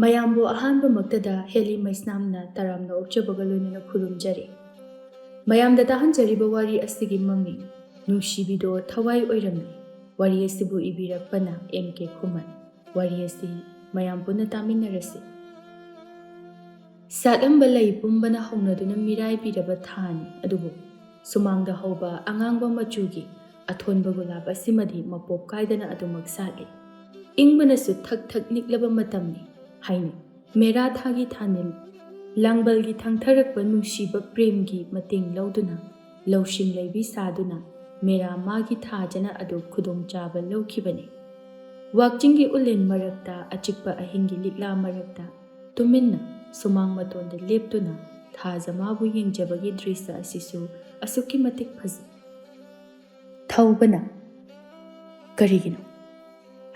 ꯃꯌꯥꯝꯕꯨ ꯑꯍꯥꯟꯕꯃꯛꯇꯗ ꯍꯦꯂꯤ ꯃꯩꯁꯅꯥꯝꯅ ꯇꯔꯥꯝꯅ ꯑꯣꯛꯆꯕꯒ ꯂꯣꯏꯅꯅ ꯈꯨꯔꯨꯝꯖꯔꯤ꯫ ꯃꯌꯥꯝꯗ ꯇꯥꯍꯟꯖꯔꯤꯕ ꯋꯥꯔꯤ ꯑꯁꯤꯒꯤ ꯃꯃꯤꯡ ꯅꯨꯡꯁꯤꯕꯤꯗꯣ ꯊꯋꯥꯏ ꯑꯣꯏꯔꯝꯃꯤ꯫ ꯋꯥꯔꯤ ꯑꯁꯤꯕꯨ ꯏꯕꯤꯔꯛꯄꯅ M.K. ꯈꯨꯃꯟ꯫ ꯋꯥꯔꯤ ꯑꯁꯤ ꯃꯌꯥꯝ ꯄꯨꯟꯅ ꯇꯥꯃꯤꯟꯅꯔꯁꯤ꯫ ꯁꯥꯠꯂꯝꯕ ꯂꯩ ꯄꯨꯝꯕꯅ ꯍꯧꯅꯗꯨꯅ ꯃꯤꯔꯥꯏꯕꯤꯔꯕ ꯊꯥꯅꯤ, ꯑꯗꯨꯕꯨ ꯁꯨꯃꯥꯡꯗ ꯍꯧꯕ ꯑꯉꯥꯡꯕ ꯃꯆꯨꯒꯤ ꯑꯊꯣꯟꯕ ꯒꯨꯂꯥꯞ ꯑꯁꯤꯃꯗꯤ ꯃꯄꯣꯞ ꯀꯥꯏꯗꯅ ꯑꯗꯨꯃꯛ ꯁꯥꯠꯂꯤ꯫ ꯏꯪꯕꯅꯁꯨ ꯊꯛ ꯊꯛ ꯅꯤꯛꯂꯕ ꯃꯇꯝꯅꯤ ꯍꯥꯏꯅ ꯃꯦꯔꯥ ꯊꯥꯒꯤ ꯊꯥꯅꯤꯜ ꯂꯥꯡꯕꯜꯒꯤ ꯊꯪꯊꯔꯛꯄ ꯅꯨꯡꯁꯤꯕ ꯄ꯭ꯔꯦꯝꯒꯤ ꯃꯇꯦꯡ ꯂꯧꯗꯨꯅ ꯂꯧꯁꯤꯡ ꯂꯩꯕꯤ ꯁꯥꯗꯨꯅ ꯃꯦꯔꯥ ꯃꯥꯒꯤ ꯊꯥꯖꯅ ꯑꯗꯨ ꯈꯨꯗꯣꯡꯆꯥꯕ ꯂꯧꯈꯤꯕꯅꯤ꯫ ꯋꯥꯛꯆꯤꯡꯒꯤ ꯎꯂꯦꯟ ꯃꯔꯛꯇ ꯑꯆꯤꯛꯄ ꯑꯍꯤꯡꯒꯤ ꯂꯤꯛꯂꯥ ꯃꯔꯛꯇ ꯇꯨꯃꯤꯟꯅ ꯁꯨꯃꯥꯡ ꯃꯇꯣꯟꯗ ꯂꯦꯞꯇꯨꯅ ꯊꯥꯖ ꯃꯥꯕꯨ ꯌꯦꯡꯖꯕꯒꯤ ꯗ꯭ꯔꯤꯁ ꯑꯁꯤꯁꯨ ꯑꯁꯨꯛꯀꯤ ꯃꯇꯤꯛ ꯐꯖꯩ꯫ ꯊꯧꯕꯅ ꯀꯔꯤꯒꯤꯅꯣ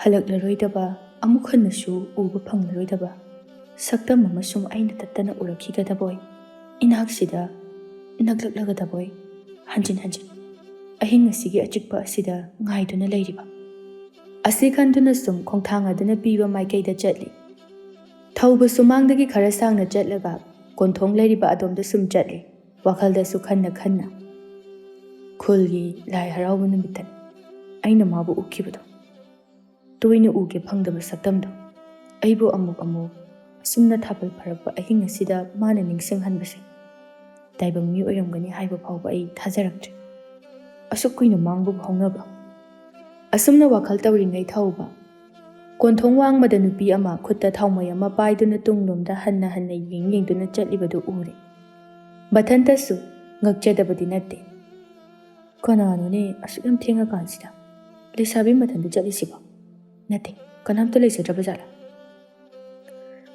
ꯍꯜꯂꯛꯂꯔꯣꯏꯗꯕ, ꯑꯃꯨꯛ ꯍꯟꯅꯁꯨ ꯎꯕ ꯐꯪꯂꯔꯣꯏꯗꯕ ꯁꯛꯇꯝ ꯑꯃꯁꯨꯡ ꯑꯩꯅ ꯇꯠꯇꯅ ꯎꯔꯛꯈꯤꯒꯗꯕꯣꯏ, ꯏꯅꯥꯛꯁꯤꯗ ꯅꯛꯂꯛꯂꯒꯗꯕꯣꯏ, ꯍꯟꯖꯤꯟ ꯍꯟꯖꯤꯟ ꯑꯍꯤꯡ ꯑꯁꯤꯒꯤ ꯑꯆꯤꯛꯄ ꯑꯁꯤꯗ ꯉꯥꯏꯗꯨꯅ ꯂꯩꯔꯤꯕ ꯑꯁꯤ ꯈꯟꯗꯨꯅ ꯁꯨꯝ ꯈꯣꯡꯊꯥꯡ ꯄꯤꯕ ꯃꯥꯏꯀꯩꯗ ꯆꯠꯂꯤ꯫ ꯊꯧꯕ ꯁꯨꯃꯥꯡꯗꯒꯤ ꯈꯔ ꯁꯥꯡꯅ ꯆꯠꯂꯒ ꯀꯣꯟꯊꯣꯡ ꯂꯩꯔꯤꯕ ꯑꯗꯣꯝꯗ ꯁꯨꯝ ꯆꯠꯂꯤ꯫ ꯋꯥꯈꯜꯗꯁꯨ ꯈꯟꯅ ꯈꯟꯅ ꯈꯨꯜꯒꯤ ꯂꯥꯏ ꯍꯔꯥꯎꯕ ꯅꯨꯃꯤꯠꯇꯅꯤ ꯑꯩꯅ ꯃꯥꯕꯨ ꯎꯈꯤꯕꯗꯣ, ꯇꯣꯏꯅ ꯎꯒꯦ ꯐꯪꯗꯕ ꯁꯛꯇꯝꯗꯣ ꯑꯩꯕꯨ ꯑꯃꯨꯛ ꯑꯁꯨꯝꯅ ꯊꯥꯕꯜ ꯐꯔꯛꯄ ꯑꯍꯤꯡ ꯑꯁꯤꯗ ꯃꯥꯅ ꯅꯤꯡꯁꯤꯡꯍꯟꯕꯁꯦ ꯇꯥꯏꯕꯪ ꯃꯤ ꯑꯣꯏꯔꯝꯒꯅꯤ ꯍꯥꯏꯕ ꯐꯥꯎꯕ ꯑꯩ ꯊꯥꯖꯔꯛꯇ꯭ꯔꯦ꯫ ꯑꯁꯨꯛ ꯀꯨꯏꯅ ꯃꯥꯡꯕꯕꯨ ꯍꯧꯅꯕ꯭ꯔꯣ? ꯑꯁꯨꯝꯅ ꯋꯥꯈꯜ ꯇꯧꯔꯤꯉꯩ ꯊꯧꯕ ꯀꯣꯟꯊꯣꯡ ꯋꯥꯡꯃꯗ ꯅꯨꯄꯤ ꯑꯃ ꯈꯨꯠꯇ ꯊꯥꯎꯃꯩ ꯑꯃ パꯏꯗꯨꯅ ꯇꯨꯡꯂꯣꯝꯗ ꯍꯟꯅ ꯍꯟꯅ ꯌꯦꯡꯗꯨꯅ ꯆꯠꯂꯤꯕꯗꯨ ꯎꯔꯦ꯫ ꯃꯊꯟꯇꯁꯨ ꯉꯛꯆꯗꯕꯗꯤ ꯅꯠꯇꯦ꯫ ꯀꯅꯥꯅꯣꯅꯦ ꯑꯁꯨꯛ ꯌꯥꯝ ꯊꯦꯡꯉꯀꯥꯟꯁꯤꯗ ꯂꯩꯁꯥꯕꯤ ꯃꯊꯟꯇ ꯆꯠꯂꯤꯁꯤꯕꯣ? ꯅꯠꯇꯦ, ꯀꯅꯥꯝꯇ ꯂꯩꯖꯗ꯭ꯔꯕ ꯖꯥꯠꯂꯥ?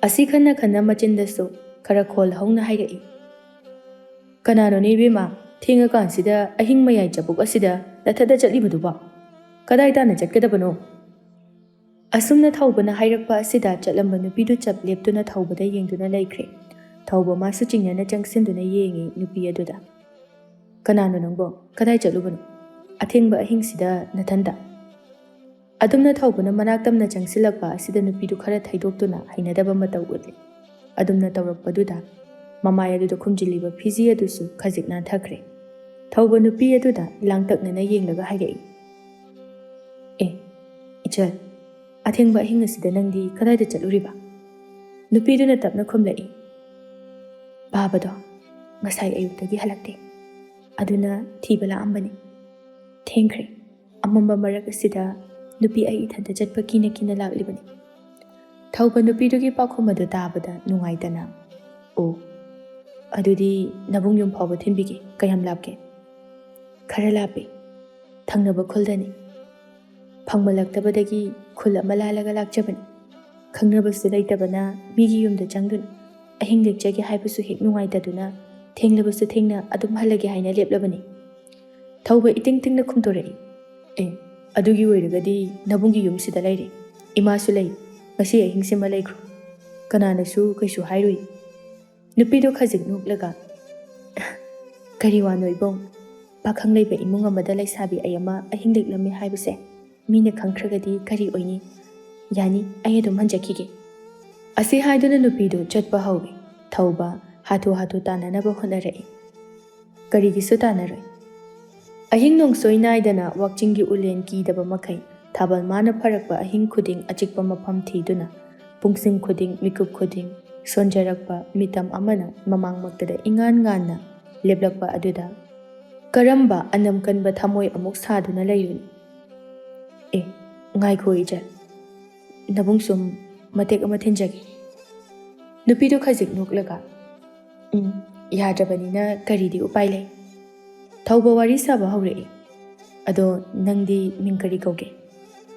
ꯑꯁꯤ ꯈꯟꯅ ꯈꯟꯅ ꯃꯆꯤꯟꯗꯁꯨ ꯈꯔ ꯈꯣꯜ ꯍꯧꯅ ꯍꯥꯏꯔꯛꯏ꯫ ꯀꯅꯥꯅꯣꯅꯦ ꯏꯕꯦꯝꯃ, ꯊꯦꯡꯉꯀꯥꯟꯁꯤꯗ ꯑꯍꯤꯡ ꯃꯌꯥꯏ ꯆꯕꯨꯛ ꯑꯁꯤꯗ ꯅꯊꯟꯇ ꯆꯠꯂꯤꯕꯗꯨꯕꯣ? ꯀꯗꯥꯏ ꯇꯥꯟꯅ ꯆꯠꯀꯗꯕꯅꯣ? ꯑꯁꯨꯝꯅ ꯊꯧꯕꯅ ꯍꯥꯏꯔꯛꯄ ꯑꯁꯤꯗ ꯆꯠꯂꯝꯕ ꯅꯨꯄꯤꯗꯨ ꯆꯞ ꯂꯦꯞꯇꯨꯅ ꯊꯧꯕꯗ ꯌꯦꯡꯗꯨꯅ ꯂꯩꯈ꯭ꯔꯦ꯫ ꯊꯧꯕ ꯃꯥꯁꯨ ꯆꯤꯡꯅꯅ ꯆꯪꯁꯤꯟꯗꯨꯅ ꯌꯦꯡꯉꯤ ꯅꯨꯄꯤ ꯑꯗꯨꯗ꯫ ꯀꯅꯥꯅꯣ ꯅꯪꯕꯣ? ꯀꯗꯥꯏ ꯆꯠꯂꯨꯕꯅꯣ? ꯑꯊꯦꯡꯕ ꯑꯍꯤꯡꯁꯤꯗ ꯅꯊꯟꯇ? ꯑꯗꯨꯝꯅ ꯊꯧꯕꯅ ꯃꯅꯥꯛꯇꯝꯅ ꯆꯪꯁꯤꯜꯂꯛꯄ ꯑꯁꯤꯗ ꯅꯨꯄꯤꯗꯨ ꯈꯔ ꯊꯩꯗꯣꯛꯇꯨꯅ ꯍꯩꯅꯗꯕ ꯃꯇꯧ ꯎꯠꯂꯤ꯫ ꯑꯗꯨꯝꯅ ꯇꯧꯔꯛꯄꯗꯨꯗ ꯃꯃꯥꯏ ꯑꯗꯨꯗ ꯈꯨꯝꯖꯤꯜꯂꯤꯕ ꯐꯤꯖꯤ ꯑꯗꯨꯁꯨ ꯈꯖꯤꯛ ꯅꯥꯟꯊꯈ꯭ꯔꯦ꯫ ꯊꯧꯕ ꯅꯨꯄꯤ ꯑꯗꯨꯗ ꯂꯥꯡꯇꯛꯅꯅ ꯌꯦꯡꯂꯒ ꯍꯥꯏꯔꯛꯏ꯫ ꯑꯦ ꯏꯆꯜ, ꯑꯊꯦꯡꯕ ꯑꯍꯤꯡ ꯑꯁꯤꯗ ꯅꯪꯗꯤ ꯀꯗꯥꯏꯗ ꯆꯠꯂꯨꯔꯤꯕ? ꯅꯨꯄꯤꯗꯨꯅ ꯇꯞꯅ ꯈꯨꯝꯂꯛꯏ꯫ ꯕꯥꯕꯗꯣ ꯉꯁꯥꯏ ꯑꯌꯨꯛꯇꯒꯤ ꯍꯜꯂꯛꯇꯦ, ꯑꯗꯨꯅ ꯊꯤꯕ ꯂꯥꯛꯑꯝꯕꯅꯤ꯫ ꯊꯦꯡꯈ꯭ꯔꯦ, ꯑꯃꯝꯕ ꯃꯔꯛ ꯑꯁꯤꯗ ꯅꯨꯄꯤ ꯑꯩ ꯏꯊꯟꯇ ꯆꯠꯄ ꯀꯤꯅ ꯀꯤꯅ ꯂꯥꯛꯂꯤꯕꯅꯤ꯫ ꯊꯧꯕ ꯅꯨꯄꯤꯗꯨꯒꯤ ꯄꯥꯎꯈꯨꯝ ꯑꯗꯨ ꯇꯥꯕꯗ ꯅꯨꯡꯉꯥꯏꯇꯅ, ꯑꯣ ꯑꯗꯨꯗꯤ ꯅꯕꯨꯡ ꯌꯨꯝ ꯐꯥꯎꯕ ꯊꯤꯟꯕꯤꯒꯦ, ꯀꯌꯥꯝ ꯂꯥꯞꯀꯦ? ꯈꯔ ꯂꯥꯞꯄꯦ, ꯊꯪꯅꯕ ꯈꯨꯜꯗꯅꯤ꯫ ꯐꯪꯃꯜꯂꯛꯇꯕꯗꯒꯤ ꯈꯨꯜ ꯑꯃ ꯂꯥꯜꯂꯒ ꯂꯥꯛꯆꯕꯅꯤ꯫ ꯈꯪꯅꯕꯁꯨ ꯂꯩꯇꯕꯅ ꯃꯤꯒꯤ ꯌꯨꯝꯗ ꯆꯪꯗꯨꯅ ꯑꯍꯤꯡ ꯂꯦꯛꯆꯒꯦ ꯍꯥꯏꯕꯁꯨ ꯍꯦꯛ ꯅꯨꯡꯉꯥꯏꯇꯗꯨꯅ ꯊꯦꯡꯂꯕꯁꯨ ꯊꯦꯡꯅ ꯑꯗꯨꯝ ꯍꯜꯂꯒꯦ ꯍꯥꯏꯅ ꯂꯦꯞꯂꯕꯅꯤ꯫ ꯊꯧꯕ ꯏꯇꯤꯡ ꯇꯤꯡꯅ ꯈꯨꯝꯗꯣꯔꯛꯏ꯫ ꯑꯦ ꯑꯗꯨꯒꯤ ꯑꯣꯏꯔꯒꯗꯤ ꯅꯕꯨꯡꯒꯤ ꯌꯨꯝꯁꯤꯗ ꯂꯩꯔꯦ, ꯏꯃꯥꯁꯨ ꯂꯩ, ꯉꯁꯤ ꯑꯍꯤꯡꯁꯤꯃ ꯂꯩꯈ꯭ꯔꯣ, ꯀꯅꯥꯅꯁꯨ ꯀꯩꯁꯨ ꯍꯥꯏꯔꯨꯏ꯫ ꯅꯨꯄꯤꯗꯣ ꯈꯖꯤꯛ ꯅꯣꯛꯂꯒ, ꯀꯔꯤ ꯋꯥꯅꯣ ꯏꯕꯨꯡ, ꯄꯥꯈꯪ ꯂꯩꯕ ꯏꯃꯨꯡ ꯑꯃꯗ ꯂꯩꯁꯥꯕꯤ ꯑꯩ ꯑꯃ ꯑꯍꯤꯡ ꯂꯦꯛꯂꯝꯃꯤ ꯍꯥꯏꯕꯁꯦ ꯃꯤꯅ ꯈꯪꯈ꯭ꯔꯒꯗꯤ ꯀꯔꯤ ꯑꯣꯏꯅꯤ? ꯌꯥꯅꯤ, ꯑꯩ ꯑꯗꯨꯝ ꯍꯟꯖꯈꯤꯒꯦ꯫ ꯑꯁꯤ ꯍꯥꯏꯗꯨꯅ ꯅꯨꯄꯤꯗꯨ ꯆꯠꯄ ꯍꯧꯏ꯫ ꯊꯧꯕ ꯍꯥꯊꯨ ꯍꯥꯊꯨ ꯇꯥꯟꯅꯅꯕ ꯍꯣꯠꯅꯔꯛꯏ꯫ ꯀꯔꯤꯒꯤꯁꯨ ꯇꯥꯟꯅꯔꯣꯏ꯫ ꯑꯍꯤꯡ ꯅꯣꯡꯁꯣꯏ ꯅꯥꯏꯗꯅ ꯋꯥꯛꯆꯤꯡꯒꯤ ꯎꯂꯦꯟ ꯀꯤꯗꯕ ꯃꯈꯩ ꯊꯥꯕꯜ ꯃꯥꯅ ꯐꯔꯛꯄ ꯑꯍꯤꯡ ꯈꯨꯗꯤꯡ ꯑꯆꯤꯛꯄ ꯃꯐꯝ ꯊꯤꯗꯨꯅ ꯄꯨꯡꯁꯤꯡ ꯈꯨꯗꯤꯡ ꯃꯤꯀꯨꯞ ꯈꯨꯗꯤꯡ ꯁꯣꯟꯖꯔꯛꯄ ꯃꯤꯇꯝ ꯑꯃꯅ ꯃꯃꯥꯡꯃꯛꯇꯗ ꯏꯉꯥꯟ ꯉꯥꯟꯅ ꯂꯦꯞꯂꯛꯄ ꯑꯗꯨꯗ ꯀꯔꯝꯕ ꯑꯅꯝ ꯀꯟꯕ ꯊꯃꯣꯏ ꯑꯃꯨꯛ ꯁꯥꯗꯨꯅ ꯂꯩꯔꯨꯅꯤ? ꯑꯦ ꯉꯥꯏꯈꯣ ꯏꯆꯜ, ꯅꯕꯨꯡ ꯁꯨꯝ ꯃꯇꯦꯛ ꯑꯃ ꯊꯤꯟꯖꯒꯦ꯫ ꯅꯨꯄꯤꯗꯨ ꯈꯖꯤꯛ ꯅꯣꯛꯂꯒ, ꯌꯥꯗ꯭ꯔꯕꯅꯤꯅ ꯀꯔꯤꯗꯤ ꯎꯄꯥꯏ ꯂꯩ꯫ ꯊꯧꯕ ꯋꯥꯔꯤ ꯁꯥꯕ ꯍꯧꯔꯛꯏ꯫ ꯑꯗꯣ ꯅꯪꯗꯤ ꯃꯤꯡ ꯀꯔꯤ ꯀꯧꯒꯦ?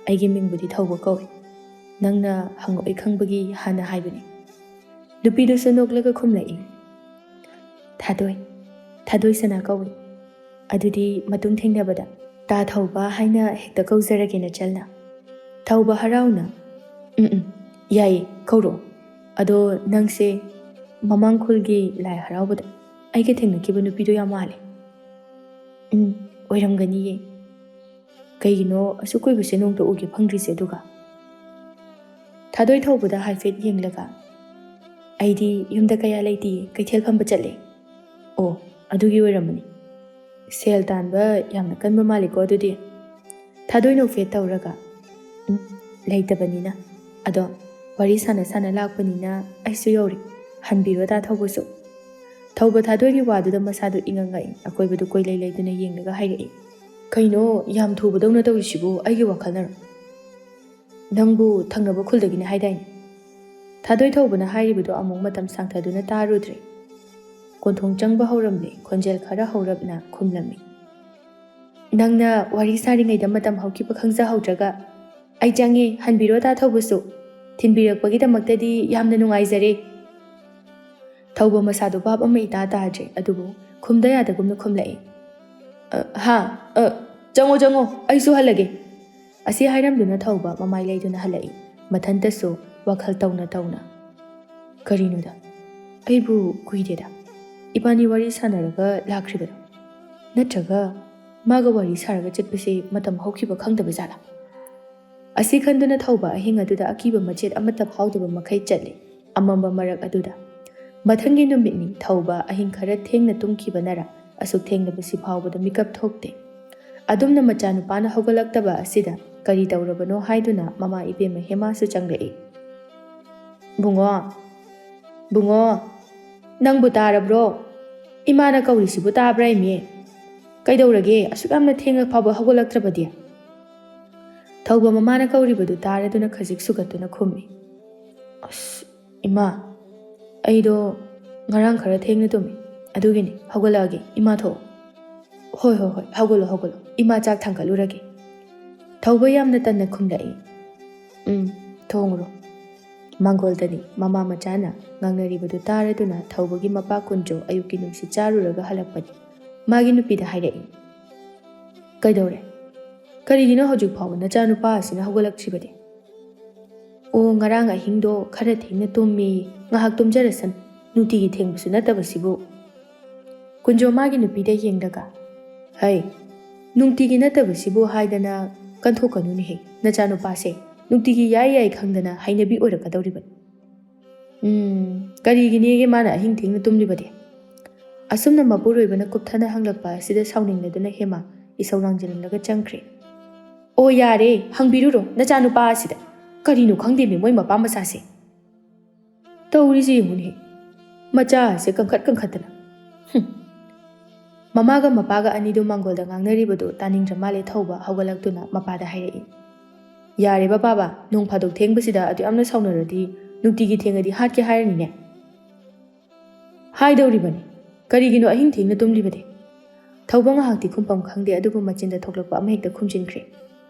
ꯑꯩꯒꯤ ꯃꯤꯡꯕꯨꯗꯤ ꯊꯧꯕ ꯀꯧꯏ, ꯅꯪꯅ ꯍꯪꯉꯛꯏ ꯈꯪꯕꯒꯤ ꯍꯥꯟꯅ ꯍꯥꯏꯕꯅꯤ꯫ ꯅꯨꯄꯤꯗꯨꯁꯨ ꯅꯣꯛꯂꯒ ꯈꯨꯝꯂꯛꯏ꯫ ꯊꯥꯗꯣꯏ ꯁꯅꯥ ꯀꯧꯏ꯫ ꯑꯗꯨꯗꯤ ꯃꯇꯨꯡ ꯊꯦꯡꯅꯕꯗ ꯇꯥ ꯊꯧꯕ ꯍꯥꯏꯅ ꯍꯦꯛꯇ ꯀꯧꯖꯔꯒꯦ ꯅꯆꯜꯅ꯫ ꯊꯧꯕ ꯍꯔꯥꯎꯅ, ꯌꯥꯏꯌꯦ ꯀꯧꯔꯛꯑꯣ꯫ ꯑꯗꯣ ꯅꯪꯁꯦ ꯃꯃꯥꯡ ꯈꯨꯜꯒꯤ ꯂꯥꯏ ꯍꯔꯥꯎꯕꯗ ꯑꯩꯒ ꯊꯦꯡꯅꯈꯤꯕ ꯅꯨꯄꯤꯗꯣ ꯌꯥꯝ ꯃꯥꯜꯂꯦ꯫ ꯑꯣꯏꯔꯝꯒꯅꯤꯌꯦ꯫ ꯀꯩꯒꯤꯅꯣ ꯑꯁꯨꯛ ꯀꯨꯏꯕꯁꯦ ꯅꯣꯡꯇ ꯎꯒꯦ ꯐꯪꯗ꯭ꯔꯤꯁꯦ ꯑꯗꯨꯒ? ꯊꯥꯗꯣꯏ ꯊꯧꯕꯗ ꯍꯥꯏꯐꯦꯠ ꯌꯦꯡꯂꯒ ꯑꯩꯗꯤ ꯌꯨꯝꯗ ꯀꯌꯥ ꯂꯩꯇꯦ, ꯀꯩꯊꯦꯜ ꯐꯝꯕ ꯆꯠꯂꯦ. ꯑꯣ, ꯑꯗꯨꯒꯤ ꯑꯣꯏꯔꯝꯃꯅꯤ. ꯁꯦꯜ ꯇꯥꯟꯕ ꯌꯥꯝꯅ ꯀꯟꯕ ꯃꯥꯜꯂꯤꯀꯣ ꯑꯗꯨꯗꯤ. ꯊꯥꯗꯣꯏ ꯅꯣꯛꯐꯦꯠ ꯇꯧꯔꯒ ꯂꯩꯇꯕꯅꯤꯅ. ꯑꯗꯣ ꯋꯥꯔꯤ ꯁꯥꯟꯅ ꯁꯥꯟꯅ ꯂꯥꯛꯄꯅꯤꯅ ꯑꯩꯁꯨ ꯌꯧꯔꯦ. ꯍꯟꯕꯤꯔꯣ ꯗꯥ ꯊꯧꯕꯁꯨ. ꯊꯧꯕ ꯊꯥꯗꯣꯏꯒꯤ ꯋꯥꯗꯨꯗ ꯃꯁꯥꯗꯨ ꯏꯉꯛꯉꯛꯏ. ꯑꯀꯣꯏꯕꯗꯨ ꯀꯣꯏꯂꯩ ꯂꯩꯗꯨꯅ ꯌꯦꯡꯂꯒ ꯍꯥꯏꯔꯛꯏ. ꯀꯩꯅꯣ ꯌꯥꯝ ꯊꯨꯕꯗꯧꯅ ꯇꯧꯔꯤꯁꯤꯕꯨ, ꯑꯩꯒꯤ ꯋꯥꯈꯜꯅꯔꯣ? ꯅꯪꯕꯨ ꯊꯪꯅꯕ ꯈꯨꯜꯗꯒꯤꯅꯦ ꯍꯥꯏꯗꯥꯏꯅꯦ? ꯊꯥꯗꯣꯏ ꯊꯧꯕꯅ ꯍꯥꯏꯔꯤꯕꯗꯨ ꯑꯃꯨꯛ ꯃꯇꯝ ꯁꯥꯡꯊꯗꯨꯅ ꯇꯥꯔꯨꯗ꯭ꯔꯦ. ꯀꯣꯟꯊꯣꯡ ꯆꯪꯕ ꯍꯧꯔꯝꯂꯦ. ꯈꯣꯟꯖꯦꯜ ꯈꯔ ꯍꯧꯔꯞꯅ ꯈꯨꯝꯂꯝꯃꯤ. ꯅꯪꯅ ꯋꯥꯔꯤ ꯁꯥꯔꯤꯉꯩꯗ ꯃꯇꯝ ꯍꯧꯈꯤꯕ ꯈꯪꯖꯍꯧꯗ꯭ꯔꯒ ꯑꯩ ꯆꯪꯉꯦ. ꯍꯟꯕꯤꯔꯣ ꯗꯥ ꯊꯧꯕꯁꯨ. ꯊꯤꯟꯕꯤꯔꯛꯄꯒꯤꯗꯃꯛꯇꯗꯤ ꯌꯥꯝꯅ ꯅꯨꯡꯉꯥꯏꯖꯔꯦ. ꯊꯧꯕ ꯃꯁꯥꯗꯨ ꯚꯥꯞ ꯑꯃ ꯏꯇꯥ ꯇꯥꯗ꯭ꯔꯦ. ꯑꯗꯨꯕꯨ ꯈꯨꯝꯗ ꯌꯥꯗꯒꯨꯝꯅ ꯈꯨꯝꯂꯛꯏ. ꯆꯪꯉꯣ ꯆꯪꯉꯣ, ꯑꯩꯁꯨ ꯍꯜꯂꯒꯦ. ꯑꯁꯤ ꯍꯥꯏꯔꯝꯗꯨꯅ ꯊꯧꯕ ꯃꯃꯥꯏ ꯂꯩꯗꯨꯅ ꯍꯜꯂꯛꯏ. ꯃꯊꯟꯇꯁꯨ ꯋꯥꯈꯜ ꯇꯧꯅ ꯇꯧꯅ. ꯀꯔꯤꯅꯣꯗ? ꯑꯩꯕꯨ ꯀꯨꯏꯗꯦꯗ ꯏꯕꯥꯅꯤ ꯋꯥꯔꯤ ꯁꯥꯟꯅꯔꯒ ꯂꯥꯛꯈ꯭ꯔꯤꯕꯗꯣ. ꯅꯠꯇ꯭ꯔꯒ ꯃꯥꯒ ꯋꯥꯔꯤ ꯁꯥꯔꯒ ꯆꯠꯄꯁꯦ ꯃꯇꯝ ꯍꯧꯈꯤꯕ ꯈꯪꯗꯕ ꯖꯥꯠꯂꯥ? ꯑꯁꯤ ꯈꯟꯗꯨꯅ ꯊꯧꯕ ꯑꯍꯤꯡ ꯑꯗꯨꯗ ꯑꯀꯤꯕ ꯃꯆꯦꯠ ꯑꯃꯠꯇ ꯐꯥꯎꯗꯕ ꯃꯈꯩ ꯆꯠꯂꯤ. ꯑꯃꯝꯕ ꯃꯔꯛ ꯑꯗꯨꯗ ꯃꯊꯪꯒꯤ ꯅꯨꯃꯤꯠꯅꯤ. ꯊꯧꯕ ꯑꯍꯤꯡ ꯈꯔ ꯊꯦꯡꯅ ꯇꯨꯝꯈꯤꯕꯅꯔ ꯑꯁꯨꯛ ꯊꯦꯡꯂꯕꯁꯤ ꯐꯥꯎꯕꯗ ꯃꯤꯀꯞ ꯊꯣꯛꯇꯦ. ꯑꯗꯨꯝꯅ ꯃꯆꯥꯅꯨꯄꯥꯅ ꯍꯧꯒꯠꯂꯛꯇꯕ ꯑꯁꯤꯗ ꯀꯔꯤ ꯇꯧꯔꯕꯅꯣ ꯍꯥꯏꯗꯨꯅ ꯃꯃꯥ ꯏꯕꯦꯝꯃ ꯍꯦꯃꯥꯁꯨ ꯆꯪꯂꯛꯏ. ꯕꯨꯡꯉꯣ, ꯕꯨꯡꯉꯣ, ꯅꯪꯕꯨ ꯇꯥꯔꯕ꯭ꯔꯣ? ꯏꯃꯥꯅ ꯀꯧꯔꯤꯁꯤꯕꯨ ꯇꯥꯕ꯭ꯔꯥ ꯏꯃꯦ? ꯀꯩꯗꯧꯔꯒꯦ ꯑꯁꯨꯛ ꯌꯥꯝꯅ ꯊꯦꯡꯅ ꯐꯥꯎꯕ ꯍꯧꯒꯠꯂꯛꯇ꯭ꯔꯕꯗꯤ? ꯊꯧꯕ ꯃꯃꯥꯅ ꯀꯧꯔꯤꯕꯗꯨ ꯇꯥꯔꯗꯨꯅ ꯈꯖꯤꯛ ꯁꯨꯒꯠꯇꯨꯅ ꯈꯨꯝꯃꯤ. ꯑꯁ ꯏꯃꯥ, ꯑꯩꯗꯣ ꯉꯔꯥꯡ ꯈꯔ ꯊꯦꯡꯅ ꯇꯨꯝꯃꯤ, ꯑꯗꯨꯒꯤꯅꯤ. ꯍꯧꯒꯠꯂꯛꯑꯒꯦ, ꯏꯃꯥ ꯊꯣꯛꯑꯣ. ꯍꯣꯏ ꯍꯣꯏ ꯍꯣꯏ, ꯍꯧꯒꯠꯂꯣ ꯍꯧꯒꯠꯂꯣ, ꯏꯃꯥ ꯆꯥꯛ ꯊꯥꯡꯒꯠꯂꯨꯔꯒꯦ. ꯊꯧꯕ ꯌꯥꯝꯅ ꯇꯟꯅ ꯈꯨꯝꯂꯛꯏ. ꯊꯣꯡꯉꯨꯔꯣ. ꯃꯥꯡꯒꯣꯜꯗꯅꯤ. ꯃꯃꯥ ꯃꯆꯥꯅ ꯉꯥꯡꯅꯔꯤꯕꯗꯨ ꯇꯥꯔꯗꯨꯅ ꯊꯧꯕꯒꯤ ꯃꯄꯥ ꯀꯨꯟꯖꯣ ꯑꯌꯨꯛꯀꯤ ꯅꯨꯡꯁꯤꯠ ꯆꯥꯔꯨꯔꯒ ꯍꯜꯂꯛꯄꯅꯤ. ꯃꯥꯒꯤ ꯅꯨꯄꯤꯗ ꯍꯥꯏꯔꯛꯏ. ꯀꯩꯗꯧꯔꯦ? ꯀꯔꯤꯒꯤꯅꯣ ꯍꯧꯖꯤꯛ ꯐꯥꯎꯕ ꯅꯆꯥꯅꯨꯄꯥ ꯑꯁꯤꯅ ꯍꯧꯒꯠꯂꯛꯇ꯭ꯔꯤꯕꯗꯤ? ꯑꯣ, ꯉꯔꯥꯡ ꯑꯍꯤꯡꯗꯣ ꯈꯔ ꯊꯦꯡꯅ ꯇꯨꯝꯃꯤ. ꯉꯥꯏꯍꯥꯛ ꯇꯨꯝꯖꯔꯁꯅꯨ, ꯅꯨꯡꯇꯤꯒꯤ ꯊꯦꯡꯕꯁꯨ ꯅꯠꯇꯕꯁꯤꯕꯨ. ꯀꯨꯟꯖꯣ ꯃꯥꯒꯤ ꯅꯨꯄꯤꯗ ꯌꯦꯡꯂꯒ, ꯍꯩ, ꯅꯨꯡꯇꯤꯒꯤ ꯅꯠꯇꯕꯁꯤꯕꯨ ꯍꯥꯏꯗꯅ ꯀꯟꯊꯣꯛꯀꯅꯨꯅꯦꯍꯦ. ꯅꯆꯥꯅꯨꯄꯥꯁꯦ ꯅꯨꯡꯇꯤꯒꯤ ꯌꯥꯏ ꯌꯥꯏ ꯈꯪꯗꯅ ꯍꯩꯅꯕꯤ ꯑꯣꯏꯔꯛꯀꯗꯧꯔꯤꯕꯅꯤ. ꯀꯔꯤꯒꯤꯅꯦꯒꯦ ꯃꯥꯅ ꯑꯍꯤꯡ ꯊꯦꯡꯅ ꯇꯨꯝꯂꯤꯕꯗꯤ? ꯑꯁꯨꯝꯅ ꯃꯄꯨꯔꯣꯏꯕꯅ ꯀꯨꯞꯊꯅ ꯍꯪꯂꯛꯄ ꯑꯁꯤꯗ ꯁꯥꯎꯅꯤꯡꯂꯗꯨꯅ ꯍꯦꯃꯥ ꯏꯁꯧ ꯂꯥꯡꯖꯤꯜꯂꯒ ꯆꯪꯈ꯭ꯔꯦ. ꯑꯣ ꯌꯥꯔꯦ, ꯍꯪꯕꯤꯔꯨꯔꯣ ꯅꯆꯥꯅꯨꯄꯥ ꯑꯁꯤꯗ. ꯀꯔꯤꯅꯣ ꯈꯪꯗꯦꯃꯦ ꯃꯣꯏ ꯃꯄꯥ ꯃꯆꯥꯁꯦ. ꯇꯧꯔꯤꯁꯦ ꯌꯦꯡꯉꯨꯅꯦꯍꯦ, ꯃꯆꯥ ꯑꯁꯦ ꯀꯟꯈꯠ ꯀꯟꯈꯠꯇꯅ. ꯃꯃꯥꯒ ꯃꯄꯥꯒ ꯑꯅꯤꯗꯨ ꯃꯥꯡꯒꯣꯜꯗ ꯉꯥꯡꯅꯔꯤꯕꯗꯨ ꯇꯥꯅꯤꯡꯗ꯭ꯔ ꯃꯥꯜꯂꯦ. ꯊꯧꯕ ꯍꯧꯒꯠꯂꯛꯇꯨꯅ ꯃꯄꯥꯗ ꯍꯥꯏꯔꯛꯏ. ꯌꯥꯔꯦꯕ ꯕꯥꯕꯥ, ꯅꯣꯡ ꯐꯥꯗꯣꯛ ꯊꯦꯡꯕꯁꯤꯗ ꯑꯗꯨ ꯌꯥꯝꯅ ꯁꯥꯎꯅꯔꯗꯤ ꯅꯨꯡꯇꯤꯒꯤ ꯊꯦꯡꯉꯗꯤ ꯍꯥꯠꯀꯦ ꯍꯥꯏꯔꯅꯤꯅꯦ. ꯍꯥꯏꯗꯧꯔꯤꯕꯅꯤ, ꯀꯔꯤꯒꯤꯅꯣ ꯑꯍꯤꯡ ꯊꯦꯡꯅ ꯇꯨꯝꯂꯤꯕꯗꯤ? ꯊꯧꯕ ꯉꯥꯏꯍꯥꯛꯇꯤ ꯈꯨꯝꯐꯝ ꯈꯪꯗꯦ. ꯑꯗꯨꯕꯨ ꯃꯆꯤꯟꯗ ꯊꯣꯛꯂꯛꯄ ꯑꯃꯍꯦꯛꯇ ꯈꯨꯝꯖꯤꯟꯈ꯭ꯔꯦ.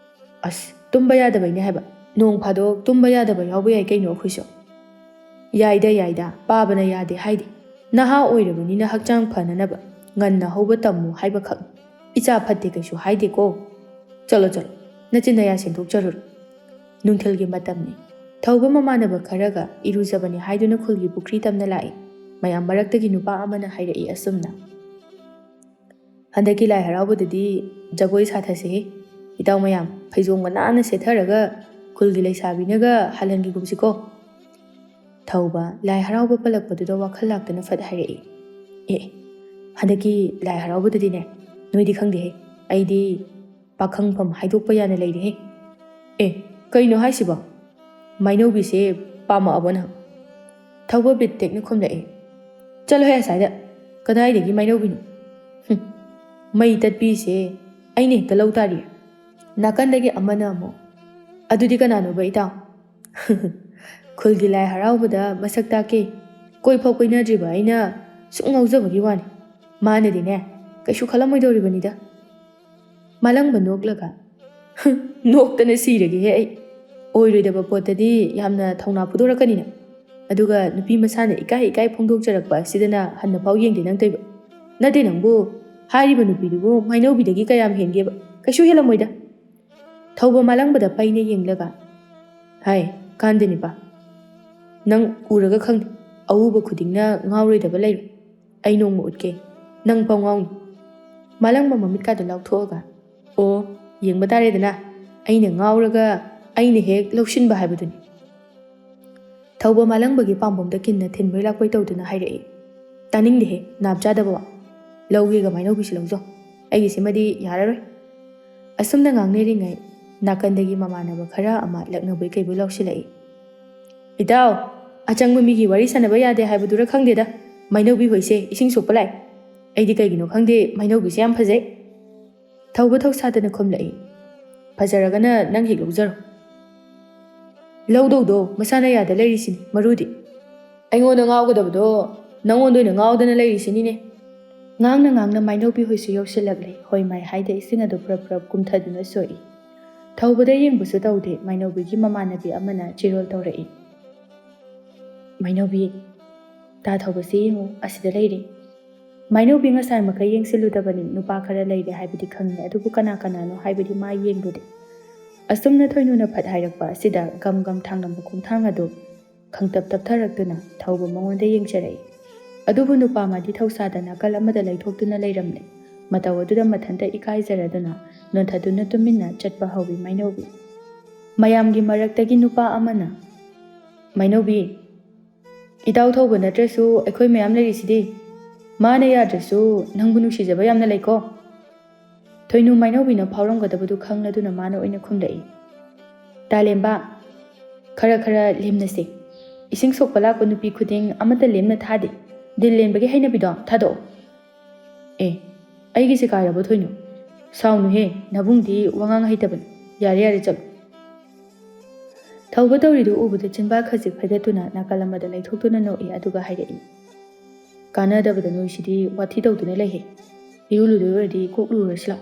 ꯑꯁ, ꯇꯨꯝꯕ ꯌꯥꯗꯕꯩꯅꯦ ꯍꯥꯏꯕ. ꯅꯣꯡ ꯐꯥꯗꯣꯛ ꯇꯨꯝꯕ ꯌꯥꯗꯕ ꯌꯥꯎꯕ ꯌꯥꯏ ꯀꯩꯅꯣ ꯑꯩꯈꯣꯏꯁꯨ. ꯌꯥꯏꯗ ꯌꯥꯏꯗ, ꯄꯥꯕꯅ ꯌꯥꯗꯦ ꯍꯥꯏꯗꯤ. ꯅꯍꯥ ꯑꯣꯏꯔꯕꯅꯤꯅ ꯍꯛꯆꯥꯡ ꯐꯅꯅꯕ ꯉꯟꯅ ꯍꯧꯕ ꯇꯝꯃꯨ ꯍꯥꯏꯕꯈꯛ. ꯏꯆꯥ ꯐꯠꯇꯦ ꯀꯩꯁꯨ ꯍꯥꯏꯗꯦꯀꯣ. ꯆꯠꯂꯣ ꯆꯠꯂꯣ, ꯅꯆꯤꯟ ꯅꯌꯥ ꯁꯦꯡꯗꯣꯛꯆꯔꯨꯔꯣ. ꯅꯨꯡꯊꯤꯜꯒꯤ ꯃꯇꯝꯅꯤ. ꯊꯧꯕ ꯃꯃꯥꯟꯅꯕ ꯈꯔꯒ ꯏꯔꯨꯖꯕꯅꯤ ꯍꯥꯏꯗꯨꯅ ꯈꯨꯜꯒꯤ ꯄꯨꯈ꯭ꯔꯤ ꯇꯝꯅ ꯂꯥꯛꯏ. ꯃꯌꯥꯝ ꯃꯔꯛꯇꯒꯤ ꯅꯨꯄꯥ ꯑꯃꯅ ꯍꯥꯏꯔꯛꯏ ꯑꯁꯨꯝꯅ. ꯍꯟꯗꯛꯀꯤ ꯂꯥꯏ ꯍꯔꯥꯎꯕꯗꯗꯤ ꯖꯒꯣꯏ ꯁꯥꯊꯁꯦꯍꯦ. ꯏꯇꯥꯎ ꯃꯌꯥꯝ ꯐꯩꯖꯣꯝꯒ ꯅꯥꯟꯅ ꯁꯦꯠꯊꯔꯒ ꯈꯨꯜꯒꯤ ꯂꯩꯁꯥꯕꯤꯅꯒ ꯍꯜꯍꯟꯈꯤꯒꯨꯝꯁꯤꯀꯣ. ꯊꯧꯕ ꯂꯥꯏ ꯍꯔꯥꯎꯕ ꯄꯜꯂꯛꯄꯗꯨꯗ ꯋꯥꯈꯜ ꯂꯥꯛꯇꯨꯅ ꯐꯠ ꯍꯥꯏꯔꯛꯏ. ꯍꯟꯗꯛꯀꯤ ꯂꯥꯏ ꯍꯔꯥꯎꯕꯗꯗꯤꯅꯦ, ꯅꯣꯏꯗꯤ ꯈꯪꯗꯦꯍꯦ, ꯑꯩꯗꯤ ꯄꯥꯈꯪꯐꯝ ꯍꯥꯏꯗꯣꯛꯄ ꯌꯥꯅ ꯂꯩꯔꯦꯍꯦ. ꯀꯩꯅꯣ ꯍꯥꯏꯁꯤꯕꯣ? ꯃꯥꯏꯅꯧꯕꯤꯁꯦ ꯄꯥꯝꯃꯛꯑꯕꯣ ꯅꯪ? ꯊꯧꯕ ꯕꯤꯠ ꯇꯦꯛꯅ ꯈꯨꯝꯂꯛꯏ. ꯆꯠꯂꯣꯍꯦ ꯑꯁ꯭ꯋꯥꯏꯗ, ꯀꯗꯥꯏꯗꯒꯤ ꯃꯥꯏꯅꯧꯕꯤꯅꯣ? ꯃꯩ ꯇꯠꯄꯤꯁꯦ ꯑꯩꯅ ꯍꯦꯛꯇ ꯂꯧ ꯇꯥꯔꯤꯌꯦ. ꯅꯥꯀꯟꯗꯒꯤ ꯑꯃꯅ ꯑꯃꯨꯛ, ꯑꯗꯨꯗꯤ ꯀꯅꯥꯅꯣꯕ ꯏꯇꯥꯎ? ꯈꯨꯜꯒꯤ ꯂꯥꯏ ꯍꯔꯥꯎꯕꯗ ꯃꯁꯛ ꯇꯥꯛꯀꯦ. ꯀꯣꯏꯐꯥꯎ ꯀꯣꯏꯅꯗ꯭ꯔꯤꯕ ꯑꯩꯅ ꯁꯨꯝ ꯉꯥꯎꯖꯕꯒꯤ ꯋꯥꯅꯤ. ꯃꯥꯅꯗꯤꯅꯦ ꯀꯩꯁꯨ ꯈꯜꯂꯝꯃꯣꯏꯗꯧꯔꯤꯕꯅꯤꯗ. ꯃꯥꯂꯪꯕ ꯅꯣꯛꯂꯒ, ꯅꯣꯛꯇꯅ ꯁꯤꯔꯒꯦꯍꯦ ꯑꯩ. ꯑꯣꯏꯔꯣꯏꯗꯕ ꯄꯣꯠꯇꯗꯤ ꯌꯥꯝꯅ ꯊꯧꯅꯥ ꯐꯨꯗꯣꯔꯛꯀꯅꯤꯅ. ꯑꯗꯨꯒ ꯅꯨꯄꯤ ꯃꯁꯥꯅ ꯏꯀꯥꯏ ꯐꯣꯡꯗꯣꯛꯆꯔꯛꯄ ꯑꯁꯤꯗꯅ ꯍꯟꯅꯐꯥꯎ ꯌꯦꯡꯗꯦ ꯅꯪ ꯇꯧꯏꯕ. ꯅꯠꯇꯦ ꯅꯪꯕꯨ, ꯍꯥꯏꯔꯤꯕ ꯅꯨꯄꯤꯗꯨꯕꯨ ꯃꯥꯏꯅꯧꯕꯤꯗꯒꯤ ꯀꯌꯥꯝ ꯍꯦꯟꯒꯦꯕ? ꯀꯩꯁꯨ ꯍꯦꯜꯂꯝꯃꯣꯏꯗ. ꯊꯧꯕ ꯃꯥꯂꯪꯕꯗ ꯄꯩꯅ ꯌꯦꯡꯂꯒ, ꯍꯥꯏ ꯀꯥꯟꯗꯦ ꯅꯤꯄꯥ, ꯅꯪ ꯎꯔꯒ ꯈꯪꯅꯤ. ꯑꯎꯕ ꯈꯨꯗꯤꯡꯅ ꯉꯥꯎꯔꯣꯏꯗꯕ ꯂꯩꯔꯣꯏ. ꯑꯩ ꯅꯣꯡꯃ ꯎꯠꯀꯦ, ꯅꯪ ꯄꯥꯎ ꯉꯥꯎꯅꯤ. ꯃꯥꯂꯪꯕ ꯃꯃꯤꯠꯀꯥꯗꯨ ꯂꯥꯎꯊꯣꯛꯑꯒ, ꯑꯣ, ꯌꯦꯡꯕ ꯇꯥꯔꯦꯗꯅ. ꯑꯩꯅ ꯉꯥꯎꯔꯒ ꯑꯩꯅ ꯍꯦꯛ ꯂꯧꯁꯤꯟꯕ ꯍꯥꯏꯕꯗꯨꯅꯤ. ꯊꯧꯕ ꯃꯥꯂꯪꯕꯒꯤ ꯄꯥꯝꯕꯣꯝꯗ ꯀꯤꯟꯅ ꯊꯤꯟꯕꯩ ꯂꯥꯛꯄꯩ ꯇꯧꯗꯨꯅ ꯍꯥꯏꯔꯛꯏ꯫ ꯇꯥꯅꯤꯡꯗꯦꯍꯦ, ꯅꯥꯞ ꯆꯥꯗꯕ ꯋꯥ꯫ ꯂꯧꯒꯦꯒ ꯃꯥꯏꯅꯧꯕꯤꯁꯤ ꯂꯧꯖꯧ, ꯑꯩꯒꯤꯁꯤꯃꯗꯤ ꯌꯥꯔꯔꯣꯏ꯫ ꯑꯁꯨꯝꯅ ꯉꯥꯡꯅꯔꯤꯉꯩ ꯅꯥꯀꯟꯗꯒꯤ ꯃꯃꯥꯟꯅꯕ ꯈꯔ ꯑꯃ ꯂꯛꯅꯕꯣꯏ ꯀꯩꯕꯣꯏ ꯂꯥꯎꯁꯤꯜꯂꯛꯏ꯫ ꯏꯇꯥꯎ, ꯑꯆꯪꯕ ꯃꯤꯒꯤ ꯋꯥꯔꯤ ꯁꯥꯟꯅꯕ ꯌꯥꯗꯦ ꯍꯥꯏꯕꯗꯨꯔ ꯈꯪꯗꯦꯗ, ꯃꯥꯏꯅꯧꯕꯤ ꯍꯣꯏꯁꯦ ꯏꯁꯤꯡ ꯁꯣꯛꯄ ꯂꯥꯛꯏ꯫ ꯑꯩꯗꯤ ꯀꯩꯒꯤꯅꯣ ꯈꯪꯗꯦ ꯃꯥꯏꯅꯧꯕꯤꯁꯦ ꯌꯥꯝ ꯐꯖꯩ꯫ ꯊꯧꯕ ꯊꯧꯁꯥꯗꯅ ꯈꯨꯝꯂꯛꯏ꯫ ꯐꯖꯔꯒꯅ ꯅꯪ ꯍꯦꯛ ꯂꯧꯖꯔꯣ꯫ ꯂꯧꯗꯧꯗꯣ ꯃꯁꯥꯅ ꯌꯥꯗ ꯂꯩꯔꯤꯁꯤꯅꯤ ꯃꯔꯨꯗꯤ꯫ ꯑꯩꯉꯣꯟꯗ ꯉꯥꯎꯒꯗꯕꯗꯣ ꯅꯪꯉꯣꯟꯗ ꯑꯣꯏꯅ ꯉꯥꯎꯗꯅ ꯂꯩꯔꯤꯁꯤꯅꯤꯅꯦ꯫ ꯉꯥꯡꯅ ꯉꯥꯡꯅ ꯃꯥꯏꯅꯧꯕꯤ ꯍꯣꯏꯁꯨ ꯌꯧꯁꯤꯜꯂꯛꯂꯦ꯫ ꯍꯣꯏ ꯃꯥꯏ ꯍꯥꯏꯗ ꯏꯁꯤꯡ ꯑꯗꯨ ꯄ꯭ꯔꯞ ꯄ꯭ꯔꯞ ꯀꯨꯝꯊꯗꯨꯅ ꯁꯣꯛꯏ꯫ ꯊꯧꯕꯗ ꯌꯦꯡꯕꯁꯨ ꯇꯧꯗꯦ ꯃꯥꯏꯅꯧꯕꯤꯒꯤ ꯃꯃꯥꯟꯅꯕꯤ ꯑꯃꯅ ꯆꯤꯔꯣꯜ ꯇꯧꯔꯛꯏ꯫ ꯃꯥꯏꯅꯧꯕꯤ, ꯇꯥ ꯊꯧꯕꯁꯤ ꯌꯦꯡꯉꯨ, ꯑꯁꯤꯗ ꯂꯩꯔꯤ꯫ ꯃꯥꯏꯅꯧꯕꯤ ꯉꯁꯥꯏ ꯃꯈꯩ ꯌꯦꯡꯁꯤꯜꯂꯨꯗꯕꯅꯤ ꯅꯨꯄꯥ ꯈꯔ ꯂꯩꯔꯦ ꯍꯥꯏꯕꯗꯤ ꯈꯪꯉꯤ, ꯑꯗꯨꯕꯨ ꯀꯅꯥ ꯀꯅꯥꯅꯣ ꯍꯥꯏꯕꯗꯤ ꯃꯥ ꯌꯦꯡꯂꯨꯗꯦ꯫ ꯑꯁꯨꯝꯅ ꯊꯣꯏꯅꯨꯅ ꯐꯠ ꯍꯥꯏꯔꯛꯄ ꯑꯁꯤꯗ ꯒꯝ ꯒꯝ ꯊꯥꯡꯂꯝꯕ ꯈꯣꯡꯊꯥꯡ ꯑꯗꯨ ꯈꯪꯇꯞ ꯇꯞꯊꯔꯛꯇꯨꯅ ꯊꯧꯕ ꯃꯉꯣꯟꯗ ꯌꯦꯡꯖꯔꯛꯏ꯫ ꯑꯗꯨꯕꯨ ꯅꯨꯄꯥ ꯃꯥꯗꯤ ꯊꯧꯁꯥꯗ ꯅꯥꯀꯜ ꯑꯃꯗ ꯂꯩꯊꯣꯛꯇꯨꯅ ꯂꯩꯔꯝꯂꯦ꯫ ꯃꯇꯧ ꯑꯗꯨꯗ ꯃꯊꯟꯇ ꯏꯀꯥꯏꯖꯔꯗꯨꯅ ꯅꯣꯟꯊꯗꯨꯅ ꯇꯨꯃꯤꯟꯅ ꯆꯠꯄ ꯍꯧꯋꯤ ꯃꯥꯏꯅꯧꯕꯤ꯫ ꯃꯌꯥꯝꯒꯤ ꯃꯔꯛꯇꯒꯤ ꯅꯨꯄꯥ ꯑꯃꯅ, ꯃꯥꯏꯅꯧꯕꯤ, ꯏꯇꯥꯎ ꯊꯧꯕ ꯅꯠꯇ꯭ꯔꯁꯨ ꯑꯩꯈꯣꯏ ꯃꯌꯥꯝ ꯂꯩꯔꯤꯁꯤꯗꯤ, ꯃꯥꯅ ꯌꯥꯗ꯭ꯔꯁꯨ ꯅꯪꯕꯨ ꯅꯨꯡꯁꯤꯖꯕ ꯌꯥꯝꯅ ꯂꯩꯀꯣ꯫ ꯊꯣꯏꯅꯨ ꯃꯥꯏꯅꯧꯕꯤꯅ ꯐꯥꯎꯔꯝꯒꯗꯕꯗꯨ ꯈꯪꯂꯗꯨꯅ ꯃꯥꯅ ꯑꯣꯏꯅ ꯈꯨꯝꯂꯛꯏ꯫ ꯇꯥꯂꯦꯝꯕ, ꯈꯔ ꯈꯔ ꯂꯦꯝꯅꯁꯦ꯫ ꯏꯁꯤꯡ ꯁꯣꯛꯄ ꯂꯥꯛꯄ ꯅꯨꯄꯤ ꯈꯨꯗꯤꯡ ꯑꯃꯠꯇ ꯂꯦꯝꯅ ꯊꯥꯗꯦ꯫ ꯗꯤꯜ ꯂꯦꯟꯕꯒꯤ ꯍꯩꯅꯕꯤꯗꯣ ꯊꯥꯗꯣꯛꯑꯣ꯫ ꯑꯦ, ꯑꯩꯒꯤꯁꯦ ꯀꯥꯏꯔꯕꯣ ꯊꯣꯏꯅꯨ? ꯁꯥꯎꯅꯨꯍꯦ, ꯅꯕꯨꯡꯗꯤ ꯋꯥꯉꯥꯡ ꯍꯩꯇꯕꯅꯤ꯫ ꯌꯥꯔꯦ ꯌꯥꯔꯦ ꯆꯠꯂꯣ꯫ ꯊꯧꯕ ꯇꯧꯔꯤꯗꯨ ꯎꯕꯗ ꯆꯤꯟꯕꯥ ꯈꯖꯤꯛ ꯐꯩꯗꯠꯇꯨꯅ ꯅꯥꯀꯜ ꯑꯃꯗ ꯂꯩꯊꯣꯛꯇꯨꯅ ꯅꯣꯛꯏ ꯑꯗꯨꯒ ꯍꯥꯏꯔꯛꯏ꯫ ꯀꯥꯟꯅꯗꯕꯗ ꯅꯣꯏꯁꯤꯗꯤ ꯋꯥꯊꯤ ꯇꯧꯗꯨꯅ ꯂꯩꯍꯦ꯫ ꯏꯔꯨ ꯂꯨꯗꯣꯏ ꯑꯣꯏꯔꯗꯤ ꯀꯣꯛ ꯂꯨꯔꯁꯤ ꯂꯥꯎ꯫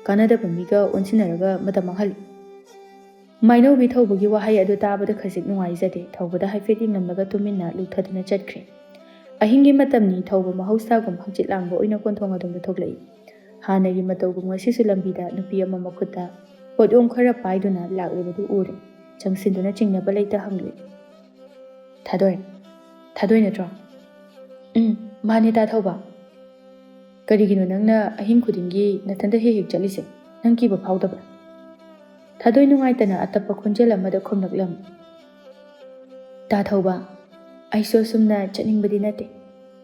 ꯀꯥꯟꯅꯗꯕ ꯃꯤꯒ ꯑꯣꯟꯁꯤꯟꯅꯔꯒ ꯃꯇꯝ ꯃꯥꯡꯍꯜꯂꯤ꯫ ꯃꯥꯏꯅꯧꯕꯤ ꯊꯧꯕꯒꯤ ꯋꯥꯍꯩ ꯑꯗꯨ ꯇꯥꯕꯗ ꯈꯖꯤꯛ ꯅꯨꯡꯉꯥꯏꯖꯗꯦ꯫ ꯊꯧꯕꯗ ꯍꯥꯏꯐꯦꯠ ꯌꯦꯡꯂꯝꯂꯒ ꯇꯨꯃꯤꯟꯅ ꯂꯨꯞꯊꯗꯨꯅ ꯆꯠꯈ꯭ꯔꯦ꯫ ꯑꯍꯤꯡꯒꯤ ꯃꯇꯝꯅꯤ ꯊꯧꯕ ꯃꯍꯧꯁꯥꯒꯨꯝ ꯍꯪꯆꯤꯠ ꯂꯥꯡꯕ ꯑꯣꯏꯅ ꯀꯣꯟꯊꯣꯡ ꯑꯗꯣꯝꯗ ꯊꯣꯛꯂꯛꯏ꯫ ꯍꯥꯟꯅꯒꯤ ꯃꯇꯧꯒꯨꯝ ꯉꯁꯤꯁꯨ ꯂꯝꯕꯤꯗ ꯅꯨꯄꯤ ꯑꯃ ꯃꯈꯨꯠꯇ ꯄꯣꯠꯌꯣꯝ ꯈꯔ ꯄꯥꯏꯗꯨꯅ ꯂꯥꯛꯂꯤꯕꯗꯨ ꯎꯔꯦ꯫ ꯆꯪꯁꯤꯟꯗꯨꯅ ꯆꯤꯡꯅꯕ ꯂꯩꯇ ꯍꯪꯂꯨꯏ꯫ ꯊꯥꯗꯣꯏ, ꯊꯥꯗꯣꯏ ꯅꯠꯇ꯭ꯔꯣ? ꯃꯥꯅꯦ ꯇꯥ ꯊꯧꯕ꯫ ꯀꯔꯤꯒꯤꯅꯣ ꯅꯪꯅ ꯑꯍꯤꯡ ꯈꯨꯗꯤꯡꯒꯤ ꯅꯊꯟꯇ ꯍꯦꯛ ꯍꯦꯛ ꯆꯠꯂꯤꯁꯦ? ꯅꯪ ꯀꯤꯕ ꯐꯥꯎꯗꯕ꯭ꯔꯥ? ꯊꯥꯗꯣꯏ ꯅꯨꯡꯉꯥꯏꯇꯅ ꯑꯇꯞꯄ ꯈꯣꯟꯖꯦꯜ ꯑꯃꯗ ꯈꯨꯝꯂꯛꯂꯝꯃꯤ꯫ ꯇꯥ ꯊꯧꯕ, ꯑꯩꯁꯨ ꯑꯁꯨꯝꯅ ꯆꯠꯅꯤꯡꯕꯗꯤ ꯅꯠꯇꯦ꯫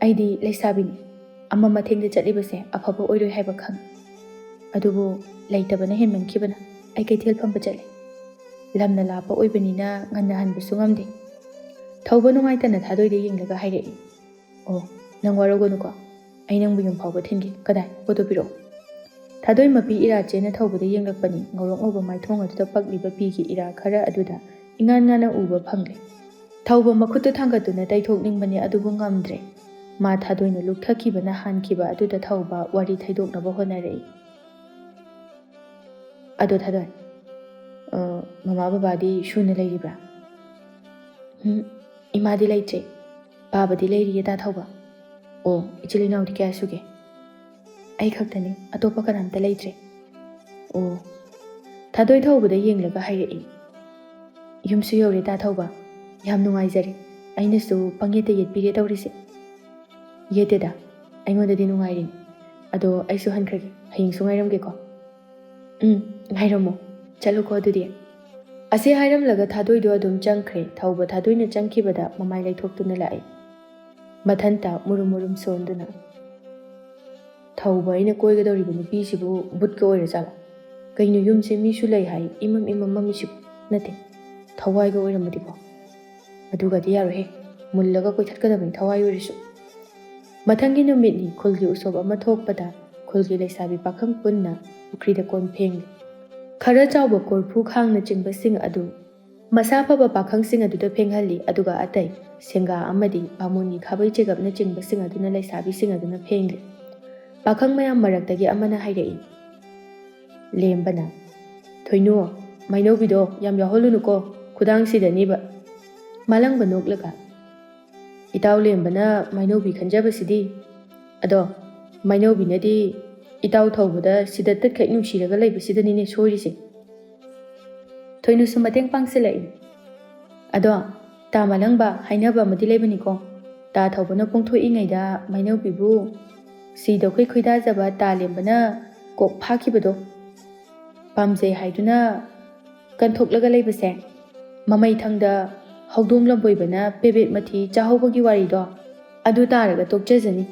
ꯑꯩꯗꯤ ꯂꯩꯁꯥꯕꯤꯅꯤ꯫ ꯑꯃ ꯃꯊꯦꯡꯗ ꯆꯠꯂꯤꯕꯁꯦ ꯑꯐꯕ ꯑꯣꯏꯔꯣꯏ ꯍꯥꯏꯕ ꯈꯪꯉꯤ꯫ ꯑꯗꯨꯕꯨ ꯂꯩꯇꯕꯅ ꯍꯦꯟꯃꯟꯈꯤꯕꯅ ꯑꯩ ꯀꯩꯊꯦꯜ ꯐꯝꯕ ꯆꯠꯂꯤ꯫ ꯂꯝꯅ ꯂꯥꯞꯄ ꯑꯣꯏꯕꯅꯤꯅ ꯉꯟꯅ ꯍꯟꯕꯁꯨ ꯉꯝꯗꯦ꯫ ꯊꯧꯕ ꯅꯨꯡꯉꯥꯏꯇꯅ ꯊꯥꯗꯣꯏꯗ ꯌꯦꯡꯂꯒ ꯍꯥꯏꯔꯛꯏ꯫ ꯑꯣ, ꯅꯪ ꯋꯥꯔꯧꯒꯅꯨꯀꯣ, ꯑꯩ ꯅꯪꯕꯨ ꯌꯨꯝ ꯐꯥꯎꯕ ꯊꯤꯟꯒꯦ꯫ ꯀꯗꯥꯏ, ꯄꯣꯠꯇꯣ ꯄꯤꯔꯛꯑꯣ꯫ ꯊꯥꯗꯣꯏ ꯃꯄꯤ ꯏꯔꯥ ꯆꯦꯅ ꯊꯧꯕꯗ ꯌꯦꯡꯂꯛꯄꯅꯤ꯫ ꯉꯧꯔꯣꯛ ꯉꯧꯕ ꯃꯥꯏꯊꯣꯡ ꯑꯗꯨꯗ ꯄꯛꯂꯤꯕ ꯄꯤꯒꯤ ꯏꯔꯥ ꯈꯔ ꯑꯗꯨꯗ ꯏꯉꯥꯟ ꯉꯥꯟꯅ ꯎꯕ ꯐꯪꯂꯦ꯫ ꯊꯧꯕ ꯃꯈꯨꯠꯇꯨ ꯊꯥꯡꯒꯠꯇꯨꯅ ꯇꯩꯊꯣꯛꯅꯤꯡꯕꯅꯤ ꯑꯗꯨꯕꯨ ꯉꯝꯗ꯭ꯔꯦ꯫ ꯃꯥ ꯊꯥꯗꯣꯏꯅ ꯂꯨꯞꯊꯈꯤꯕꯅ ꯍꯥꯟꯈꯤꯕ ꯑꯗꯨꯗ ꯊꯧꯕ ꯋꯥꯔꯤ ꯊꯩꯗꯣꯛꯅꯕ ꯍꯣꯠꯅꯔꯛꯏ꯫ ꯑꯗꯣ ꯊꯥꯗꯣꯏ, ꯃꯃꯥ ꯕꯕꯥꯗꯤ ꯁꯨꯅ ꯂꯩꯔꯤꯕ꯭ꯔꯥ? ꯏꯃꯥꯗꯤ ꯂꯩꯇ꯭ꯔꯦ, ꯕꯥꯕꯗꯤ ꯂꯩꯔꯤꯌꯦ ꯇꯥ ꯊꯧꯕ꯫ ꯑꯣ, ꯏꯆꯤꯜ ꯏꯅꯥꯎꯗꯤ ꯀꯌꯥ ꯁꯨꯒꯦ? ꯑꯩ ꯈꯛꯇꯅꯤ, ꯑꯇꯣꯞꯄ ꯀꯅꯥꯝꯇ ꯂꯩꯇ꯭ꯔꯦ꯫ ꯑꯣ, ꯊꯥꯗꯣꯏ ꯊꯧꯕꯗ ꯌꯦꯡꯂꯒ ꯍꯥꯏꯔꯛꯏ꯫ ꯌꯨꯝꯁꯨ ꯌꯧꯔꯦ ꯇꯥ ꯊꯧꯕ, ꯌꯥꯝ ꯅꯨꯡꯉꯥꯏꯖꯔꯦ꯫ ꯑꯩꯅꯁꯨ ꯄꯪꯌꯦꯠꯇ ꯌꯦꯠꯄꯤꯔꯦ ꯇꯧꯔꯤꯁꯦ꯫ ꯌꯦꯠꯇꯦꯗ, ꯑꯩꯉꯣꯟꯗꯗꯤ ꯅꯨꯡꯉꯥꯏꯔꯤꯅꯤ꯫ ꯑꯗꯣ ꯑꯩꯁꯨ ꯍꯟꯈ꯭ꯔꯒꯦ, ꯍꯌꯦꯡꯁꯨ ꯉꯥꯏꯔꯝꯒꯦꯀꯣ꯫ ꯉꯥꯏꯔꯝꯃꯣ, ꯆꯠꯂꯨꯀꯣ ꯑꯗꯨꯗꯤ꯫ ꯑꯁꯤ ꯍꯥꯏꯔꯝꯂꯒ ꯊꯥꯗꯣꯏꯗꯣ ꯑꯗꯨꯝ ꯆꯪꯈ꯭ꯔꯦ꯫ ꯊꯧꯕ ꯊꯥꯗꯣꯏꯅ ꯆꯪꯈꯤꯕꯗ ꯃꯃꯥꯏ ꯂꯩꯊꯣꯛꯇꯨꯅ ꯂꯥꯛꯏ, ꯃꯊꯟꯇ ꯃꯨꯔꯨꯝ ꯃꯨꯔꯨꯝ ꯁꯣꯟꯗꯨꯅ꯫ ꯊꯧꯕ, ꯑꯩꯅ ꯀꯣꯏꯒꯗꯧꯔꯤꯕ ꯅꯨꯄꯤꯁꯤꯕꯨ ꯕꯨꯠꯀ ꯑꯣꯏꯔꯖꯥꯠꯂꯥ? ꯀꯩꯅꯣ ꯌꯨꯝꯁꯦ ꯃꯤꯁꯨ ꯂꯩ ꯍꯥꯏ, ꯏꯃꯝ ꯏꯃꯝ ꯃꯝꯃꯤꯁꯤꯕꯨ? ꯅꯠꯇꯦ, ꯊꯋꯥꯏꯒ ꯑꯣꯏꯔꯝꯃꯗꯤꯀꯣ? ꯑꯗꯨꯒꯗꯤ ꯌꯥꯔꯣꯏꯍꯦ, ꯃꯨꯜꯂꯒ ꯀꯣꯏꯊꯠꯀꯗꯕꯅꯤ ꯊꯋꯥꯏ ꯑꯣꯏꯔꯁꯨ꯫ ꯃꯊꯪꯒꯤ ꯅꯨꯃꯤꯠꯅꯤ ꯈꯨꯜꯒꯤ ꯎꯁꯣꯞ ꯑꯃ ꯊꯣꯛꯄꯗ ꯈꯨꯜꯒꯤ ꯂꯩꯁꯥꯕꯤ ꯄꯥꯈꯪ ꯄꯨꯟꯅ ꯄꯨꯈ꯭ꯔꯤꯗ ꯀꯣꯟ ꯐꯦꯡꯂꯤ꯫ ꯈꯔ ꯆꯥꯎꯕ ꯀꯣꯔꯐꯨ ꯈꯥꯡꯅꯆꯤꯡꯕꯁꯤꯡ ꯑꯗꯨ ꯃꯁꯥ ꯐꯕ ꯄꯥꯈꯪꯁꯤꯡ ꯑꯗꯨꯗ ꯐꯦꯡꯍꯜꯂꯤ, ꯑꯗꯨꯒ ꯑꯇꯩ ꯁꯦꯡꯒꯥ ꯑꯃꯗꯤ ꯕꯥꯃꯣꯟꯒꯤ ꯈꯥꯕꯩ ꯆꯦꯒꯞꯅꯆꯤꯡꯕꯁꯤꯡ ꯑꯗꯨꯅ ꯂꯩꯁꯥꯕꯤꯁꯤꯡ ꯑꯗꯨꯅ ꯐꯦꯡꯂꯤ꯫ ꯄꯥꯈꯪ ꯃꯌꯥꯝ ꯃꯔꯛꯇꯒꯤ ꯑꯃꯅ ꯍꯥꯏꯔꯛꯏ꯫ ꯂꯦꯝꯕꯅ, ꯊꯣꯏꯅꯨ, ꯃꯥꯏꯅꯧꯕꯤꯗꯣ ꯌꯥꯝ ꯌꯥꯎꯍꯜꯂꯨꯅꯨꯀꯣ, ꯈꯨꯗꯥꯡꯁꯤꯗꯅꯤꯕ꯫ ꯃꯥꯂꯪꯕ ꯅꯣꯛꯂꯒ, ꯏꯇꯥꯎ ꯂꯦꯝꯕꯅ ꯃꯥꯏꯅꯧꯕꯤ ꯈꯟꯖꯕꯁꯤꯗꯤ, ꯑꯗꯣ ꯃꯥꯏꯅꯧꯕꯤꯅꯗꯤ ꯏꯇꯥꯎ ꯊꯧꯕꯗ ꯁꯤꯗ ꯇꯠꯈꯩ ꯅꯨꯡꯁꯤꯔꯒ ꯂꯩꯕꯁꯤꯗꯅꯤꯅꯦ ꯁꯣꯏꯔꯤꯁꯦ꯫ ꯊꯣꯏꯅꯨꯁꯨ ꯃꯇꯦꯡ ꯄꯥꯡꯁꯤꯜꯂꯛꯏ꯫ ꯑꯗꯣ ꯇꯥ ꯃꯥꯂꯪꯕ, ꯍꯥꯏꯅꯕ ꯑꯃꯗꯤ ꯂꯩꯕꯅꯤꯀꯣ꯫ ꯇꯥ ꯊꯧꯕꯅ ꯄꯣꯡꯊꯣꯛꯏꯉꯩꯗ ꯃꯥꯏꯅꯧꯕꯤꯕꯨ ꯁꯤꯗꯧꯈꯩ ꯈꯣꯏꯗꯥꯖꯕ ꯇꯥ ꯂꯦꯝꯕꯅ ꯀꯣꯛ ꯐꯥꯈꯤꯕꯗꯣ, ꯄꯥꯝꯖꯩ ꯍꯥꯏꯗꯨꯅ ꯀꯟꯊꯣꯛꯂꯒ ꯂꯩꯕꯁꯦ, ꯃꯃꯩꯊꯪꯗ ꯍꯧꯗꯣꯡ ꯂꯝꯕꯣꯏꯕꯅ ꯄꯦꯕꯦꯠ ꯃꯊꯤ ꯆꯥꯍꯧꯕꯒꯤ ꯋꯥꯔꯤꯗꯣ ꯑꯗꯨ ꯇꯥꯔꯒ ꯇꯣꯛꯆꯖꯅꯤ꯫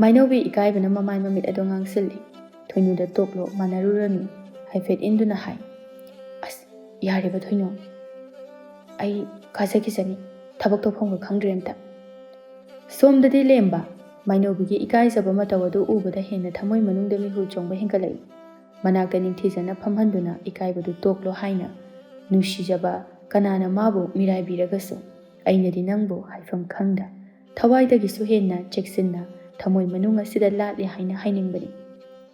ꯃꯥꯏꯅꯧꯕꯤ ꯏꯀꯥꯏꯕꯅ ꯃꯃꯥꯏ ꯃꯃꯤꯠ ꯑꯗꯨ ꯉꯥꯡꯁꯤꯜꯂꯤ꯫ ꯊꯣꯏꯅꯨꯗ ꯇꯣꯛꯂꯣ ꯃꯥꯟꯅꯔꯨꯔꯅꯨ ꯍꯥꯏꯐꯦꯠ ꯏꯟꯗꯨꯅ ꯍꯥꯏ꯫ ꯑꯁ ꯌꯥꯔꯦꯕ ꯊꯣꯏꯅꯨ, ꯑꯩ ꯀꯥꯖꯈꯤꯁꯅꯤ, ꯊꯕꯛ ꯇꯧꯐꯝꯒ ꯈꯪꯗ꯭ꯔꯦ ꯑꯝꯇ꯫ ꯁꯣꯝꯗꯗꯤ ꯂꯦꯝꯕ ꯃꯥꯏꯅꯧꯕꯤꯒꯤ ꯏꯀꯥꯏꯖꯕ ꯃꯇꯧ ꯑꯗꯨ ꯎꯕꯗ ꯍꯦꯟꯅ ꯊꯃꯣꯏ ꯃꯅꯨꯡꯗ ꯃꯤꯍꯨꯜ ꯆꯣꯡꯕ ꯍꯦꯟꯒꯠꯂꯛꯏ꯫ ꯃꯅꯥꯛꯇ ꯅꯤꯡꯊꯤꯖꯅ ꯐꯝꯍꯟꯗꯨꯅ ꯏꯀꯥꯏꯕꯗꯨ ꯇꯣꯛꯂꯣ ꯍꯥꯏꯅ, ꯅꯨꯡꯁꯤꯖꯕ ꯀꯅꯥꯅ ꯃꯥꯕꯨ ꯃꯤꯔꯥꯏꯕꯤꯔꯒꯁꯨ ꯑꯩꯅꯗꯤ ꯅꯪꯕꯨ ꯍꯥꯏꯐꯝ ꯈꯪꯗ ꯊꯋꯥꯏꯗꯒꯤꯁꯨ ꯍꯦꯟꯅ ꯆꯦꯛꯁꯤꯟꯅ ꯊꯃꯣꯏ ꯃꯅꯨꯡ ꯑꯁꯤꯗ ꯂꯥꯠꯂꯤ ꯍꯥꯏꯅ ꯍꯥꯏꯅꯤꯡꯕꯅꯤ꯫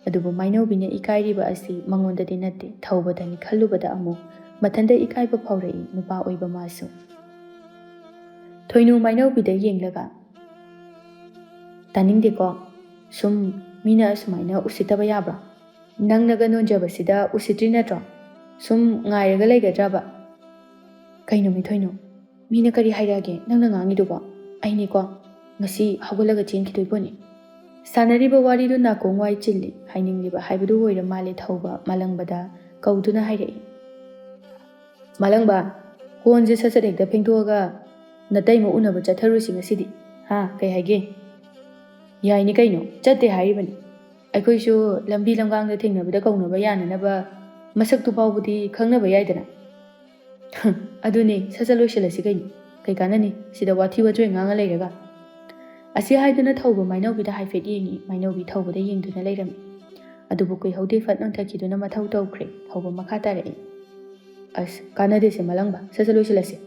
ꯑꯗꯨꯕꯨ ꯃꯥꯏꯅꯧꯕꯤꯅ ꯏꯀꯥꯏꯔꯤꯕ ꯑꯁꯤ ꯃꯉꯣꯟꯗꯗꯤ ꯅꯠꯇꯦ, ꯊꯧꯕꯗꯅꯤ ꯈꯜꯂꯨꯕꯗ ꯑꯃꯨꯛ ꯃꯊꯟꯇ ꯏꯀꯥꯏꯕ ꯐꯥꯎꯔꯛꯏ ꯅꯨꯄꯥ ꯑꯣꯏꯕ ꯃꯥꯁꯨ꯫ ꯊꯣꯏꯅꯨ ꯃꯥꯏꯅꯧꯕꯤꯗ ꯌꯦꯡꯂꯒ, ꯇꯥꯅꯤꯡꯗꯦꯀꯣ, ꯁꯨꯝ ꯃꯤꯅ ꯑꯁꯨꯃꯥꯏꯅ ꯎꯁꯤꯠꯇꯕ ꯌꯥꯕ꯭ꯔꯣ? ꯅꯪꯅꯒ ꯅꯣꯟꯖꯕꯁꯤꯗ ꯎꯁꯤꯠꯇ꯭ꯔꯤ ꯅꯠꯇ꯭ꯔꯣ? ꯁꯨꯝ ꯉꯥꯏꯔꯒ ꯂꯩꯒꯗ꯭ꯔꯕ? ꯀꯩꯅꯣ ꯃꯤꯊꯣꯏꯅꯨ, ꯃꯤꯅ ꯀꯔꯤ ꯍꯥꯏꯔꯛꯑꯒꯦ ꯅꯪꯅ ꯉꯥꯡꯉꯤꯗꯨꯕꯣ? ꯑꯩꯅꯤꯀꯣ ꯉꯁꯤ ꯍꯧꯒꯠꯂꯒ ꯆꯦꯟꯈꯤꯗꯣꯏꯕꯣꯅꯤ꯫ ꯁꯥꯟꯅꯔꯤꯕ ꯋꯥꯔꯤꯗꯨ ꯅꯥꯀꯣꯡ ꯋꯥꯏ ꯆꯤꯜꯂꯤ ꯍꯥꯏꯅꯤꯡꯂꯤꯕ ꯍꯥꯏꯕꯗꯨ ꯑꯣꯏꯔ ꯃꯥꯜꯂꯦ ꯊꯧꯕ ꯃꯥꯂꯪꯕꯗ ꯀꯧꯗꯨꯅ ꯍꯥꯏꯔꯛꯏ꯫ ꯃꯥꯂꯪꯕ, ꯀꯣꯟꯁꯦ ꯁꯠ ꯁꯠ ꯍꯦꯛꯇ ꯐꯦꯡꯗꯣꯛꯑꯒ ꯅꯇꯩꯃ ꯎꯅꯕ ꯆꯠꯊꯔꯨꯁꯤ ꯉꯁꯤꯗꯤ꯫ ꯍꯥ, ꯀꯩ ꯍꯥꯏꯒꯦ? ꯌꯥꯏꯅꯤ ꯀꯩꯅꯣ, ꯆꯠꯇꯦ ꯍꯥꯏꯔꯤꯕꯅꯤ꯫ ꯑꯩꯈꯣꯏꯁꯨ ꯂꯝꯕꯤ ꯂꯝꯒꯥꯡꯗ ꯊꯦꯡꯅꯕꯗ ꯀꯧꯅꯕ ꯌꯥꯅꯅꯕ ꯃꯁꯛꯇꯨ ꯐꯥꯎꯕꯗꯤ ꯈꯪꯅꯕ ꯌꯥꯏꯗꯅ꯫ ꯑꯗꯨꯅꯦ, ꯁꯠ ꯁꯠ ꯂꯣꯏꯁꯤꯜꯂꯁꯤ ꯀꯩꯅꯣ, ꯀꯩ ꯀꯥꯟꯅꯅꯤ ꯁꯤꯗ ꯋꯥꯊꯤ ꯋꯥꯆꯣꯏ ꯉꯥꯡꯉ ꯂꯩꯔꯒ꯫ ꯑꯁꯤ ꯍꯥꯏꯗꯨꯅ ꯊꯧꯕ ꯃꯥꯏꯅꯧꯕꯤꯗ ꯍꯥꯏꯐꯦꯠ ꯌꯦꯡꯉꯤ꯫ ꯃꯥꯏꯅꯧꯕꯤ ꯊꯧꯕꯗ ꯌꯦꯡꯗꯨꯅ ꯂꯩꯔꯝꯃꯤ꯫ ꯑꯗꯨꯕꯨ ꯀꯨꯏꯍꯧꯗꯦ ꯐꯠ ꯅꯣꯟꯊꯈꯤꯗꯨꯅ ꯃꯊꯧ ꯇꯧꯈ꯭ꯔꯦ꯫ ꯊꯧꯕ ꯃꯈꯥ ꯇꯥꯔꯛꯏ꯫ ꯑꯁ ꯀꯥꯟꯅꯗꯦꯁꯦ ꯃꯥꯂꯪꯕ, ꯁꯠ ꯁꯠ ꯂꯣꯏꯁꯤꯜꯂꯁꯤ꯫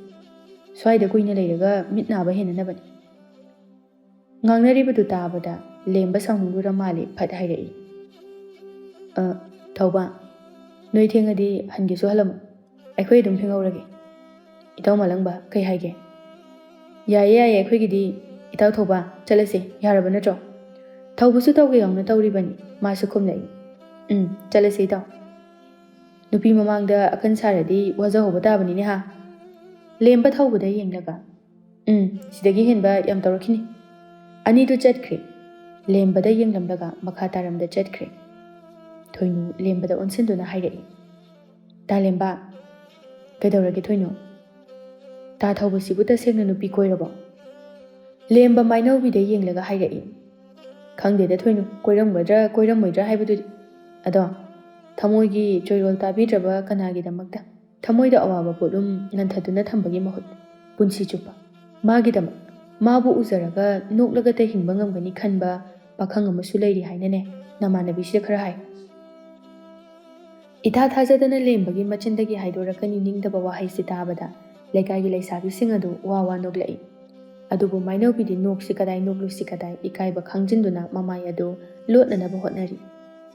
ꯁ꯭ꯋꯥꯏꯗ ꯀꯨꯏꯅ ꯂꯩꯔꯒ ꯃꯤꯠ ꯅꯥꯕ ꯍꯦꯟꯅꯅꯕꯅꯤ꯫ ꯉꯥꯡꯅꯔꯤꯕꯗꯨ ꯇꯥꯕꯗ ꯂꯦꯝꯕ ꯁꯥꯎꯅꯤꯡꯂꯨꯔ ꯃꯥꯜꯂꯦ ꯐꯠ ꯍꯥꯏꯔꯛꯏ꯫ ꯊꯧꯕ, ꯅꯣꯏ ꯊꯦꯡꯉꯗꯤ ꯍꯟꯒꯦꯁꯨ ꯍꯜꯂꯝꯃꯨ, ꯑꯩꯈꯣꯏ ꯑꯗꯨꯝ ꯐꯦꯡꯍꯧꯔꯒꯦ꯫ ꯏꯇꯥꯎ ꯃꯥꯂꯪꯕ, ꯀꯩ ꯍꯥꯏꯒꯦ? ꯌꯥꯏꯌꯦ ꯌꯥꯏꯌꯦ ꯑꯩꯈꯣꯏꯒꯤꯗꯤ꯫ ꯏꯇꯥꯎ ꯊꯧꯕ, ꯆꯠꯂꯁꯦ, ꯌꯥꯔꯕ ꯅꯠꯇ꯭ꯔꯣ? ꯊꯧꯕꯁꯨ ꯇꯧꯒꯦ ꯌꯥꯎꯅ ꯇꯧꯔꯤꯕꯅꯤ꯫ ꯃꯥꯁꯨ ꯈꯨꯝꯂꯛꯏ꯫ ꯆꯠꯂꯁꯤ ꯏꯇꯥꯎ꯫ ꯅꯨꯄꯤ ꯃꯃꯥꯡꯗ ꯑꯀꯟ ꯁꯥꯔꯗꯤ ꯋꯥꯖꯍꯧꯕ ꯇꯥꯕꯅꯤꯅꯦ ꯍꯥ꯫ ꯂꯦꯝꯕ ꯊꯧꯕꯗ ꯌꯦꯡꯂꯒ, ꯁꯤꯗꯒꯤ ꯍꯦꯟꯕ ꯌꯥꯝ ꯇꯧꯔꯛꯈꯤꯅꯤ꯫ ꯑꯅꯤꯗꯨ ꯆꯠꯈ꯭ꯔꯦ꯫ ꯂꯦꯝꯕꯗ ꯌꯦꯡꯂꯝꯂꯒ ꯃꯈꯥ ꯇꯥꯔꯝꯗ ꯆꯠꯈ꯭ꯔꯦ꯫ ꯊꯣꯏꯅꯨ ꯂꯦꯝꯕꯗ ꯑꯣꯟꯁꯤꯟꯗꯨꯅ ꯍꯥꯏꯔꯛꯏ꯫ ꯇꯥ ꯂꯦꯝꯕ, ꯀꯩꯗꯧꯔꯒꯦ ꯊꯣꯏꯅꯨ? ꯇꯥ ꯊꯧꯕꯁꯤꯕꯨ ꯇꯁꯦꯡꯅ ꯅꯨꯄꯤ ꯀꯣꯏꯔꯕꯣ? ꯂꯦꯝꯕ ꯃꯥꯏꯅꯧꯕꯤꯗ ꯌꯦꯡꯂꯒ ꯍꯥꯏꯔꯛꯏ꯫ ꯈꯪꯗꯦꯗ ꯊꯣꯏꯅꯨ, ꯀꯣꯏꯔꯝꯒꯗ꯭ꯔꯥ ꯀꯣꯏꯔꯝꯃꯣꯏꯗ꯭ꯔꯥ ꯍꯥꯏꯕꯗꯨꯗꯤ꯫ ꯑꯗꯣ ꯊꯃꯣꯏꯒꯤ ꯆꯣꯏꯔꯣꯜ ꯇꯥꯕꯤꯗ꯭ꯔꯕ ꯀꯅꯥꯒꯤꯗꯃꯛꯇ ꯊꯃꯣꯏꯗ ꯑꯋꯥꯕ ꯄꯣꯠꯂꯨꯝ ꯅꯟꯊꯗꯨꯅ ꯊꯝꯕꯒꯤ ꯃꯍꯨꯠ ꯄꯨꯟꯁꯤ ꯆꯨꯞꯄ ꯃꯥꯒꯤꯗꯃꯛ ꯃꯥꯕꯨ ꯎꯖꯔꯒ ꯅꯣꯛꯂꯒꯇ ꯍꯤꯡꯕ ꯉꯝꯒꯅꯤ ꯈꯟꯕ ꯄꯥꯈꯪ ꯑꯃꯁꯨ ꯂꯩꯔꯤ ꯍꯥꯏꯅꯅꯦ ꯅꯃꯥꯟꯅꯕꯤꯁꯤꯗ ꯈꯔ ꯍꯥꯏ꯫ ꯏꯊꯥ ꯊꯥꯖꯗꯅ ꯂꯦꯝꯕꯒꯤ ꯃꯆꯤꯟꯗꯒꯤ ꯍꯥꯏꯗꯣꯔꯛꯀꯅꯤ ꯅꯤꯡꯗꯕ ꯋꯥꯍꯩꯁꯤ ꯇꯥꯕꯗ ꯂꯩꯀꯥꯏꯒꯤ ꯂꯩꯁꯥꯕꯤꯁꯤꯡ ꯑꯗꯨ ꯋꯥ ꯋꯥ ꯅꯣꯛꯂꯛꯏ꯫ ꯑꯗꯨꯕꯨ ꯃꯥꯏꯅꯧꯕꯤꯗꯤ ꯅꯣꯛꯁꯤ ꯀꯗꯥꯏ ꯅꯣꯛꯂꯨꯁꯤ ꯀꯗꯥꯏ ꯏꯀꯥꯏꯕ ꯈꯪꯖꯤꯟꯗꯨꯅ ꯃꯃꯥꯏ ꯑꯗꯨ ꯂꯣꯠꯅꯅꯕ ꯍꯣꯠꯅꯔꯤ꯫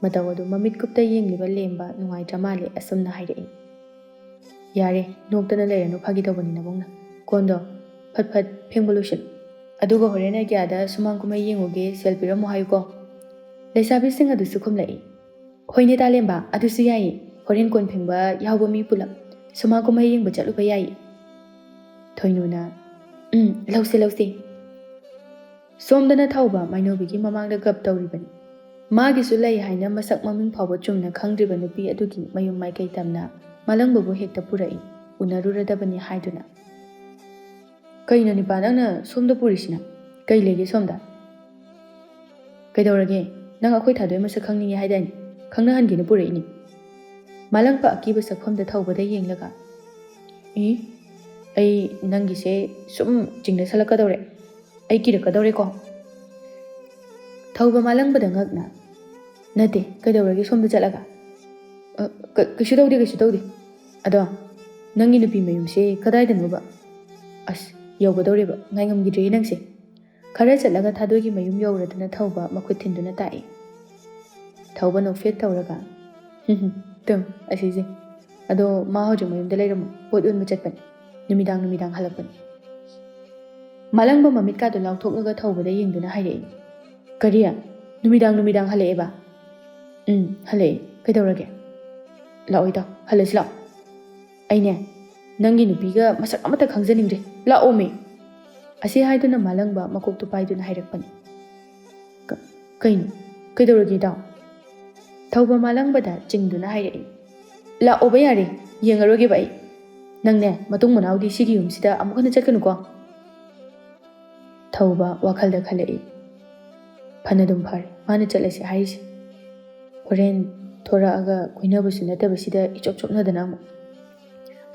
ꯃꯇꯧ ꯑꯗꯨ ꯃꯃꯤꯠ ꯀꯨꯞꯇ ꯌꯦꯡꯂꯤꯕ ꯂꯦꯝꯕ ꯅꯨꯡꯉꯥꯏꯇ꯭ꯔ ꯃꯥꯜꯂꯦ ꯑꯁꯨꯝꯅ ꯍꯥꯏꯔꯛꯏ꯫ ꯌꯥꯔꯦ, ꯅꯣꯛꯇꯅ ꯂꯩꯔꯅꯨ, ꯐꯥꯒꯤ ꯇꯧꯕꯅꯤ ꯅꯕꯨꯡꯅ꯫ ꯀꯣꯟꯗꯣ ꯐꯠ ꯐꯠ ꯐꯦꯡꯕ ꯂꯣꯏꯁꯤꯜꯂꯨ, ꯑꯗꯨꯒ ꯍꯣꯔꯦꯟ ꯑꯒ꯭ꯌꯥꯗ ꯁꯨꯃꯥꯡ ꯀꯨꯝꯍꯩ ꯌꯦꯡꯉꯨꯒꯦ ꯁꯦꯜ ꯄꯤꯔꯝꯃꯨ ꯍꯥꯏꯌꯨꯀꯣ꯫ ꯂꯩꯁꯥꯕꯤꯁꯤꯡ ꯑꯗꯨꯁꯨ ꯈꯨꯝꯂꯛꯏ꯫ ꯍꯣꯏꯅꯦ ꯇꯥ ꯂꯦꯝꯕ, ꯑꯗꯨꯁꯨ ꯌꯥꯏꯌꯦ, ꯍꯣꯔꯦꯟ ꯀꯣꯟ ꯐꯦꯡꯕ ꯌꯥꯎꯕ ꯃꯤ ꯄꯨꯂꯞ ꯁꯨꯃꯥꯡ ꯀꯨꯝꯍꯩ ꯌꯦꯡꯕ ꯆꯠꯂꯨꯕ ꯌꯥꯏꯌꯦ꯫ ꯊꯣꯏꯅꯨꯅ ꯂꯧꯁꯤ ꯂꯧꯁꯤ꯫ ꯁꯣꯝꯗꯅ ꯊꯧꯕ ꯃꯥꯏꯅꯧꯕꯤꯒꯤ ꯃꯃꯥꯡꯗ ꯒꯞ ꯇꯧꯔꯤꯕꯅꯤ꯫ ꯃꯥꯒꯤꯁꯨ ꯂꯩ ꯍꯥꯏꯅ ꯃꯁꯛ ꯃꯃꯤꯡ ꯐꯥꯎꯕ ꯆꯨꯝꯅ ꯈꯪꯗ꯭ꯔꯤꯕ ꯅꯨꯄꯤ ꯑꯗꯨꯒꯤ ꯃꯌꯨꯝ ꯃꯥꯏꯀꯩ ꯇꯝꯅ ꯃꯥꯂꯪꯕꯕꯨ ꯍꯦꯛꯇ ꯄꯨꯔꯛꯏ ꯎꯅꯔꯨꯔꯗꯕꯅꯤ ꯍꯥꯏꯗꯨꯅ꯫ ꯀꯩꯅꯣ ꯅꯤꯄꯥ ꯅꯪꯅ ꯁꯣꯝꯗ ꯄꯨꯔꯤꯁꯤꯅ? ꯀꯩ ꯂꯩꯒꯦ ꯁꯣꯝꯗ? ꯀꯩꯗꯧꯔꯒꯦ? ꯅꯪ ꯑꯩꯈꯣꯏ ꯊꯥꯗꯣꯏ ꯃꯁꯛ ꯈꯪꯅꯤꯡꯉꯦ ꯍꯥꯏꯗꯥꯏꯅꯦ? ꯈꯪꯅꯍꯟꯒꯦꯅ ꯄꯨꯔꯛꯏꯅꯤ꯫ ꯃꯥꯂꯪꯕ ꯑꯀꯤꯕ ꯁꯛꯐꯝꯗ ꯊꯧꯕꯗ ꯌꯦꯡꯂꯒ, ꯑꯩ ꯅꯪꯒꯤꯁꯦ ꯁꯨꯝ ꯆꯤꯡꯅꯁꯜꯂꯛꯀꯗꯧꯔꯦ, ꯑꯩ ꯀꯤꯔꯛꯀꯗꯧꯔꯦꯀꯣ꯫ ꯊꯧꯕ ꯃꯥꯂꯪꯕꯗ ꯉꯛꯅ, ꯅꯠꯇꯦ, ꯀꯩꯗꯧꯔꯒꯦ ꯁꯣꯝꯗ ꯆꯠꯂꯒ? ꯀꯩꯁꯨ ꯇꯧꯗꯦ ꯀꯩꯁꯨ ꯇꯧꯗꯦ꯫ ꯑꯗꯣ ꯅꯪꯒꯤ ꯅꯨꯄꯤ ꯃꯌꯨꯝꯁꯦ ꯀꯗꯥꯏꯗꯅꯣꯕ? ꯑꯁ ꯌꯧꯒꯗꯧꯔꯦꯕ, ꯉꯥꯏꯉꯝꯈꯤꯗ꯭ꯔꯦ ꯅꯪꯁꯦ꯫ ꯈꯔ ꯆꯠꯂꯒ ꯊꯥꯗꯣꯏꯒꯤ ꯃꯌꯨꯝ ꯌꯧꯔꯗꯨꯅ ꯊꯧꯕ ꯃꯈꯨꯠ ꯊꯤꯟꯗꯨꯅ ꯇꯥꯛꯏ꯫ ꯊꯧꯕ ꯅꯣꯛꯐꯦꯠ ꯇꯧꯔꯒ, ꯇꯨꯝ ꯑꯁꯤꯁꯦ, ꯑꯗꯣ ꯃꯥ ꯍꯧꯖꯤꯛ ꯃꯌꯨꯝꯗ ꯂꯩꯔꯝꯃꯣ, ꯄꯣꯠ ꯌꯣꯟꯕ ꯆꯠꯄꯅꯤ, ꯅꯨꯃꯤꯗꯥꯡ ꯍꯜꯂꯛꯄꯅꯤ꯫ ꯃꯥꯂꯪꯕ ꯃꯃꯤꯠꯀꯥꯗꯨ ꯂꯥꯎꯊꯣꯛꯂꯒ ꯊꯧꯕꯗ ꯌꯦꯡꯗꯨꯅ ꯍꯥꯏꯔꯛꯏ꯫ ꯀꯔꯤ? ꯅꯨꯃꯤꯗꯥꯡ ꯍꯜꯂꯛꯑꯦꯕ? ꯍꯜꯂꯛꯑꯦ, ꯀꯩꯗꯧꯔꯒꯦ? ꯂꯥꯛꯑꯣ ꯏꯇꯥꯎ, ꯍꯜꯂꯁꯤ ꯂꯥꯛꯑꯣ꯫ ꯑꯩꯅꯦ ꯅꯪꯒꯤ ꯅꯨꯄꯤꯒ ꯃꯁꯛ ꯑꯃꯠꯇ ꯈꯪꯖꯅꯤꯡꯗ꯭ꯔꯦ, ꯂꯥꯛꯑꯣꯃꯤ꯫ ꯑꯁꯤ ꯍꯥꯏꯗꯨꯅ ꯃꯥꯂꯪꯕ ꯃꯀꯣꯛꯇꯨ ꯄꯥꯏꯗꯨꯅ ꯍꯥꯏꯔꯛꯄꯅꯤ꯫ ꯀꯩꯅꯣ? ꯀꯩꯗꯧꯔꯒꯦ ꯏꯇꯥꯎ? ꯊꯧꯕ ꯃꯥꯂꯪꯕꯗ ꯆꯤꯡꯗꯨꯅ ꯍꯥꯏꯔꯛꯏ꯫ ꯂꯥꯛꯑꯣꯕ ꯌꯥꯔꯦ, ꯌꯦꯡꯉꯔꯣꯏꯒꯦꯕ ꯑꯩ꯫ ꯅꯪꯅꯦ ꯃꯇꯨꯡ ꯃꯅꯥꯎꯗꯤ ꯁꯤꯒꯤ ꯌꯨꯝꯁꯤꯗ ꯑꯃꯨꯛ ꯍꯟꯅ ꯆꯠꯀꯅꯨꯀꯣ꯫ ꯊꯧꯕ ꯋꯥꯈꯜꯗ ꯈꯜꯂꯛꯏ꯫ ꯐꯅꯗꯨꯝ ꯐꯔꯦ ꯃꯥꯅ ꯆꯠꯂꯁꯤ ꯍꯥꯏꯔꯤꯁꯦ꯫ ꯍꯣꯔꯦꯟ ꯊꯣꯔꯛꯑꯒ ꯀꯣꯏꯅꯕꯁꯨ ꯅꯠꯇꯕꯁꯤꯗ ꯏꯆꯣꯞ ꯆꯣꯞꯅꯗꯅ ꯑꯃꯨꯛ꯫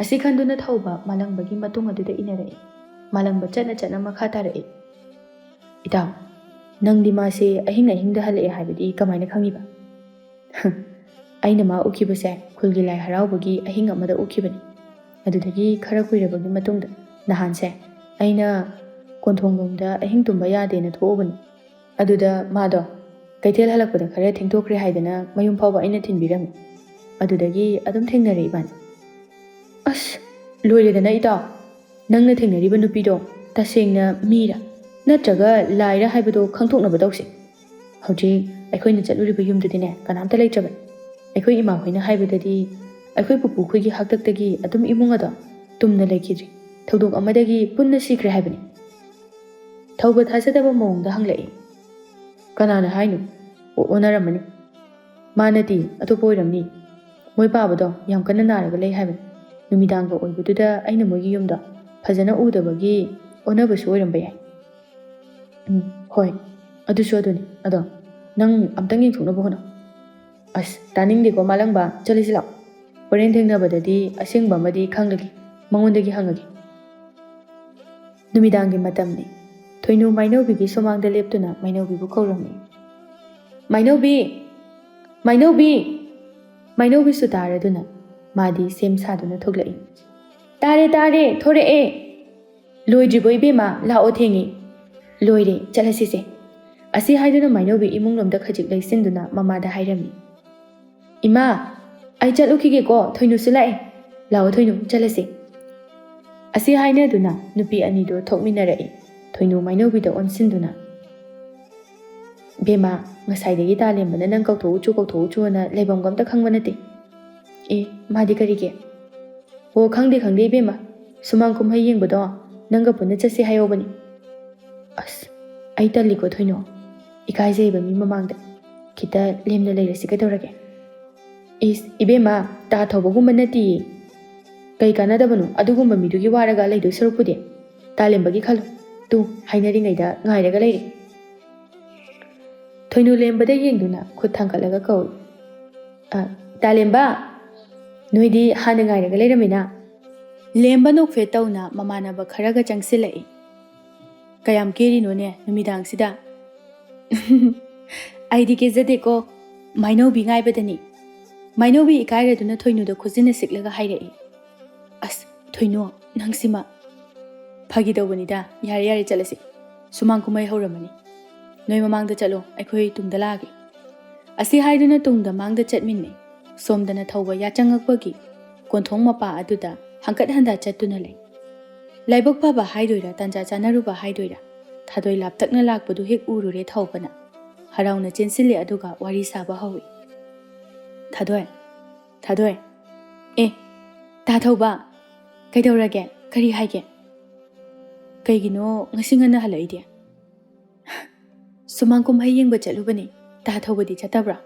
ꯑꯁꯤ ꯈꯟꯗꯨꯅ ꯊꯧꯕ ꯃꯥꯂꯪꯕꯒꯤ ꯃꯇꯨꯡ ꯑꯗꯨꯗ ꯏꯟꯅꯔꯛꯏ꯫ ꯃꯥꯂꯪꯕ ꯆꯠꯅ ꯆꯠꯅ ꯃꯈꯥ ꯇꯥꯔꯛꯏ꯫ ꯏꯇꯥꯎ, ꯅꯪꯗꯤ ꯃꯥꯁꯦ ꯑꯍꯤꯡ ꯑꯍꯤꯡꯗ ꯍꯜꯂꯛꯑꯦ ꯍꯥꯏꯕꯗꯤ ꯀꯃꯥꯏꯅ ꯈꯪꯉꯤꯕ? ꯑꯩꯅ ꯃꯥ ꯎꯈꯤꯕꯁꯦ ꯈꯨꯜꯒꯤ ꯂꯥꯏ ꯍꯔꯥꯎꯕꯒꯤ ꯑꯍꯤꯡ ꯑꯃꯗ ꯎꯈꯤꯕꯅꯤ꯫ ꯑꯗꯨꯗꯒꯤ ꯈꯔ ꯀꯨꯏꯔꯕꯒꯤ ꯃꯇꯨꯡꯗ ꯅꯍꯥꯟꯁꯦ ꯑꯩꯅ ꯀꯣꯟꯊꯣꯡꯂꯣꯝꯗ ꯑꯍꯤꯡ ꯇꯨꯝꯕ ꯌꯥꯗꯦꯅ ꯊꯣꯛꯎꯕꯅꯤ꯫ ꯑꯗꯨꯗ ꯃꯥꯗꯣ ꯀꯩꯊꯦꯜ ꯍꯜꯂꯛꯄꯗ ꯈꯔ ꯊꯦꯡꯗꯣꯛꯈ꯭ꯔꯦ ꯍꯥꯏꯗꯅ ꯃꯌꯨꯝ ꯐꯥꯎꯕ ꯑꯩꯅ ꯊꯤꯟꯕꯤꯔꯝꯃꯤ꯫ ꯑꯗꯨꯗꯒꯤ ꯑꯗꯨꯝ ꯊꯦꯡꯅꯔꯦ ꯏꯕꯥꯅꯤ꯫ ꯑꯁ ꯂꯣꯏꯔꯦꯗꯅ ꯏꯇꯥꯎ, ꯅꯪꯅ ꯊꯦꯡꯅꯔꯤꯕ ꯅꯨꯄꯤꯗꯣ ꯇꯁꯦꯡꯅ ꯃꯤꯔꯥ ꯅꯠꯇ꯭ꯔꯒ ꯂꯥꯏꯔꯥ ꯍꯥꯏꯕꯗꯣ ꯈꯪꯊꯣꯛꯅꯕ ꯇꯧꯁꯤ꯫ ꯍꯧꯖꯤꯛ ꯑꯩꯈꯣꯏꯅ ꯆꯠꯂꯨꯔꯤꯕ ꯌꯨꯝꯗꯨꯗꯤꯅꯦ ꯀꯅꯥꯝꯇ ꯂꯩꯇ꯭ꯔꯕꯅꯤ꯫ ꯑꯩꯈꯣꯏ ꯏꯃꯥ ꯍꯣꯏꯅ ꯍꯥꯏꯕꯗꯗꯤ ꯑꯩꯈꯣꯏ ꯄꯨꯄꯨ ꯈꯣꯏꯒꯤ ꯍꯥꯛꯇꯛꯇꯒꯤ ꯑꯗꯨꯝ ꯏꯃꯨꯡ ꯑꯗꯣ ꯇꯨꯝꯅ ꯂꯩꯈꯤꯗ꯭ꯔꯤ, ꯊꯧꯗꯣꯛ ꯑꯃꯗꯒꯤ ꯄꯨꯟꯅ ꯁꯤꯈ꯭ꯔꯦ ꯍꯥꯏꯕꯅꯤ꯫ ꯊꯧꯕ ꯊꯥꯖꯗꯕ ꯃꯑꯣꯡꯗ ꯍꯪꯂꯛꯏ꯫ ꯀꯅꯥꯅ ꯍꯥꯏꯅꯣ? ꯑꯣꯟꯅꯔꯝꯃꯅꯤ, ꯃꯥꯅꯗꯤ ꯑꯇꯣꯞꯄ ꯑꯣꯏꯔꯝꯅꯤ꯫ ꯃꯣꯏ ꯄꯥꯕꯗꯣ ꯌꯥꯝ ꯀꯟꯅ ꯅꯥꯔꯒ ꯂꯩ ꯍꯥꯏꯕꯅꯤ꯫ ꯅꯨꯃꯤꯗꯥꯡꯒ ꯑꯣꯏꯕꯗꯨꯗ ꯑꯩꯅ ꯃꯣꯏꯒꯤ ꯌꯨꯝꯗꯣ ꯐꯖꯅ ꯎꯗꯕꯒꯤ ꯑꯣꯟꯅꯕꯁꯨ ꯑꯣꯏꯔꯝꯕ ꯌꯥꯏ꯫ ꯍꯣꯏ ꯑꯗꯨꯁꯨ ꯑꯗꯨꯅꯤ꯫ ꯑꯗꯣ ꯅꯪ ꯑꯝꯇꯪ ꯌꯦꯡꯊꯣꯛꯅꯕ ꯍꯣꯠꯅꯧ꯫ ꯑꯁ ꯇꯥꯅꯤꯡꯗꯦꯀꯣ ꯃꯥꯂꯪꯕ, ꯆꯠꯂꯁꯤ ꯂꯥꯛꯑꯣ꯫ ꯍꯣꯔꯦꯟ ꯊꯦꯡꯅꯕꯗꯗꯤ ꯑꯁꯦꯡꯕ ꯑꯃꯗꯤ ꯈꯪꯂꯒꯦ, ꯃꯉꯣꯟꯗꯒꯤ ꯍꯪꯉꯒꯦ꯫ ꯅꯨꯃꯤꯗꯥꯡꯒꯤ ꯃꯇꯝꯅꯤ꯫ ꯊꯣꯏꯅꯨ ꯃꯥꯏꯅꯧꯕꯤꯒꯤ ꯁꯨꯃꯥꯡꯗ ꯂꯦꯞꯇꯨꯅ ꯃꯥꯏꯅꯧꯕꯤꯕꯨ ꯀꯧꯔꯝꯃꯤ꯫ ꯃꯥꯏꯅꯧꯕꯤ! ꯃꯥꯏꯅꯧꯕꯤ! ꯃꯥꯏꯅꯧꯕꯤꯁꯨ ꯇꯥꯔꯗꯨꯅ ꯃꯥꯗꯤ ꯁꯦꯝ ꯁꯥꯗꯨꯅ ꯊꯣꯛꯂꯛꯏ꯫ ꯇꯥꯔꯦ ꯇꯥꯔꯦ, ꯊꯣꯔꯛꯑꯦ꯫ ꯂꯣꯏꯗ꯭ꯔꯤꯕꯣ ꯏꯕꯦꯝꯃ? ꯂꯥꯛꯑꯣ ꯊꯦꯡꯉꯦ꯫ ꯂꯣꯏꯔꯦ, ꯆꯠꯂꯁꯤꯁꯦ꯫ ꯑꯁꯤ ꯍꯥꯏꯗꯨꯅ ꯃꯥꯏꯅꯧꯕꯤ ꯏꯃꯨꯡꯂꯣꯝꯗ ꯈꯖꯤꯛ ꯂꯩꯁꯤꯟꯗꯨꯅ ꯃꯃꯥꯗ ꯍꯥꯏꯔꯝꯃꯤ꯫ ꯏꯃꯥ, ꯑꯩ ꯆꯠꯂꯨꯈꯤꯒꯦꯀꯣ, ꯊꯣꯏꯅꯨꯁꯨ ꯂꯥꯛꯑꯦ꯫ ꯂꯥꯛꯑꯣ ꯊꯣꯏꯅꯨ, ꯆꯠꯂꯁꯤ꯫ ꯑꯁꯤ ꯍꯥꯏꯅꯗꯨꯅ ꯅꯨꯄꯤ ꯑꯅꯤꯗꯨ ꯊꯣꯛꯃꯤꯟꯅꯔꯛꯏ꯫ ꯊꯣꯏꯅꯨ ꯃꯥꯏꯅꯧꯕꯤꯗ ꯑꯣꯟꯁꯤꯟꯗꯨꯅ, ꯕꯦꯝꯃ, ꯉꯁꯥꯏꯗꯒꯤ ꯇꯥꯂꯦꯝꯕꯅ ꯅꯪ ꯀꯧꯊꯣꯛꯎꯆꯣꯅ ꯂꯩꯐꯝꯒ ꯑꯝꯇ ꯈꯪꯕ ꯅꯠꯇꯦ꯫ ꯑꯦ, ꯃꯥꯗꯤ ꯀꯔꯤꯒꯤ? ꯑꯣ, ꯈꯪꯗꯦ ꯏꯕꯦꯝꯃ, ꯁꯨꯃꯥꯡ ꯀꯨꯝꯍꯩ ꯌꯦꯡꯕꯗꯣ ꯅꯪꯒ ꯄꯨꯟꯅ ꯆꯠꯁꯤ ꯍꯥꯏꯍꯧꯕꯅꯤ꯫ ꯑꯁ ꯑꯩ ꯇꯜꯂꯤꯀꯣ ꯊꯣꯏꯅꯨ, ꯏꯀꯥꯏꯖꯩꯕ ꯃꯤ ꯃꯃꯥꯡꯗ꯫ ꯈꯤꯇ ꯂꯦꯝꯅ ꯂꯩꯔꯁꯤ ꯀꯩꯗꯧꯔꯒꯦ? ꯏꯁ ꯏꯕꯦꯝꯃ, ꯇꯥ ꯊꯧꯕꯒꯨꯝꯕ ꯅꯠꯇꯤꯌꯦ꯫ ꯀꯩ ꯀꯥꯟꯅꯗꯕꯅꯣ ꯑꯗꯨꯒꯨꯝꯕ ꯃꯤꯗꯨꯒꯤ ꯋꯥꯔꯒ ꯂꯩꯗꯣꯏ ꯁꯔꯨꯛꯄꯨꯗꯤ? ꯇꯥꯂꯦꯝꯕꯒꯤ ꯈꯜꯂꯨ, ꯇꯨ ꯍꯥꯏꯅꯔꯤꯉꯩꯗ ꯉꯥꯏꯔꯒ ꯂꯩꯔꯦ꯫ ꯊꯣꯏꯅꯨ ꯂꯦꯝꯕꯗ ꯌꯦꯡꯗꯨꯅ ꯈꯨꯠ ꯊꯥꯡꯒꯠꯂꯒ ꯀꯧꯏ꯫ ꯇꯥꯂꯦꯝꯕ, ꯅꯣꯏꯗꯤ ꯍꯥꯟꯅ ꯉꯥꯏꯔꯒ ꯂꯩꯔꯝꯃꯤꯅ꯫ ꯂꯦꯝꯕ ꯅꯣꯛꯐꯦꯠ ꯇꯧꯅ ꯃꯃꯥꯟꯅꯕ ꯈꯔꯒ ꯆꯪꯁꯤꯜꯂꯛꯏ꯫ ꯀꯌꯥꯝ ꯀꯦꯔꯤꯅꯣꯅꯦ ꯅꯨꯃꯤꯗꯥꯡꯁꯤꯗ? ꯑꯩꯗꯤ ꯀꯦꯖꯗꯦꯀꯣ, ꯃꯥꯏꯅꯧꯕꯤ ꯉꯥꯏꯕꯗꯅꯤ꯫ ꯃꯥꯏꯅꯧꯕꯤ ꯏꯀꯥꯏꯔꯗꯨꯅ ꯊꯣꯏꯅꯨꯗ ꯈꯨꯖꯤꯟꯅ ꯁꯤꯛꯂꯒ ꯍꯥꯏꯔꯛꯏ꯫ ꯑꯁ ꯊꯣꯏꯅꯨ, ꯅꯪꯁꯤꯃ꯫ ꯐꯥꯒꯤ ꯇꯧꯕꯅꯤꯗ, ꯌꯥꯔꯦ ꯌꯥꯔꯦ ꯆꯠꯂꯁꯤ꯫ ꯁꯨꯃꯥꯡ ꯀꯨꯝꯍꯩ ꯍꯧꯔꯝꯃꯅꯤ꯫ ꯅꯣꯏ ꯃꯃꯥꯡꯗ ꯆꯠꯂꯣ, ꯑꯩꯈꯣꯏ ꯇꯨꯡꯗ ꯂꯥꯛꯑꯒꯦ꯫ ꯑꯁꯤ ꯍꯥꯏꯗꯨꯅ ꯇꯨꯡꯗ ꯃꯥꯡꯗ ꯆꯠꯃꯤꯟꯅꯩ꯫ ꯁꯣꯝꯗꯅ ꯊꯧꯕ ꯌꯥꯆꯪꯉꯛꯄꯒꯤ ꯀꯣꯟꯊꯣꯡ ꯃꯄꯥ ꯑꯗꯨꯗ ꯍꯪꯀꯠ ꯍꯟꯗꯥ ꯆꯠꯇꯨꯅ ꯂꯩ꯫ ꯂꯥꯏꯕꯛ ꯐꯕ ꯍꯥꯏꯗꯣꯏꯔꯥ ꯇꯥꯟꯖꯥ ꯆꯥꯅꯔꯨꯕ ꯍꯥꯏꯗꯣꯏꯔꯥ, ꯊꯥꯗꯣꯏ ꯂꯥꯞꯇꯛꯅ ꯂꯥꯛꯄꯗꯨ ꯍꯦꯛ ꯎꯔꯨꯔꯦ ꯊꯧꯕꯅ꯫ ꯍꯔꯥꯎꯅ ꯆꯦꯟꯁꯤꯜꯂꯦ ꯑꯗꯨꯒ ꯋꯥꯔꯤ ꯁꯥꯕ ꯍꯧꯏ꯫ ꯊꯥꯗꯣꯏ, ꯊꯥꯗꯣꯏ, ꯑꯦ ꯇꯥ ꯊꯧꯕ, ꯀꯩꯗꯧꯔꯒꯦ? ꯀꯔꯤ ꯍꯥꯏꯒꯦ? ꯀꯩꯒꯤꯅꯣ ꯉꯁꯤ ꯉꯟꯅ ꯍꯜꯂꯛꯏꯗꯤ? ꯁꯨꯃꯥꯡ ꯀꯨꯝꯍꯩ ꯌꯦꯡꯕ ꯆꯠꯂꯨꯕꯅꯤ, ꯇꯥ ꯊꯧꯕꯗꯤ ꯆꯠꯇꯕ꯭ꯔꯥ?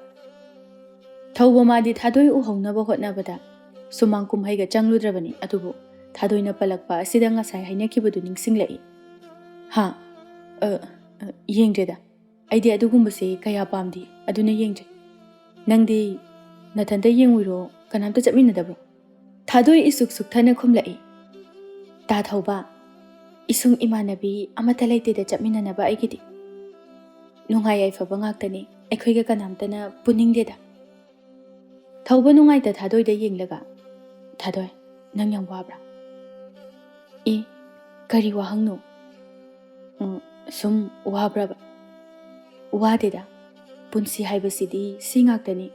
ꯊꯧꯕ ꯃꯥꯗꯤ ꯊꯥꯗꯣꯏ ꯎꯍꯧꯅꯕ ꯍꯣꯠꯅꯕꯗ ꯁꯨꯃꯥꯡ ꯀꯨꯝꯍꯩꯒ ꯆꯪꯂꯨꯗ꯭ꯔꯕꯅꯤ꯫ ꯑꯗꯨꯕꯨ ꯊꯥꯗꯣꯏꯅ ꯄꯜꯂꯛꯄ ꯑꯁꯤꯗ ꯉꯁꯥꯏ ꯍꯥꯏꯅꯈꯤꯕꯗꯨ ꯅꯤꯡꯁꯤꯡꯂꯛꯏ꯫ ꯍꯥ, ꯌꯦꯡꯗ꯭ꯔꯦꯗ, ꯑꯩꯗꯤ ꯑꯗꯨꯒꯨꯝꯕꯁꯦ ꯀꯌꯥ ꯄꯥꯝꯗꯦ, ꯑꯗꯨꯅ ꯌꯦꯡꯗ꯭ꯔꯦ꯫ ꯅꯪꯗꯤ ꯅꯊꯟꯇ ꯌꯦꯡꯉꯨꯏꯔꯣ, ꯀꯅꯥꯝꯇ ꯆꯠꯃꯤꯟꯅꯗꯕ꯭ꯔꯣ? ꯊꯥꯗꯣꯏ ꯏꯁꯨꯛ ꯁꯨꯛꯊꯅ ꯈꯨꯝꯂꯛꯏ꯫ ꯇꯥ ꯊꯧꯕ, ꯏꯁꯨꯡ ꯏꯃꯥꯟꯅꯕꯤ ꯑꯃꯠꯇ ꯂꯩꯇꯦꯗ ꯆꯠꯃꯤꯟꯅꯅꯕ ꯑꯩꯒꯤꯗꯤ꯫ ꯅꯨꯡꯉꯥꯏ ꯌꯥꯏꯐꯕ ꯉꯥꯛꯇꯅꯤ, ꯑꯩꯈꯣꯏꯒ ꯀꯅꯥꯝꯇꯅ ꯄꯨꯅꯤꯡꯗꯦꯗ꯫ ꯊꯧꯕ ꯅꯨꯡꯉꯥꯏꯇ ꯊꯥꯗꯣꯏꯗ ꯌꯦꯡꯂꯒ, ꯊꯥꯗꯣꯏ, ꯅꯪ ꯌꯥꯝ ꯋꯥꯕ꯭ꯔꯥ? ꯑꯦ, ꯀꯔꯤ ꯋꯥꯍꯪꯅꯣ? ꯁꯨꯝ ꯋꯥꯕ꯭ꯔꯕ? ꯋꯥꯗꯦꯗ, ꯄꯨꯟꯁꯤ ꯍꯥꯏꯕꯁꯤꯗꯤ ꯁꯤ ꯉꯥꯛꯇꯅꯤ꯫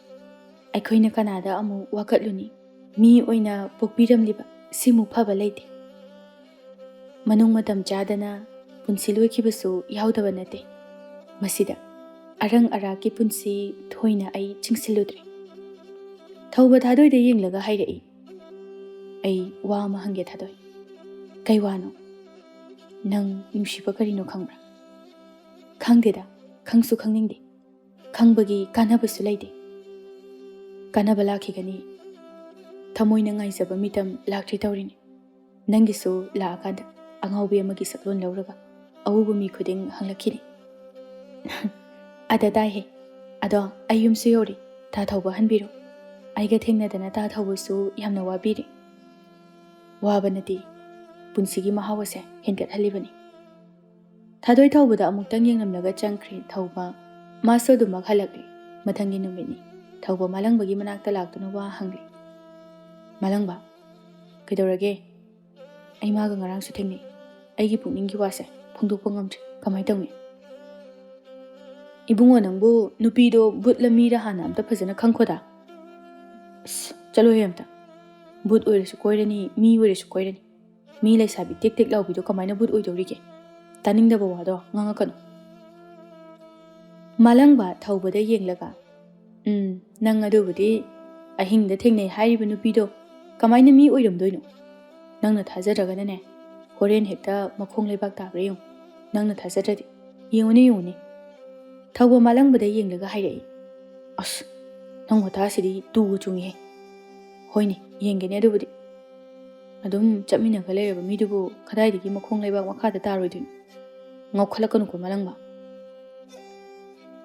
ꯑꯩꯈꯣꯏꯅ ꯀꯅꯥꯗ ꯑꯃꯨꯛ ꯋꯥꯀꯠꯂꯨꯅꯤ? ꯃꯤ ꯑꯣꯏꯅ ꯄꯣꯛꯄꯤꯔꯝꯂꯤꯕ ꯁꯤꯃꯨꯛ ꯐꯕ ꯂꯩꯇꯦ꯫ ꯃꯅꯨꯡ ꯃꯇꯝ ꯆꯥꯗꯅ ꯄꯨꯟꯁꯤ ꯂꯣꯏꯈꯤꯕꯁꯨ ꯌꯥꯎꯗꯕ ꯅꯠꯇꯦ꯫ ꯃꯁꯤꯗ ꯑꯔꯪ ꯑꯔꯥꯛꯀꯤ ꯄꯨꯟꯁꯤ ꯊꯣꯏꯅ ꯑꯩ ꯆꯤꯡꯁꯤꯜꯂꯨꯗ꯭ꯔꯦ꯫ ꯊꯧꯕ ꯊꯥꯗꯣꯏꯗ ꯌꯦꯡꯂꯒ ꯍꯥꯏꯔꯛꯏ꯫ ꯑꯩ ꯋꯥ ꯑꯃ ꯍꯪꯒꯦ ꯊꯥꯗꯣꯏ꯫ ꯀꯩ ꯋꯥꯅꯣ? ꯅꯪ ꯅꯨꯡꯁꯤꯕ ꯀꯔꯤꯅꯣ ꯈꯪꯕ꯭ꯔꯥ? ꯈꯪꯗꯦꯗ, ꯈꯪꯁꯨ ꯈꯪꯅꯤꯡꯗꯦ꯫ ꯈꯪꯕꯒꯤ ꯀꯥꯟꯅꯕꯁꯨ ꯂꯩꯇꯦ꯫ ꯀꯥꯟꯅꯕ ꯂꯥꯛꯈꯤꯒꯅꯤ, ꯊꯃꯣꯏꯅ ꯉꯥꯏꯖꯕ ꯃꯤꯇꯝ ꯂꯥꯛꯇ꯭ꯔꯤ ꯇꯧꯔꯤꯅꯤ꯫ ꯅꯪꯒꯤꯁꯨ ꯂꯥꯛꯑꯀꯥꯟꯗ ꯑꯉꯥꯎꯕꯤ ꯑꯃꯒꯤ ꯁꯛꯂꯣꯟ ꯂꯧꯔꯒ ꯑꯎꯕ ꯃꯤ ꯈꯨꯗꯤꯡ ꯍꯪꯂꯛꯈꯤꯅꯤ꯫ ꯑꯗ ꯇꯥꯏꯍꯦ, ꯑꯗꯣ ꯑꯩ ꯌꯨꯝꯁꯨ ꯌꯧꯔꯤ, ꯇꯥ ꯊꯧꯕ ꯍꯟꯕꯤꯔꯣ꯫ ꯑꯩꯒ ꯊꯦꯡꯅꯗꯅ ꯇꯥ ꯊꯧꯕꯁꯨ ꯌꯥꯝꯅ ꯋꯥꯕꯤꯔꯤ꯫ ꯋꯥꯕꯅꯗꯤ ꯄꯨꯟꯁꯤꯒꯤ ꯃꯍꯥꯎ ꯑꯁꯦ ꯍꯦꯟꯒꯠꯍꯜꯂꯤꯕꯅꯤ꯫ ꯊꯥꯗꯣꯏ ꯊꯧꯕꯗ ꯑꯃꯨꯛꯇꯪ ꯌꯦꯡꯂꯝꯂꯒ ꯆꯪꯈ꯭ꯔꯦ ꯊꯧꯕ꯫ ꯃꯥꯁꯨ ꯑꯗꯨꯃꯛ ꯍꯜꯂꯛꯂꯤ꯫ ꯃꯊꯪꯒꯤ ꯅꯨꯃꯤꯠꯅꯤ꯫ ꯊꯧꯕ ꯃꯥꯂꯪꯕꯒꯤ ꯃꯅꯥꯛꯇ ꯂꯥꯛꯇꯨꯅ ꯋꯥ ꯍꯪꯂꯤ꯫ ꯃꯥꯂꯪꯕ, ꯀꯩꯗꯧꯔꯒꯦ? ꯑꯩ ꯃꯥꯒ ꯉꯔꯥꯡꯁꯨ ꯊꯦꯡꯅꯩ꯫ ꯑꯩꯒꯤ ꯄꯨꯛꯅꯤꯡꯒꯤ ꯋꯥꯁꯦ ꯐꯣꯡꯗꯣꯛꯄ ꯉꯝꯗ꯭ꯔꯤ, ꯀꯃꯥꯏ ꯇꯧꯅꯤ? ꯏꯕꯨꯡꯉꯣ ꯅꯪꯕꯨ ꯅꯨꯄꯤꯗꯣ ꯕꯨꯠꯂ ꯃꯤꯔ ꯍꯥꯟꯅ ꯑꯝꯇ ꯐꯖꯅ ꯈꯪꯈꯣꯗꯥ꯫ ꯑꯁ ꯆꯠꯂꯣꯍꯦ ꯑꯝꯇ꯫ ꯕꯨꯠ ꯑꯣꯏꯔꯁꯨ ꯀꯣꯏꯔꯅꯤ, ꯃꯤ ꯑꯣꯏꯔꯁꯨ ꯀꯣꯏꯔꯅꯤ꯫ ꯃꯤ ꯂꯩꯁꯥꯕꯤ ꯇꯦꯛ ꯇꯦꯛ ꯂꯥꯎꯕꯤꯗꯣ ꯀꯃꯥꯏꯅ ꯕꯨꯠ ꯑꯣꯏꯗꯧꯔꯤꯒꯦ? ꯇꯥꯅꯤꯡꯗꯕ ꯋꯥꯗꯣ ꯉꯥꯡꯉꯛꯀꯅꯨ꯫ ꯃꯥꯂꯪꯕ ꯊꯧꯕꯗ ꯌꯦꯡꯂꯒ, ꯅꯪ ꯑꯗꯨꯕꯨꯗꯤ ꯑꯍꯤꯡꯗ ꯊꯦꯡꯅꯩ ꯍꯥꯏꯔꯤꯕ ꯅꯨꯄꯤꯗꯣ ꯀꯃꯥꯏꯅ ꯃꯤ ꯑꯣꯏꯔꯝꯗꯣꯏꯅꯣ? ꯅꯪꯅ ꯊꯥꯖꯗ꯭ꯔꯒꯅꯅꯦ, ꯍꯣꯔꯦꯟ ꯍꯦꯛꯇ ꯃꯈꯣꯡ ꯂꯩꯕꯥꯛ ꯇꯥꯕ꯭ꯔꯥ ꯌꯦꯡꯉꯨ꯫ ꯅꯪꯅ ꯊꯥꯖꯗ꯭ꯔꯗꯤ ꯌꯦꯡꯉꯨꯅꯦ꯫ ꯊꯧꯕ ꯃꯥꯂꯪꯕꯗ ꯌꯦꯡꯂꯒ ꯍꯥꯏꯔꯛꯏ꯫ ꯑꯁ, ꯅꯪ ꯋꯥꯇꯥꯁꯤꯗꯤ ꯇꯨꯒ ꯆꯨꯡꯉꯤꯍꯦ꯫ ꯍꯣꯏꯅꯦ, ꯌꯦꯡꯒꯦꯅꯦ ꯑꯗꯨꯕꯨꯗꯤ꯫ ꯑꯗꯨꯝ ꯆꯠꯃꯤꯟꯅꯒ ꯂꯩꯔꯕ ꯃꯤꯗꯨꯕꯨ ꯀꯗꯥꯏꯗꯒꯤ ꯃꯈꯣꯡ ꯂꯩꯕꯥꯛ ꯃꯈꯥꯗ ꯇꯥꯔꯣꯏꯗꯣꯏꯅꯣ? ꯉꯥꯎꯈꯠꯂꯛꯀꯅꯨꯀꯣ ꯃꯥꯂꯪꯕ꯫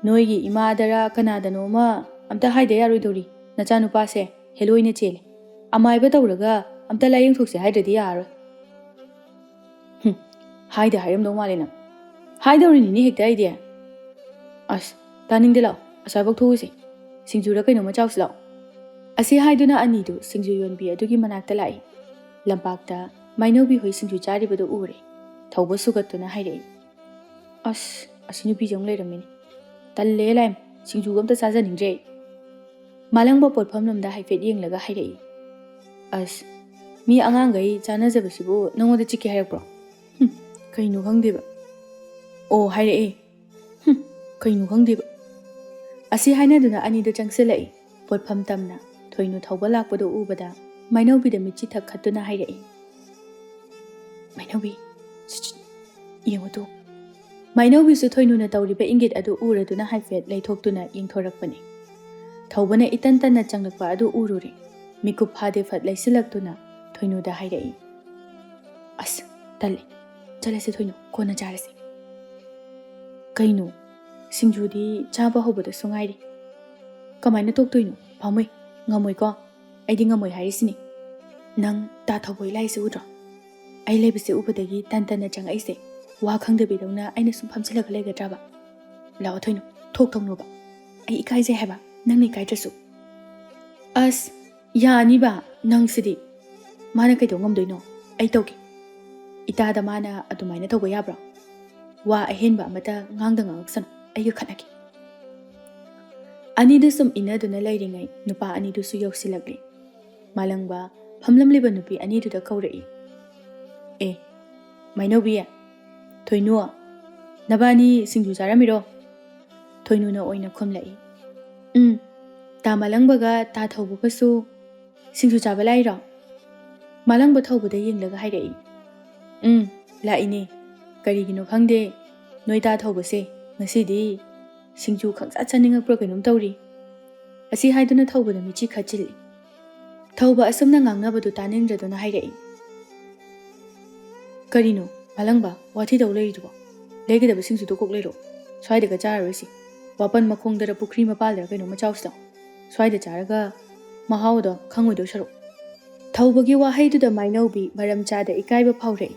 ꯅꯣꯏꯒꯤ ꯏꯃꯥꯗꯔꯥ ꯀꯅꯥꯗꯅꯣꯃ ꯑꯝꯇ ꯍꯥꯏꯗ ꯌꯥꯔꯣꯏꯗꯧꯔꯤ, ꯅꯆꯥꯅꯨꯄꯥꯁꯦ ꯍꯦꯂꯣꯏꯅ ꯆꯦꯜꯂꯦ꯫ ꯑꯃꯥꯏꯕ ꯇꯧꯔꯒ ꯑꯝꯇ ꯂꯥꯏꯌꯦꯡꯊꯣꯛꯁꯦ ꯍꯥꯏꯗ꯭ꯔꯗꯤ ꯌꯥꯔꯔꯣꯏ꯫ ꯍꯥꯏꯗ ꯍꯥꯏꯔꯝꯗꯧ ꯃꯥꯜꯂꯦ ꯅꯪ꯫ ꯍꯥꯏꯗꯧꯔꯤꯅꯤꯅꯦ ꯍꯦꯛꯇ ꯑꯩꯗꯤ꯫ ꯑꯁ, ꯇꯥꯅꯤꯡꯗꯦ, ꯂꯥꯛꯑꯣ ꯑꯁ꯭ꯋꯥꯏꯐꯥꯎ ꯊꯣꯛꯎꯁꯤ꯫ ꯁꯤꯡꯖꯨꯔ ꯀꯩꯅꯣꯝꯃ ꯆꯥꯎꯁꯤ ꯂꯥꯛꯑꯣ꯫ ꯑꯁꯤ ꯍꯥꯏꯗꯨꯅ ꯑꯅꯤꯗꯨ ꯁꯤꯡꯖꯨ ꯌꯣꯟꯕꯤ ꯑꯗꯨꯒꯤ ꯃꯅꯥꯛꯇ ꯂꯥꯛꯏ꯫ ꯂꯝꯄꯥꯛꯇ ꯃꯥꯏꯅꯧꯕꯤ ꯍꯣꯏ ꯁꯤꯡꯖꯨ ꯆꯥꯔꯤꯕꯗꯨ ꯎꯔꯦ꯫ ꯊꯧꯕ ꯁꯨꯒꯠꯇꯨꯅ ꯍꯥꯏꯔꯛꯏ꯫ ꯑꯁ, ꯑꯁꯤ ꯅꯨꯄꯤꯁꯦ ꯑꯃꯨꯛ ꯂꯩꯔꯝꯃꯤꯅꯦ꯫ ꯇꯜꯂꯦ ꯂꯥꯏꯝ, ꯁꯤꯡꯖꯨꯒ ꯑꯝꯇ ꯆꯥꯖꯅꯤꯡꯗ꯭ꯔꯦ ꯑꯩ꯫ ꯃꯥꯂꯪꯕ ꯄꯣꯠꯐꯝ ꯂꯣꯝꯗ ꯍꯥꯏꯐꯦꯠ ꯌꯦꯡꯂꯒ ꯍꯥꯏꯔꯛꯏ꯫ ꯑꯁ, ꯃꯤ ꯑꯉꯥꯡꯈꯩ ꯆꯥꯅꯖꯕꯁꯤꯕꯨ ꯅꯪꯉꯣꯟꯗ ꯆꯤꯛꯀꯦ ꯍꯥꯏꯔꯛꯄ꯭ꯔꯣ? ꯀꯩꯅꯣ ꯈꯪꯗꯦꯕ꯫ ꯑꯣ, ꯍꯥꯏꯔꯛꯑꯦ꯫ ꯀꯩꯅꯣ ꯈꯪꯗꯦꯕ꯫ ꯑꯁꯤ ꯍꯥꯏꯅꯗꯨꯅ ꯑꯅꯤꯗꯨ ꯆꯪꯁꯤꯜꯂꯛꯏ꯫ ꯄꯣꯠꯐꯝ ꯇꯝꯅ ꯊꯣꯏꯅꯨ ꯊꯧꯕ ꯂꯥꯛꯄꯗꯨ ꯎꯕꯗ ꯃꯥꯏꯅꯧꯕꯤꯗ ꯃꯤꯠꯆꯤ ꯊꯛꯈꯠꯇꯨꯅ ꯍꯥꯏꯔꯛꯏ꯫ ꯃꯥꯏꯅꯧꯕꯤ, ꯌꯦꯡꯉꯨ ꯇꯨ꯫ ꯃꯥꯏꯅꯧꯕꯤꯁꯨ ꯊꯣꯏꯅꯨꯅ ꯇꯧꯔꯤꯕ ꯏꯪꯒꯤꯠ ꯑꯗꯨ ꯎꯔꯗꯨꯅ ꯍꯥꯏꯐꯦꯠ ꯂꯩꯊꯣꯛꯇꯨꯅ ꯌꯦꯡꯊꯣꯔꯛꯄꯅꯤ꯫ ꯊꯧꯕꯅ ꯏꯇꯟ ꯇꯟꯅ ꯆꯪꯂꯛꯄ ꯑꯗꯨ ꯎꯔꯨꯔꯦ꯫ ꯃꯤꯀꯨꯞ ꯐꯥꯗꯦ ꯐꯠ ꯂꯩꯁꯤꯜꯂꯛꯇꯨꯅ ꯊꯣꯏꯅꯨꯗ ꯍꯥꯏꯔꯛꯏ꯫ ꯑꯁ, ꯇꯜꯂꯦ, ꯆꯠꯂꯁꯤ ꯊꯣꯏꯅꯨ, ꯀꯣꯟꯅ ꯆꯥꯔꯁꯤ꯫ ꯀꯩꯅꯣ, ꯁꯤꯡꯖꯨꯗꯤ ꯆꯥꯕ ꯍꯧꯕꯗꯁꯨ ꯉꯥꯏꯔꯤ꯫ ꯀꯃꯥꯏꯅ ꯇꯣꯛꯇꯣꯏꯅꯣ? ꯄꯥꯝꯃꯨꯏ, ꯉꯝꯃꯣꯏꯀꯣ? ꯑꯩꯗꯤ ꯉꯝꯃꯣꯏ ꯍꯥꯏꯔꯤꯁꯤꯅꯤ꯫ ꯅꯪ ꯇꯥ ꯊꯧꯕ ꯂꯥꯛꯏꯁꯤ ꯎꯗ꯭ꯔꯣ? ꯑꯩ ꯂꯩꯕꯁꯦ ꯎꯕꯗꯒꯤ ꯇꯟ ꯇꯟꯅ ꯆꯪꯉꯛꯏꯁꯦ ꯋꯥ ꯈꯪꯗꯕꯤꯗꯧꯅ ꯑꯩꯅ ꯁꯨꯝ ꯐꯝꯖꯤꯜꯂꯒ ꯂꯩꯒꯗ꯭ꯔꯕ? ꯂꯥꯛꯑꯣ ꯊꯣꯏꯅꯨ, ꯊꯣꯛ ꯊꯧꯅꯣꯕ꯫ ꯑꯩ ꯏꯀꯥꯏꯖꯩ ꯍꯥꯏꯕ, ꯅꯪꯅ ꯏꯀꯥꯏꯗ꯭ꯔꯁꯨ꯫ ꯑꯁ, ꯌꯥꯅꯤꯕ ꯅꯪꯁꯤꯗꯤ꯫ ꯃꯥꯅ ꯀꯩꯗꯧ ꯉꯝꯗꯣꯏꯅꯣ? ꯑꯩ ꯇꯧꯒꯦ꯫ ꯏꯇꯥꯗ ꯃꯥꯅ ꯑꯗꯨꯃꯥꯏꯅ ꯇꯧꯕ ꯌꯥꯕ꯭ꯔꯣ? ꯋꯥ ꯑꯍꯦꯟꯕ ꯑꯃꯇ ꯉꯥꯡꯉꯛꯁꯅꯨ, ꯑꯩꯒ ꯈꯠꯅꯒꯦ꯫ ꯑꯅꯤꯗꯨ ꯁꯨꯝ ꯏꯟꯅꯗꯨꯅ ꯂꯩꯔꯤꯉꯩ ꯅꯨꯄꯥ ꯑꯅꯤꯗꯨꯁꯨ ꯌꯧꯁꯤꯜꯂꯛꯂꯤ꯫ ꯃꯥꯂꯪꯕ ꯐꯝꯂꯝꯂꯤꯕ ꯅꯨꯄꯤ ꯑꯅꯤꯗꯨꯗ ꯀꯧꯔꯛꯏ꯫ ꯑꯦ, ꯃꯥꯏꯅꯧꯕꯤ, ꯊꯣꯏꯅꯨ, ꯅꯕꯥꯅꯤ ꯁꯤꯡꯖꯨ ꯆꯥꯔꯝꯃꯤꯔꯣ? ꯊꯣꯏꯅꯨꯅ ꯑꯣꯏꯅ ꯈꯨꯝꯂꯛꯏ꯫ ꯇꯥ ꯃꯥꯂꯪꯕꯒ ꯇꯥ ꯊꯧꯕꯒꯁꯨ ꯁꯤꯡꯖꯨ ꯆꯥꯕ ꯂꯥꯛꯏꯔꯣ? ꯃꯥꯂꯪꯕ ꯊꯧꯕꯗ ꯌꯦꯡꯂꯒ ꯍꯥꯏꯔꯛꯏ꯫ ꯂꯥꯛꯏꯅꯦ꯫ ꯀꯔꯤꯒꯤꯅꯣ ꯈꯪꯗꯦ, ꯅꯣꯏ ꯇꯥ ꯊꯧꯕꯁꯦ ꯉꯁꯤꯗꯤ ꯁꯤꯡꯖꯨ ꯈꯪꯆꯥ ꯆꯥꯅꯤꯡꯉꯛꯄ꯭ꯔꯥ ꯀꯩꯅꯣꯝ ꯇꯧꯔꯤ꯫ ꯑꯁꯤ ꯍꯥꯏꯗꯨꯅ ꯊꯧꯕꯗ ꯃꯤꯠꯆꯤ ꯈꯠꯆꯤꯜꯂꯤ꯫ ꯊꯧꯕ ꯑꯁꯨꯝꯅ ꯉꯥꯡꯅꯕꯗꯨ ꯇꯥꯅꯤꯡꯗ꯭ꯔꯗꯨꯅ ꯍꯥꯏꯔꯛꯏ꯫ ꯀꯔꯤꯅꯣ ꯃꯥꯂꯪꯕ, ꯋꯥꯊꯤ ꯇꯧ ꯂꯩꯔꯤꯗꯨꯕꯣ? ꯂꯩꯒꯗꯕ ꯁꯤꯡꯖꯨꯗꯣ ꯀꯣꯛ ꯂꯩꯔꯣ꯫ ꯁ꯭ꯋꯥꯏꯗꯒ ꯆꯥꯔꯔꯣꯏꯁꯤ꯫ ꯋꯥꯄꯟ ꯃꯈꯣꯡꯗꯔ ꯄꯨꯈ꯭ꯔꯤ ꯃꯄꯥꯜꯗꯔ ꯀꯩꯅꯣꯝꯃ ꯆꯥꯎꯁꯤ ꯂꯥꯎ꯫ ꯁ꯭ꯋꯥꯏꯗ ꯆꯥꯔꯒ ꯃꯍꯥꯎꯗꯣ ꯈꯪꯉꯣꯏꯗꯧ ꯁꯔꯨꯛ꯫ ꯊꯧꯕꯒꯤ ꯋꯥꯍꯩꯗꯨꯗ ꯃꯥꯏꯅꯧꯕꯤ ꯃꯔꯝ ꯆꯥꯗ ꯏꯀꯥꯏꯕ ꯐꯥꯎꯔꯛꯏ꯫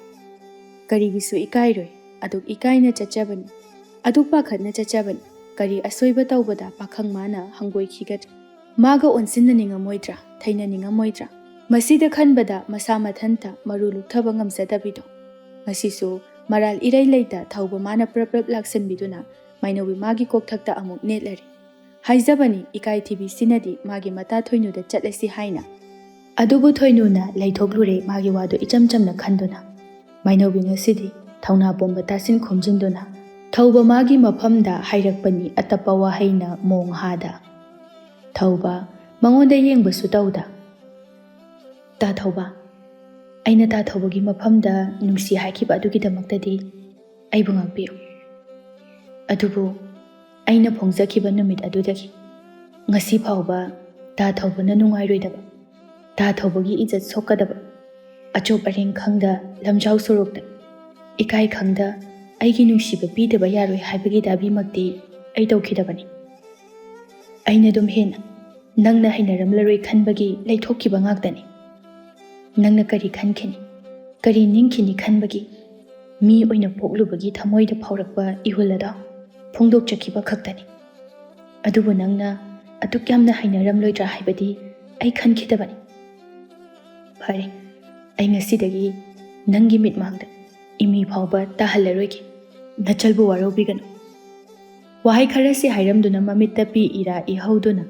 ꯀꯔꯤꯒꯤꯁꯨ ꯏꯀꯥꯏꯔꯣꯏ, ꯑꯗꯨꯛ ꯏꯀꯥꯏꯅ ꯆꯠꯆꯕꯅꯤ, ꯑꯗꯨꯛ ꯄꯥꯈꯠꯅ ꯆꯠꯆꯕꯅꯤ꯫ ꯀꯔꯤ ꯑꯁꯣꯏꯕ ꯇꯧꯕꯗ ꯄꯥꯈꯪ ꯃꯥꯅ ꯍꯪꯒꯣꯏꯈꯤꯒꯗ꯭ꯔꯥ? ꯃꯥꯒ ꯑꯣꯟꯁꯤꯟꯅꯅꯤꯡꯉꯝꯃꯣꯏꯗ꯭ꯔꯥ? ꯊꯩꯅꯅꯤꯡꯉꯝꯃꯣꯏꯗ꯭ꯔꯥ? ꯃꯁꯤꯗ ꯈꯟꯕꯗ ꯃꯁꯥ ꯃꯊꯟꯇ ꯃꯔꯨ ꯂꯨꯛꯊꯕ ꯉꯝꯖꯗꯕꯤꯗꯣ꯫ ꯉꯁꯤꯁꯨ ꯃꯔꯥꯜ ꯏꯔꯩ ꯂꯩꯇ ꯊꯧꯕ ꯃꯥꯅ ꯄ꯭ꯔꯞ ꯄ꯭ꯔꯞ ꯂꯥꯛꯁꯤꯟꯕꯤꯗꯨꯅ ꯃꯥꯏꯅꯧꯕꯤ ꯃꯥꯒꯤ ꯀꯣꯛꯊꯛꯇ ꯑꯃꯨꯛ ꯅꯦꯠꯂꯔꯤ꯫ ꯍꯥꯏꯖꯕꯅꯤ ꯏꯀꯥꯏꯊꯤꯕꯤꯁꯤꯅꯗꯤ ꯃꯥꯒꯤ ꯃꯇꯥ ꯊꯣꯏꯅꯨꯗ ꯆꯠꯂꯁꯤ ꯍꯥꯏꯅ꯫ ꯑꯗꯨꯕꯨ ꯊꯣꯏꯅꯨꯅ ꯂꯩꯊꯣꯛꯂꯨꯔꯦ ꯃꯥꯒꯤ ꯋꯥꯗꯨ ꯏꯆꯝ ꯆꯝꯅ ꯈꯟꯗꯨꯅ꯫ ꯃꯥꯏꯅꯧꯕꯤ ꯉꯁꯤꯗꯤ ꯊꯧꯅꯥ ꯄꯨꯝꯕ ꯇꯥꯁꯤꯟ ꯈꯣꯝꯖꯤꯟꯗꯨꯅ ꯊꯧꯕ ꯃꯥꯒꯤ ꯃꯐꯝꯗ ꯍꯥꯏꯔꯛꯄꯅꯤ ꯑꯇꯞꯄ ꯋꯥꯍꯩꯅ ꯃꯣꯡ ꯍꯥꯗ꯫ ꯊꯧꯕ ꯃꯉꯣꯟꯗ ꯌꯦꯡꯕꯁꯨ ꯇꯧꯗ꯫ ꯇꯥ ꯊꯧꯕ, ꯑꯩꯅ ꯇꯥ ꯊꯧꯕꯒꯤ ꯃꯐꯝꯗ ꯅꯨꯡꯁꯤ ꯍꯥꯏꯈꯤꯕ ꯑꯗꯨꯒꯤꯗꯃꯛꯇꯗꯤ ꯑꯩꯕꯨ ꯉꯥꯛꯄꯤꯌꯨ꯫ ꯑꯗꯨꯕꯨ ꯑꯩꯅ ꯐꯣꯡꯖꯈꯤꯕ ꯅꯨꯃꯤꯠ ꯑꯗꯨꯗꯒꯤ ꯉꯁꯤ ꯐꯥꯎꯕ ꯇꯥ ꯊꯧꯕꯅ ꯅꯨꯡꯉꯥꯏꯔꯣꯏꯗꯕ, ꯇꯥ ꯊꯧꯕꯒꯤ ꯏꯖꯠ ꯁꯣꯛꯀꯗꯕ ꯑꯆꯣꯞ ꯑꯔꯦꯡ ꯈꯪꯗ ꯂꯝꯖꯥꯎ ꯁꯣꯔꯣꯛꯇ ꯏꯀꯥꯏ ꯈꯪꯗ ꯑꯩꯒꯤ ꯅꯨꯡꯁꯤꯕ ꯄꯤꯗꯕ ꯌꯥꯔꯣꯏ ꯍꯥꯏꯕꯒꯤ ꯗꯥꯕꯤꯃꯛꯇꯤ ꯑꯩ ꯇꯧꯈꯤꯗꯕꯅꯤ꯫ ꯑꯩꯅ ꯑꯗꯨꯝ ꯍꯦꯟꯅ ꯅꯪꯅ ꯍꯩꯅꯔꯝꯂꯔꯣꯏ ꯈꯟꯕꯒꯤ ꯂꯩꯊꯣꯛꯈꯤꯕ ꯉꯥꯛꯇꯅꯤ꯫ ꯅꯪꯅ ꯀꯔꯤ ꯈꯟꯈꯤꯅꯤ, ꯀꯔꯤ ꯅꯤꯡꯈꯤꯅꯤ ꯈꯟꯕꯒꯤ ꯃꯤ ꯑꯣꯏꯅ ꯄꯣꯛꯂꯨꯕꯒꯤ ꯊꯃꯣꯏꯗ ꯐꯥꯎꯔꯛꯄ ꯏꯍꯨꯜ ꯑꯗꯣ ꯐꯣꯡꯗꯣꯛꯆꯈꯤꯕ ꯈꯛꯇꯅꯤ꯫ ꯑꯗꯨꯕꯨ ꯅꯪꯅ ꯑꯗꯨꯛ ꯌꯥꯝꯅ ꯍꯩꯅꯔꯝꯂꯣꯏꯗ꯭ꯔꯥ ꯍꯥꯏꯕꯗꯤ ꯑꯩ ꯈꯟꯈꯤꯗꯕꯅꯤ꯫ ꯐꯔꯦ, ꯑꯩ ꯉꯁꯤꯗꯒꯤ ꯅꯪꯒꯤ ꯃꯤꯠꯃꯥꯡꯗ ꯏꯃꯤ ꯐꯥꯎꯕ ꯇꯥꯍꯜꯂꯔꯣꯏꯒꯦ꯫ ꯅꯆꯜꯕꯨ ꯋꯥꯔꯧꯕꯤꯒꯅꯨ꯫ ꯋꯥꯍꯩ ꯈꯔꯁꯤ ꯍꯥꯏꯔꯝꯗꯨꯅ ꯃꯃꯤꯠꯇ ꯄꯤ ꯏꯔꯥ ꯏꯍꯧꯗꯨꯅ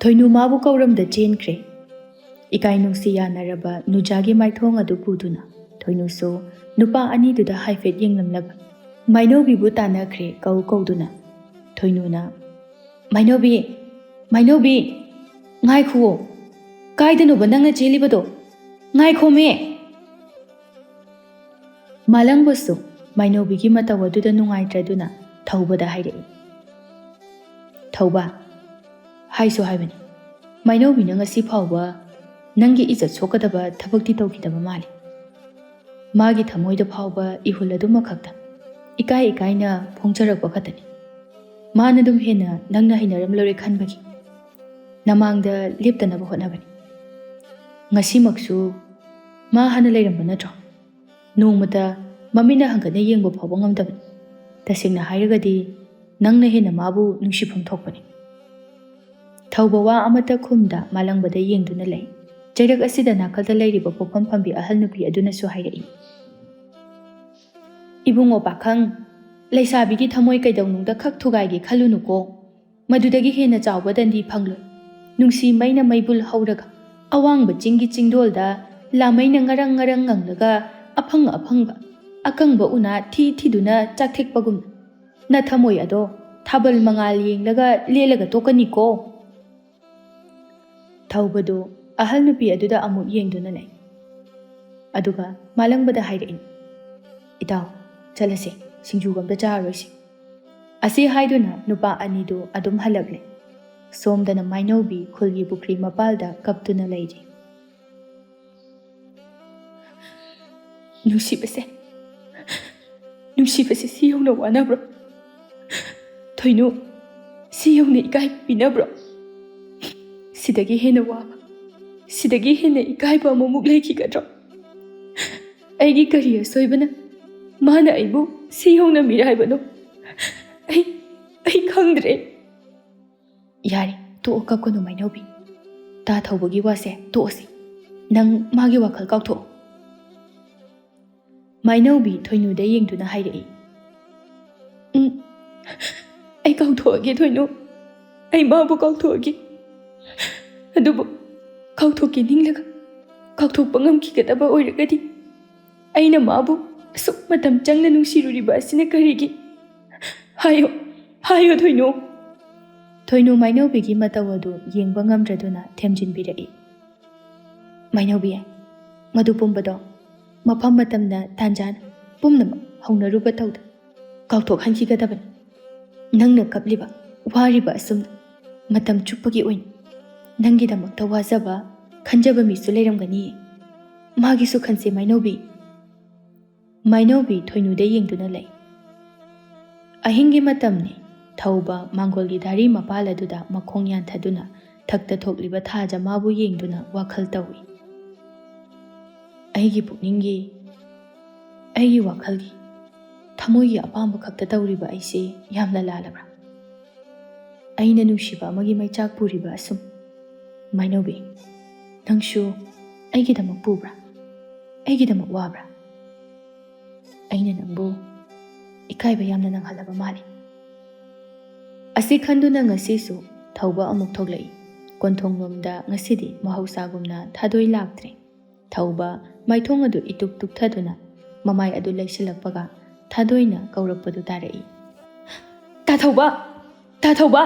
ꯊꯣꯏꯅꯨ ꯃꯥꯕꯨ ꯀꯧꯔꯝꯗ ꯆꯦꯟꯈ꯭ꯔꯦ꯫ ꯏꯀꯥꯏ ꯅꯨꯡꯁꯤ ꯌꯥꯅꯔꯕ ꯅꯨꯖꯥꯒꯤ ꯃꯥꯏꯊꯣꯡ ꯑꯗꯨ ꯄꯨꯗꯨꯅ ꯊꯣꯏꯅꯨꯁꯨ ꯅꯨꯄꯥ ꯑꯅꯤꯗꯨꯗ ꯍꯥꯏꯐꯦꯠ ꯌꯦꯡꯂꯝꯂꯒ ꯃꯥꯏꯅꯧꯕꯤꯕꯨ ꯇꯥꯟꯅꯈ꯭ꯔꯦ ꯀꯧꯗꯨꯅ꯫ ꯊꯣꯏꯅꯨꯅ "ꯃꯥꯏꯅꯧꯕꯤ, ꯃꯥꯏꯅꯧꯕꯤ, ꯉꯥꯏꯈꯨꯋꯣ, ꯀꯥꯏꯗꯅꯣꯕ ꯅꯪꯅ ꯆꯦꯜꯂꯤꯕꯗꯣ? ꯉꯥꯏꯈꯣꯃꯦ!" ꯃꯥꯂꯪꯕꯁꯨ ꯃꯥꯏꯅꯧꯕꯤꯒꯤ ꯃꯇꯧ ꯑꯗꯨꯗ ꯅꯨꯡꯉꯥꯏꯇ꯭ꯔꯗꯨꯅ ꯊꯧꯕꯗ ꯍꯥꯏꯔꯛꯏ꯫ "ꯊꯧꯕ, ꯍꯥꯏꯁꯨ ꯍꯥꯏꯕꯅꯤ, ꯃꯥꯏꯅꯧꯕꯤꯅ ꯉꯁꯤ ꯐꯥꯎꯕ ꯅꯪꯒꯤ ꯏꯖꯠ ꯁꯣꯛꯀꯗꯕ ꯊꯕꯛꯇꯤ ꯇꯧꯈꯤꯗꯕ ꯃꯥꯜꯂꯤ꯫ ꯃꯥꯒꯤ ꯊꯃꯣꯏꯗ ꯐꯥꯎꯕ ꯏꯍꯨꯜ ꯑꯗꯨꯃꯈꯛꯇ ꯏꯀꯥꯏꯅ ꯐꯣꯡꯖꯔꯛꯄ ꯈꯛꯇꯅꯤ꯫ ꯃꯥꯅ ꯑꯗꯨꯝ ꯍꯦꯟꯅ ꯅꯪꯅ ꯍꯩꯅꯔꯝꯂꯔꯣꯏ ꯈꯟꯕꯒꯤ ꯅꯃꯥꯡꯗ ꯂꯦꯞꯇꯅꯕ ꯍꯣꯠꯅꯕꯅꯤ꯫ ꯉꯁꯤꯃꯛꯁꯨ ꯃꯥ ꯍꯥꯟꯅ ꯂꯩꯔꯝꯕ ꯅꯠꯇ꯭ꯔꯣ? ꯅꯣꯡꯃꯇ ꯃꯃꯤꯠꯅ ꯍꯪꯒꯠꯅ ꯌꯦꯡꯕ ꯐꯥꯎꯕ ꯉꯝꯗꯕꯅꯤ꯫ ꯇꯁꯦꯡꯅ ꯍꯥꯏꯔꯒꯗꯤ ꯅꯪꯅ ꯍꯦꯟꯅ ꯃꯥꯕꯨ ꯅꯨꯡꯁꯤꯐꯝ ꯊꯣꯛꯄꯅꯤ." ꯊꯧꯕ ꯋꯥ ꯑꯃꯠꯇ ꯈꯨꯝꯗ ꯃꯥꯂꯪꯕꯗ ꯌꯦꯡꯗꯨꯅ ꯂꯩ꯫ ꯆꯩꯔꯛ ꯑꯁꯤꯗ ꯅꯥꯀꯜꯗ ꯂꯩꯔꯤꯕ ꯄꯣꯛꯐꯝ ꯐꯝꯕꯤ ꯑꯍꯜ ꯅꯨꯄꯤ ꯑꯗꯨꯅꯁꯨ ꯍꯥꯏꯔꯛꯏ꯫ "ꯏꯕꯨꯡꯉꯣ ꯄꯥꯈꯪ, ꯂꯩꯁꯥꯕꯤꯒꯤ ꯊꯃꯣꯏ ꯀꯩꯗꯧꯅꯨꯡꯗ ꯈꯛ ꯊꯨꯒꯥꯏꯒꯦ ꯈꯜꯂꯨꯅꯨꯀꯣ꯫ ꯃꯗꯨꯗꯒꯤ ꯍꯦꯟꯅ ꯆꯥꯎꯕ ꯗꯟꯗꯤ ꯐꯪꯂꯣꯏ꯫ ꯅꯨꯡꯁꯤ ꯃꯩꯅ ꯃꯩꯕꯨꯜ ꯍꯧꯔꯒ ꯑꯋꯥꯡꯕ ꯆꯤꯡꯒꯤ ꯆꯤꯡꯗꯣꯜꯗ ꯂꯥꯃꯩꯅ ꯉꯔꯪ ꯉꯔꯪ ꯉꯪꯂꯒ ꯑꯐꯪꯕ ꯑꯀꯪꯕ ꯎꯅꯥ ꯊꯤꯗꯨꯅ ꯆꯥꯛꯊꯦꯛꯄꯒꯨꯝꯅ ꯅꯊꯃꯣꯏ ꯑꯗꯣ ꯊꯥꯕꯜ ꯃꯉꯥꯜ ꯌꯦꯡꯂꯒ ꯂꯦꯜꯂꯒ ꯇꯣꯛꯀꯅꯤꯀꯣ." ꯊꯧꯕꯗꯨ ꯑꯍꯜ ꯅꯨꯄꯤ ꯑꯗꯨꯗ ꯑꯃꯨꯛ ꯌꯦꯡꯗꯨꯅ ꯂꯩ꯫ ꯑꯗꯨꯒ ꯃꯥꯂꯪꯕꯗ ꯍꯥꯏꯔꯛꯏ꯫ "ꯏꯇꯥꯎ, ꯆꯠꯂꯁꯦ, ꯁꯤꯡꯖꯨꯒ ꯑꯝꯇ ꯆꯥꯔꯔꯣꯏꯁꯤ." ꯑꯁꯤ ꯍꯥꯏꯗꯨꯅ ꯅꯨꯄꯥ ꯑꯅꯤꯗꯨ ꯑꯗꯨꯝ ꯍꯜꯂꯛꯂꯦ꯫ ꯁꯣꯝꯗꯅ ꯃꯥꯏꯅꯧꯕꯤ ꯈꯨꯜꯒꯤ ꯄꯨꯈ꯭ꯔꯤ ꯃꯄꯥꯜꯗ ꯀꯞꯇꯨꯅ ꯂꯩꯔꯤ꯫ ꯅꯨꯡꯁꯤꯕꯁꯦ ꯁꯤ ꯌꯧꯅ ꯋꯥꯅꯕ꯭ꯔꯣ? ꯊꯣꯏꯅꯨ, ꯁꯤ ꯌꯧꯅ ꯏꯀꯥꯏ ꯄꯤꯅꯕ꯭ꯔꯣ? ꯁꯤꯗꯒꯤ ꯍꯦꯟꯅ ꯋꯥꯕ, ꯁꯤꯗꯒꯤ ꯍꯦꯟꯅ ꯏꯀꯥꯏꯕ ꯑꯃꯃꯨꯛ ꯂꯩꯈꯤꯒꯗ꯭ꯔꯣ? ꯑꯩꯒꯤ ꯀꯔꯤ ꯑꯁꯣꯏꯕꯅ ꯃꯥꯅ ꯑꯩꯕꯨ ꯁꯤ ꯌꯧꯅ ꯃꯤꯔꯥꯏꯕꯅꯣ? ꯑꯩ ꯈꯪꯗ꯭ꯔꯦ." "ꯌꯥꯔꯦ, ꯇꯣꯛꯑꯣ ꯀꯞꯀꯅꯨ ꯃꯥꯏꯅꯧꯕꯤ꯫ ꯇꯥ ꯊꯧꯕꯒꯤ ꯋꯥꯁꯦ ꯇꯣꯛꯑꯁꯤ꯫ ꯅꯪ ꯃꯥꯒꯤ ꯋꯥꯈꯜ ꯀꯥꯎꯊꯣꯛꯑꯣ." ꯃꯥꯏꯅꯧꯕꯤ ꯊꯣꯏꯅꯨꯗ ꯌꯦꯡꯗꯨꯅ ꯍꯥꯏꯔꯛꯏ꯫ "ꯑꯩ ꯀꯥꯎꯊꯣꯛꯑꯒꯦ ꯊꯣꯏꯅꯨ, ꯑꯩ ꯃꯥꯕꯨ ꯀꯥꯎꯊꯣꯛꯑꯒꯦ꯫ ꯑꯗꯨꯕꯨ ꯀꯥꯎꯊꯣꯛꯀꯦ ꯅꯤꯡꯂꯒ ꯀꯥꯎꯊꯣꯛꯄ ꯉꯝꯈꯤꯒꯗꯕ ꯑꯣꯏꯔꯒꯗꯤ ꯑꯩꯅ ꯃꯥꯕꯨ ꯑꯁꯨꯛ ꯃꯇꯝ ꯆꯪꯅ ꯅꯨꯡꯁꯤꯔꯨꯔꯤꯕ ꯑꯁꯤꯅ ꯀꯔꯤꯒꯤ? ꯍꯥꯏꯌꯣ ꯊꯣꯏꯅꯨ." ꯊꯣꯏꯅꯨ ꯃꯥꯏꯅꯧꯕꯤꯒꯤ ꯃꯇꯧ ꯑꯗꯨ ꯌꯦꯡꯕ ꯉꯝꯗ꯭ꯔꯗꯨꯅ ꯊꯦꯝꯖꯤꯟꯕꯤꯔꯛꯏ꯫ "ꯃꯥꯏꯅꯧꯕꯤ, ꯃꯗꯨ ꯄꯨꯝꯕꯗꯣ ꯃꯐꯝ ꯃꯇꯝꯅ ꯇꯥꯟꯖꯥꯅ ꯄꯨꯝꯅꯃꯛ ꯍꯧꯅꯔꯨꯕ ꯇꯧꯗ ꯀꯥꯎꯊꯣꯛꯍꯟꯈꯤꯒꯗꯕꯅꯤ꯫ ꯅꯪꯅ ꯀꯞꯂꯤꯕ, ꯋꯥꯔꯤꯕ ꯑꯁꯨꯝꯅ ꯃꯇꯝ ꯆꯨꯞꯄꯒꯤ ꯑꯣꯏꯅ ꯅꯪꯒꯤꯗꯃꯛꯇ ꯋꯥꯖꯕ, ꯈꯟꯖꯕ ꯃꯤꯁꯨ ꯂꯩꯔꯝꯒꯅꯤꯌꯦ꯫ ꯃꯥꯒꯤꯁꯨ ꯈꯟꯁꯦ ꯃꯥꯏꯅꯧꯕꯤ." ꯃꯥꯏꯅꯧꯕꯤ ꯊꯣꯏꯅꯨꯗ ꯌꯦꯡꯗꯨꯅ ꯂꯩ꯫ ꯑꯍꯤꯡꯒꯤ ꯃꯇꯝꯅꯤ꯫ ꯊꯧꯕ ꯃꯥꯡꯒꯣꯜꯒꯤ ꯙꯥꯔꯤ ꯃꯄꯥꯜ ꯑꯗꯨꯗ ꯃꯈꯣꯡ ꯌꯥꯟꯊꯗꯨꯅ ꯊꯛꯇ ꯊꯣꯛꯂꯤꯕ ꯊꯥꯖ ꯃꯥꯕꯨ ꯌꯦꯡꯗꯨꯅ ꯋꯥꯈꯜ ꯇꯧꯏ꯫ "ꯑꯩꯒꯤ ꯄꯨꯛꯅꯤꯡꯒꯤ, ꯑꯩꯒꯤ ꯋꯥꯈꯜꯒꯤ, ꯊꯃꯣꯏꯒꯤ ꯑꯄꯥꯝꯕ ꯈꯛꯇ ꯇꯧꯔꯤꯕ ꯑꯩꯁꯦ ꯌꯥꯝꯅ ꯂꯥꯜꯂꯕ꯭ꯔꯥ? ꯑꯩꯅ ꯅꯨꯡꯁꯤꯕ ꯑꯃꯒꯤ ꯃꯩꯆꯥꯛ ꯄꯨꯔꯤꯕ ꯑꯁꯨꯝ ꯃꯥꯏꯅꯧꯕꯤ, ꯅꯪꯁꯨ ꯑꯩꯒꯤꯗꯃꯛ ꯄꯨꯕ꯭ꯔꯥ? ꯑꯩꯒꯤꯗꯃꯛ ꯋꯥꯕ꯭ꯔꯥ? ꯑꯩꯅ ꯅꯪꯕꯨ ꯏꯀꯥꯏꯕ ꯌꯥꯝꯅ ꯅꯪꯍꯜꯂꯕ ꯃꯥꯜꯂꯤ." ꯑꯁꯤ ꯈꯟꯗꯨꯅ ꯉꯁꯤꯁꯨ ꯊꯧꯕ ꯑꯃꯨꯛ ꯊꯣꯛꯂꯛꯏ꯫ ꯀꯣꯟꯊꯣꯡꯂꯣꯝꯗ ꯉꯁꯤꯗꯤ ꯃꯍꯧꯁꯥꯒꯨꯝꯅ ꯊꯥꯗꯣꯏ ꯂꯥꯛꯇ꯭ꯔꯦ꯫ ꯊꯧꯕ ꯃꯥꯏꯊꯣꯡ ꯑꯗꯨ ꯏꯇꯨꯛ ꯇꯨꯛꯊꯗꯨꯅ ꯃꯃꯥꯏ ꯑꯗꯨ ꯂꯩꯁꯤꯜꯂꯛꯄꯒ ꯊꯥꯗꯣꯏꯅ ꯀꯧꯔꯛꯄꯗꯨ ꯇꯥꯔꯛꯏ꯫ "ꯇꯥ ꯊꯧꯕ,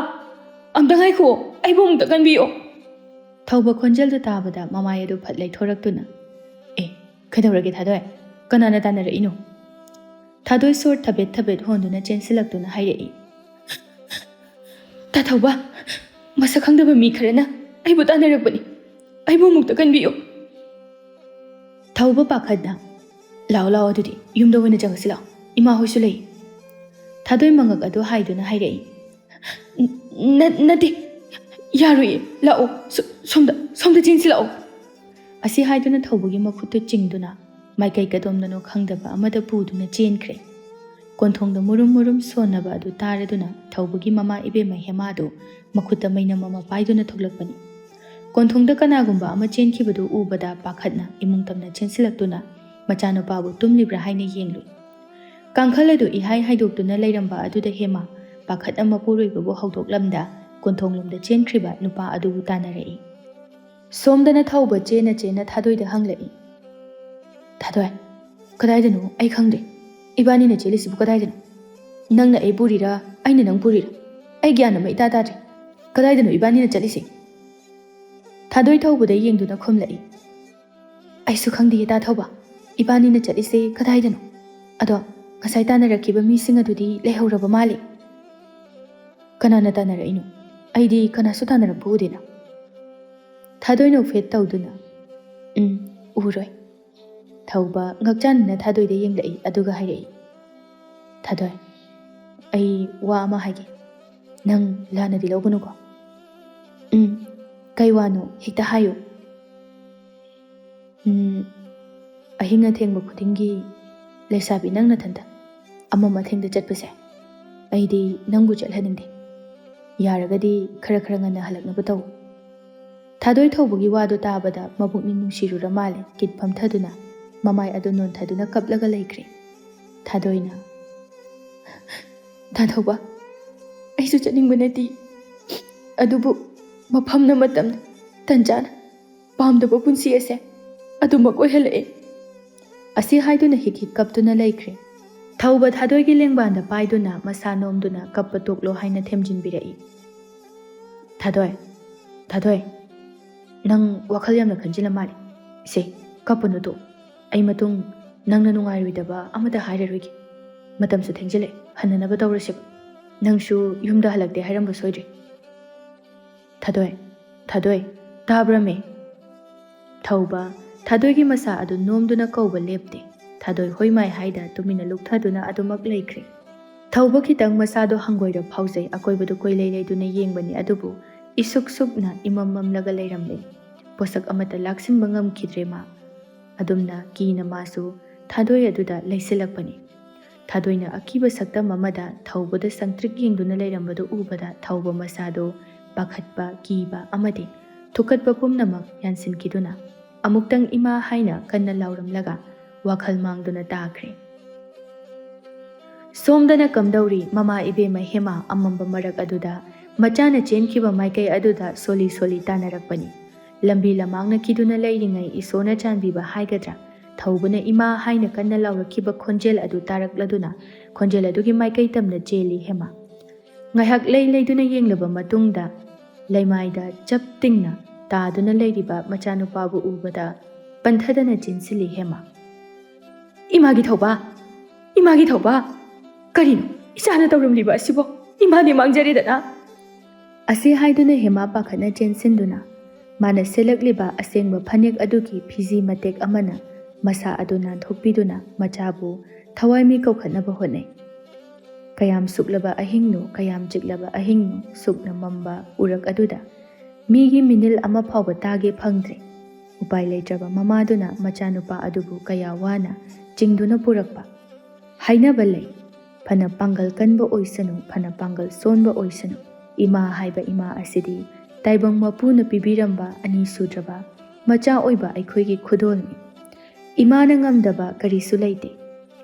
ꯑꯝꯇ ꯉꯥꯏꯈꯨꯑꯣ, ꯑꯩꯕꯨ ꯑꯃꯨꯛꯇ ꯀꯟꯕꯤꯌꯣ." ꯊꯧꯕ ꯈꯣꯟꯖꯦꯜꯗꯨ ꯇꯥꯕꯗ ꯃꯃꯥꯏ ꯑꯗꯨ ꯐꯠ ꯂꯩꯊꯣꯔꯛꯇꯨꯅ "ꯀꯩꯗꯧꯔꯒꯦ ꯊꯥꯗꯣꯏ? ꯀꯅꯥꯅ ꯇꯥꯟꯅꯔꯛꯏꯅꯣ?" ꯊꯥꯗꯣꯏ ꯁꯣꯔ ꯊꯕꯦꯠ ꯍꯣꯟꯗꯨꯅ ꯆꯦꯟꯁꯤꯜꯂꯛꯇꯨꯅ ꯍꯥꯏꯔꯛꯏ꯫ "ꯇꯥ ꯊꯧꯕ, ꯃꯁꯛ ꯈꯪꯗꯕ ꯃꯤ ꯈꯔꯅ ꯑꯩꯕꯨ ꯇꯥꯟꯅꯔꯛꯄꯅꯤ, ꯑꯩꯕꯨ ꯑꯃꯨꯛꯇ ꯀꯟꯕꯤꯌꯨ." ꯊꯧꯕ ꯄꯥꯈꯠꯅ ꯂꯥꯛꯑꯣ ꯂꯥꯛꯑꯣ ꯑꯗꯨꯗꯤ ꯌꯨꯝꯗ ꯑꯣꯏꯅ ꯆꯪꯉꯁꯤ ꯂꯥꯛꯑꯣ ꯏꯃꯥ ꯍꯣꯏꯁꯨ ꯂꯩ ꯊꯥꯗꯣꯏ ꯃꯉꯛ ꯑꯗꯨ ꯍꯥꯏꯗꯨꯅ ꯍꯥꯏꯔꯛꯏ ꯅꯠꯇꯦ ꯌꯥꯔꯣꯏꯌꯦ ꯂꯥꯛꯑꯣ ꯁꯣꯝꯗ ꯆꯦꯟꯁꯤ ꯂꯥꯛꯑꯣ ꯑꯁꯤ ꯍꯥꯏꯗꯨꯅ ꯊꯧꯕꯒꯤ ꯃꯈꯨꯠꯇꯨ ꯆꯤꯡꯗꯨꯅ ꯃꯥꯏꯀꯩ ꯀꯗꯣꯝꯗꯅꯣ ꯈꯪꯗꯕ ꯑꯃꯗ ꯄꯨꯗꯨꯅ ꯆꯦꯟꯈ꯭ꯔꯦ ꯀꯣꯟꯊꯣꯡꯗ ꯃꯨꯔꯨꯝ ꯃꯨꯔꯨꯝ ꯁꯣꯟꯅꯕ ꯑꯗꯨ ꯇꯥꯔꯗꯨꯅ ꯊꯧꯕꯒꯤ ꯃꯃꯥ ꯏꯕꯦꯝꯃ ꯍꯦꯃꯥꯗꯨ ꯃꯈꯨꯠꯇ ꯃꯩꯅꯝ ꯑꯃ ꯄꯥꯏꯗꯨꯅ ꯊꯣꯛꯂꯛꯄꯅꯤ ꯀꯣꯟꯊꯣꯡꯗ ꯀꯅꯥꯒꯨꯝꯕ ꯑꯃ ꯆꯦꯟꯈꯤꯕꯗꯨ ꯎꯕꯗ ꯄꯥꯈꯠꯅ ꯏꯃꯨꯡ ꯇꯝꯅ ꯆꯦꯟꯁꯤꯜꯂꯛꯇꯨꯅ ꯃꯆꯥꯅꯨꯄꯥꯕꯨ ꯇꯨꯝꯂꯤꯕ꯭ꯔꯥ ꯍꯥꯏꯅ ꯌꯦꯡꯂꯨꯏ ꯀꯥꯡꯈꯜ ꯑꯗꯨ ꯏꯍꯥꯏ ꯍꯥꯏꯗꯣꯛꯇꯨꯅ ꯂꯩꯔꯝꯕ ꯑꯗꯨꯗ ꯍꯦꯃꯥ ꯄꯥꯈꯠꯅ ꯃꯄꯨꯔꯣꯏꯕꯕꯨ ꯍꯧꯗꯣꯛꯂꯝꯗ ꯀꯣꯟꯊꯣꯡꯂꯣꯝꯗ ꯆꯦꯟꯈ꯭ꯔꯤꯕ ꯅꯨꯄꯥ ꯑꯗꯨꯕꯨ ꯇꯥꯟꯅꯔꯛꯏ ꯁꯣꯝꯗꯅ ꯊꯧꯕ ꯆꯦꯟꯅ ꯆꯦꯟꯅ ꯊꯥꯗꯣꯏꯗ ꯍꯪꯂꯛꯏ ꯊꯥꯗꯣꯏ ꯀꯗꯥꯏꯗꯅꯣ ꯑꯩ ꯈꯪꯗꯦ ꯏꯕꯥꯅꯤꯅ ꯆꯦꯜꯂꯤꯁꯤꯕꯨ ꯀꯗꯥꯏꯗꯅꯣ ꯅꯪꯅ ꯑꯩ ꯄꯨꯔꯤꯔꯥ ꯑꯩꯅ ꯅꯪ ꯄꯨꯔꯤꯔꯥ ꯑꯩ ꯒ꯭ꯌꯥꯟ ꯑꯃ ꯏꯇꯥ ꯇꯥꯗ꯭ꯔꯦ ꯀꯗꯥꯏꯗꯅꯣ ꯏꯕꯥꯅꯤꯅ ꯆꯠꯂꯤꯁꯦ ꯊꯥꯗꯣꯏ ꯊꯧꯕꯗ ꯌꯦꯡꯗꯨꯅ ꯈꯨꯝꯂꯛꯏ ꯑꯩꯁꯨ ꯈꯪꯗꯦ ꯏꯇꯥ ꯊꯧꯕ ꯏꯕꯥꯅꯤꯅ ꯆꯠꯂꯤꯁꯦ ꯀꯗꯥꯏꯗꯅꯣ ꯑꯗꯣ ꯉꯁꯥꯏ ꯇꯥꯟꯅꯔꯛꯈꯤꯕ ꯃꯤꯁꯤꯡ ꯑꯗꯨꯗꯤ ꯂꯩꯍꯧꯔꯕ ꯃꯥꯜꯂꯤ ꯀꯅꯥꯅ ꯇꯥꯟꯅꯔꯛꯏꯅꯣ ꯑꯩꯗꯤ ꯀꯅꯥꯁꯨ ꯇꯥꯟꯅꯔꯛꯄ ꯎꯗꯦꯅ ꯊꯥꯗꯣꯏ ꯅꯣꯛꯐꯦꯠ ꯇꯧꯗꯨꯅ ꯎꯔꯣꯏ ꯊꯧꯕ ꯉꯛꯆꯥꯟꯅꯅ ꯊꯥꯗꯣꯏꯗ ꯌꯦꯡꯂꯛꯏ ꯑꯗꯨꯒ ꯍꯥꯏꯔꯛꯏ ꯊꯥꯗꯣꯏ ꯑꯩ ꯋꯥ ꯑꯃ ꯍꯥꯏꯒꯦ ꯅꯪ ꯂꯥꯟꯅꯗꯤ ꯂꯧꯒꯅꯨꯀꯣ ꯀꯩ ꯋꯥꯅꯣ ꯍꯦꯛꯇ ꯍꯥꯏꯌꯨ ꯑꯍꯤꯡ ꯑꯊꯦꯡꯕ ꯈꯨꯗꯤꯡꯒꯤ ꯂꯩꯁꯥꯕꯤ ꯅꯪ ꯅꯊꯟꯇ ꯑꯃꯝ ꯑꯊꯦꯡꯗ ꯆꯠꯄꯁꯦ ꯑꯩꯗꯤ ꯅꯪꯕꯨ ꯆꯠꯍꯟꯅꯤꯡꯗꯦ ꯌꯥꯔꯒꯗꯤ ꯈꯔ ꯉꯟꯅ ꯍꯜꯂꯛꯅꯕ ꯇꯧ ꯊꯥꯗꯣꯏ ꯊꯧꯕꯒꯤ ꯋꯥꯗꯨ ꯇꯥꯕꯗ ꯃꯕꯨꯛꯅꯤꯡ ꯅꯨꯡꯁꯤꯔꯨꯔ ꯃꯥꯜꯂꯦ ꯀꯤꯠ ꯐꯝꯊꯗꯨꯅ ꯃꯃꯥꯏ ꯑꯗꯨ ꯅꯣꯟꯊꯗꯨꯅ ꯀꯞꯂꯒ ꯂꯩꯈ꯭ꯔꯦ ꯊꯥꯗꯣꯏꯅ ꯊꯧꯕ ꯑꯩꯁꯨ ꯆꯠꯅꯤꯡꯕ ꯅꯠꯇꯦ ꯑꯗꯨꯕꯨ ꯃꯐꯝꯅ ꯃꯇꯝꯅ ꯇꯟꯖꯥꯅ ꯄꯥꯝꯗꯕ ꯄꯨꯟꯁꯤ ꯑꯁꯦ ꯑꯗꯨꯃꯛ ꯑꯣꯏꯍꯜꯂꯛꯑꯦ ꯑꯁꯤ ꯍꯥꯏꯗꯨꯅ ꯍꯤꯛ ꯀꯞꯇꯨꯅ ꯂꯩꯈ꯭ꯔꯦ ꯊꯧꯕ ꯊꯥꯗꯣꯏꯒꯤ ꯂꯦꯡꯕꯥꯟꯗ ꯄꯥꯏꯗꯨꯅ ꯃꯁꯥ ꯅꯣꯝꯗꯨꯅ ꯀꯞꯄ ꯇꯣꯛꯂꯣ ꯍꯥꯏꯅ ꯊꯦꯝꯖꯤꯟꯕꯤꯔꯛꯏ ꯊꯥꯗꯣꯏ ꯅꯪ ꯋꯥꯈꯜ ꯌꯥꯝꯅ ꯈꯟꯖꯤꯜꯂ ꯃꯥꯜꯂꯤ ꯏꯁꯦ ꯀꯞꯄꯨꯅꯨ ꯇꯣ ꯑꯩ ꯃꯇꯨꯡ ꯅꯪꯅ ꯅꯨꯡꯉꯥꯏꯔꯣꯏꯗꯕ ꯑꯃꯇ ꯍꯥꯏꯔꯔꯣꯏꯒꯦ ꯃꯇꯝꯁꯨ ꯊꯦꯡꯖꯤꯜꯂꯦ ꯍꯟꯅꯅꯕ ꯇꯧꯔꯁꯦꯕ ꯅꯪꯁꯨ ꯌꯨꯝꯗ ꯍꯜꯂꯛꯇꯦ ꯍꯥꯏꯔꯝꯕ ꯁꯣꯏꯗ꯭ꯔꯦ ꯊꯥꯗꯣꯏ ꯇꯥꯕ꯭ꯔꯃꯦ ꯊꯧꯕ ꯊꯥꯗꯣꯏꯒꯤ ꯃꯁꯥ ꯑꯗꯨ ꯅꯣꯝꯗꯨꯅ ꯀꯧꯕ ꯂꯦꯞꯇꯦ ꯊꯥꯗꯣꯏ ꯍꯣꯏꯃꯥꯏ ꯍꯥꯏꯗ ꯇꯨꯃꯤꯟꯅ ꯂꯨꯞꯊꯗꯨꯅ ꯑꯗꯨꯃꯛ ꯂꯩꯈ꯭ꯔꯦ ꯊꯧꯕ ꯈꯤꯇꯪ ꯃꯁꯥꯗꯣ ꯍꯪꯒꯣꯏꯔ ꯐꯥꯎꯖꯩ ꯑꯀꯣꯏꯕꯗꯨ ꯀꯣꯏꯂꯩ ꯂꯩꯗꯨꯅ ꯌꯦꯡꯕꯅꯤ ꯑꯗꯨꯕꯨ ꯏꯁꯨꯛ ꯁꯨꯛꯅ ꯏꯃꯝ ꯃꯝꯂꯒ ꯂꯩꯔꯝꯂꯦ ꯄꯣꯁꯛ ꯑꯃꯠꯇ ꯂꯥꯛꯁꯤꯟꯕ ꯉꯝꯈꯤꯗ꯭ꯔꯦ ꯃꯥ ꯑꯗꯨꯝꯅ ꯀꯤꯅ ꯃꯥꯁꯨ ꯊꯥꯗꯣꯏ ꯑꯗꯨꯗ ꯂꯩꯁꯤꯜꯂꯛꯄꯅꯤ ꯊꯥꯗꯣꯏꯅ ꯑꯀꯤꯕ ꯁꯛꯇꯝ ꯑꯃꯗ ꯊꯧꯕꯗ ꯁꯪꯇ꯭ꯔꯤꯛ ꯌꯦꯡꯗꯨꯅ ꯂꯩꯔꯝꯕꯗꯨ ꯎꯕꯗ ꯊꯧꯕ ꯃꯁꯥꯗꯣ ꯄꯥꯈꯠꯄ ꯀꯤꯕ ꯑꯃꯗꯤ ꯊꯨꯀꯠꯄ ꯄꯨꯝꯅꯃꯛ ꯌꯥꯟꯁꯤꯟꯈꯤꯗꯨꯅ ꯑꯃꯨꯛꯇꯪ ꯏꯃꯥ ꯍꯥꯏꯅ ꯀꯟꯅ ꯂꯥꯎꯔꯝꯂꯒ ꯋꯥꯈꯜ ꯃꯥꯡꯗꯨꯅ ꯇꯥꯈ꯭ꯔꯦ ꯁꯣꯝꯗꯅ ꯀꯝꯗꯧꯔꯤ ꯃꯃꯥ ꯏꯕꯦꯝꯃ ꯍꯦꯃꯥ ꯑꯃꯝꯕ ꯃꯔꯛ ꯑꯗꯨꯗ ꯃꯆꯥꯅ ꯆꯦꯟꯈꯤꯕ ꯃꯥꯏꯀꯩ ꯑꯗꯨꯗ ꯁꯣꯂꯤ ꯁꯣꯂꯤ ꯇꯥꯟꯅꯔꯛꯄꯅꯤ ꯂꯝꯕꯤ ꯂꯝꯃꯥꯡꯅ ꯀꯤꯗꯨꯅ ꯂꯩꯔꯤꯉꯩ ꯏꯁꯣꯔꯅ ꯆꯥꯟꯕꯤꯕ ꯍꯥꯏꯒꯗ꯭ꯔꯥ ꯊꯧꯕꯅ ꯏꯃꯥ ꯍꯥꯏꯅ ꯀꯟꯅ ꯂꯥꯎꯔꯛꯈꯤꯕ ꯈꯣꯟꯖꯦꯜ ꯑꯗꯨ ꯇꯥꯔꯛꯂꯗꯨꯅ ꯈꯣꯟꯖꯦꯜ ꯑꯗꯨꯒꯤ ꯃꯥꯏꯀꯩ ꯇꯝꯅ ꯆꯦꯜꯂꯤ ꯍꯦꯃꯥ ꯉꯥꯏꯍꯥꯛ ꯂꯩꯗꯨꯅ ꯌꯦꯡꯂꯕ ꯃꯇꯨꯡꯗ ꯂꯩꯃꯥꯏꯗ ꯆꯞ ꯇꯤꯡꯅ ꯇꯥꯗꯨꯅ ꯂꯩꯔꯤꯕ ꯃꯆꯥꯅꯨꯄꯥꯕꯨ ꯎꯕꯗ ꯄꯟꯊꯗꯅ ꯆꯦꯟꯁꯤꯜꯂꯤ ꯍꯦꯃꯥ ꯏꯃꯥꯒꯤ ꯊꯧꯕ ꯀꯔꯤꯅꯣ ꯏꯆꯥꯅ ꯇꯧꯔꯝꯂꯤꯕ ꯑꯁꯤꯕꯣ ꯏꯃꯥꯗꯤ ꯃꯥꯡꯖꯔꯦꯗꯅ ꯑꯁꯤ ꯍꯥꯏꯗꯨꯅ ꯍꯦꯃꯥ ꯄꯥꯈꯠꯅ ꯆꯦꯟꯁꯤꯟꯗꯨꯅ ꯃꯥꯅ ꯁꯦꯠꯂꯛꯂꯤꯕ ꯑꯁꯦꯡꯕ ꯐꯅꯦꯛ ꯑꯗꯨꯒꯤ ꯐꯤꯖꯤ ꯃꯇꯦꯛ ꯑꯃꯅ ꯃꯁꯥ ꯑꯗꯨ ꯅꯥꯟꯊꯣꯛꯄꯤꯗꯨꯅ ꯃꯆꯥꯕꯨ ꯊꯋꯥꯏ ꯃꯤ ꯀꯧꯈꯠꯅꯕ ꯍꯣꯠꯅꯩ ꯀꯌꯥꯝ ꯁꯨꯛꯂꯕ ꯑꯍꯤꯡꯅꯣ ꯀꯌꯥꯝ ꯆꯤꯛꯂꯕ ꯑꯍꯤꯡꯅꯣ ꯁꯨꯛꯅ ꯃꯝꯕ ꯎꯔꯛ ꯑꯗꯨꯗ ꯃꯤꯒꯤ ಮಿನಿಲ್ ꯑꯃ ꯐꯥꯎꯕ ꯇꯥꯒꯦ ꯐꯪꯗ꯭ꯔꯦ ꯎꯄꯥꯏ ꯂꯩꯇ꯭ꯔꯕ ꯃꯃꯥꯗꯨꯅ ꯃꯆꯥꯅꯨꯄꯥ ꯑꯗꯨꯕꯨ ꯀꯌꯥ ꯋꯥꯅ ꯆꯤꯡꯗꯨꯅ ꯄꯨꯔꯛꯄ ꯍꯥꯏꯅꯕ ꯂꯩ ꯐꯅ ꯄꯥꯡꯒꯜ ꯀꯟꯕ ꯑꯣꯏꯁꯅꯨ ꯐꯅ ꯄꯥꯡꯒꯜ ꯁꯣꯟꯕ ꯑꯣꯏꯁꯅꯨ ꯏꯃꯥ ꯍꯥꯏꯕ ꯏꯃꯥ ꯑꯁꯤꯗꯤ ꯇꯥꯏꯕꯪ ꯃꯄꯨꯅ ꯄꯤꯕꯤꯔꯝꯕ ꯑꯅꯤ ꯁꯨꯗ꯭ꯔꯕ ꯃꯆꯥ ꯑꯣꯏꯕ ꯑꯩꯈꯣꯏꯒꯤ ꯈꯨꯗꯣꯜꯅꯤ ꯏꯃꯥꯅ ꯉꯝꯗꯕ ꯀꯔꯤꯁꯨ ꯂꯩꯇꯦ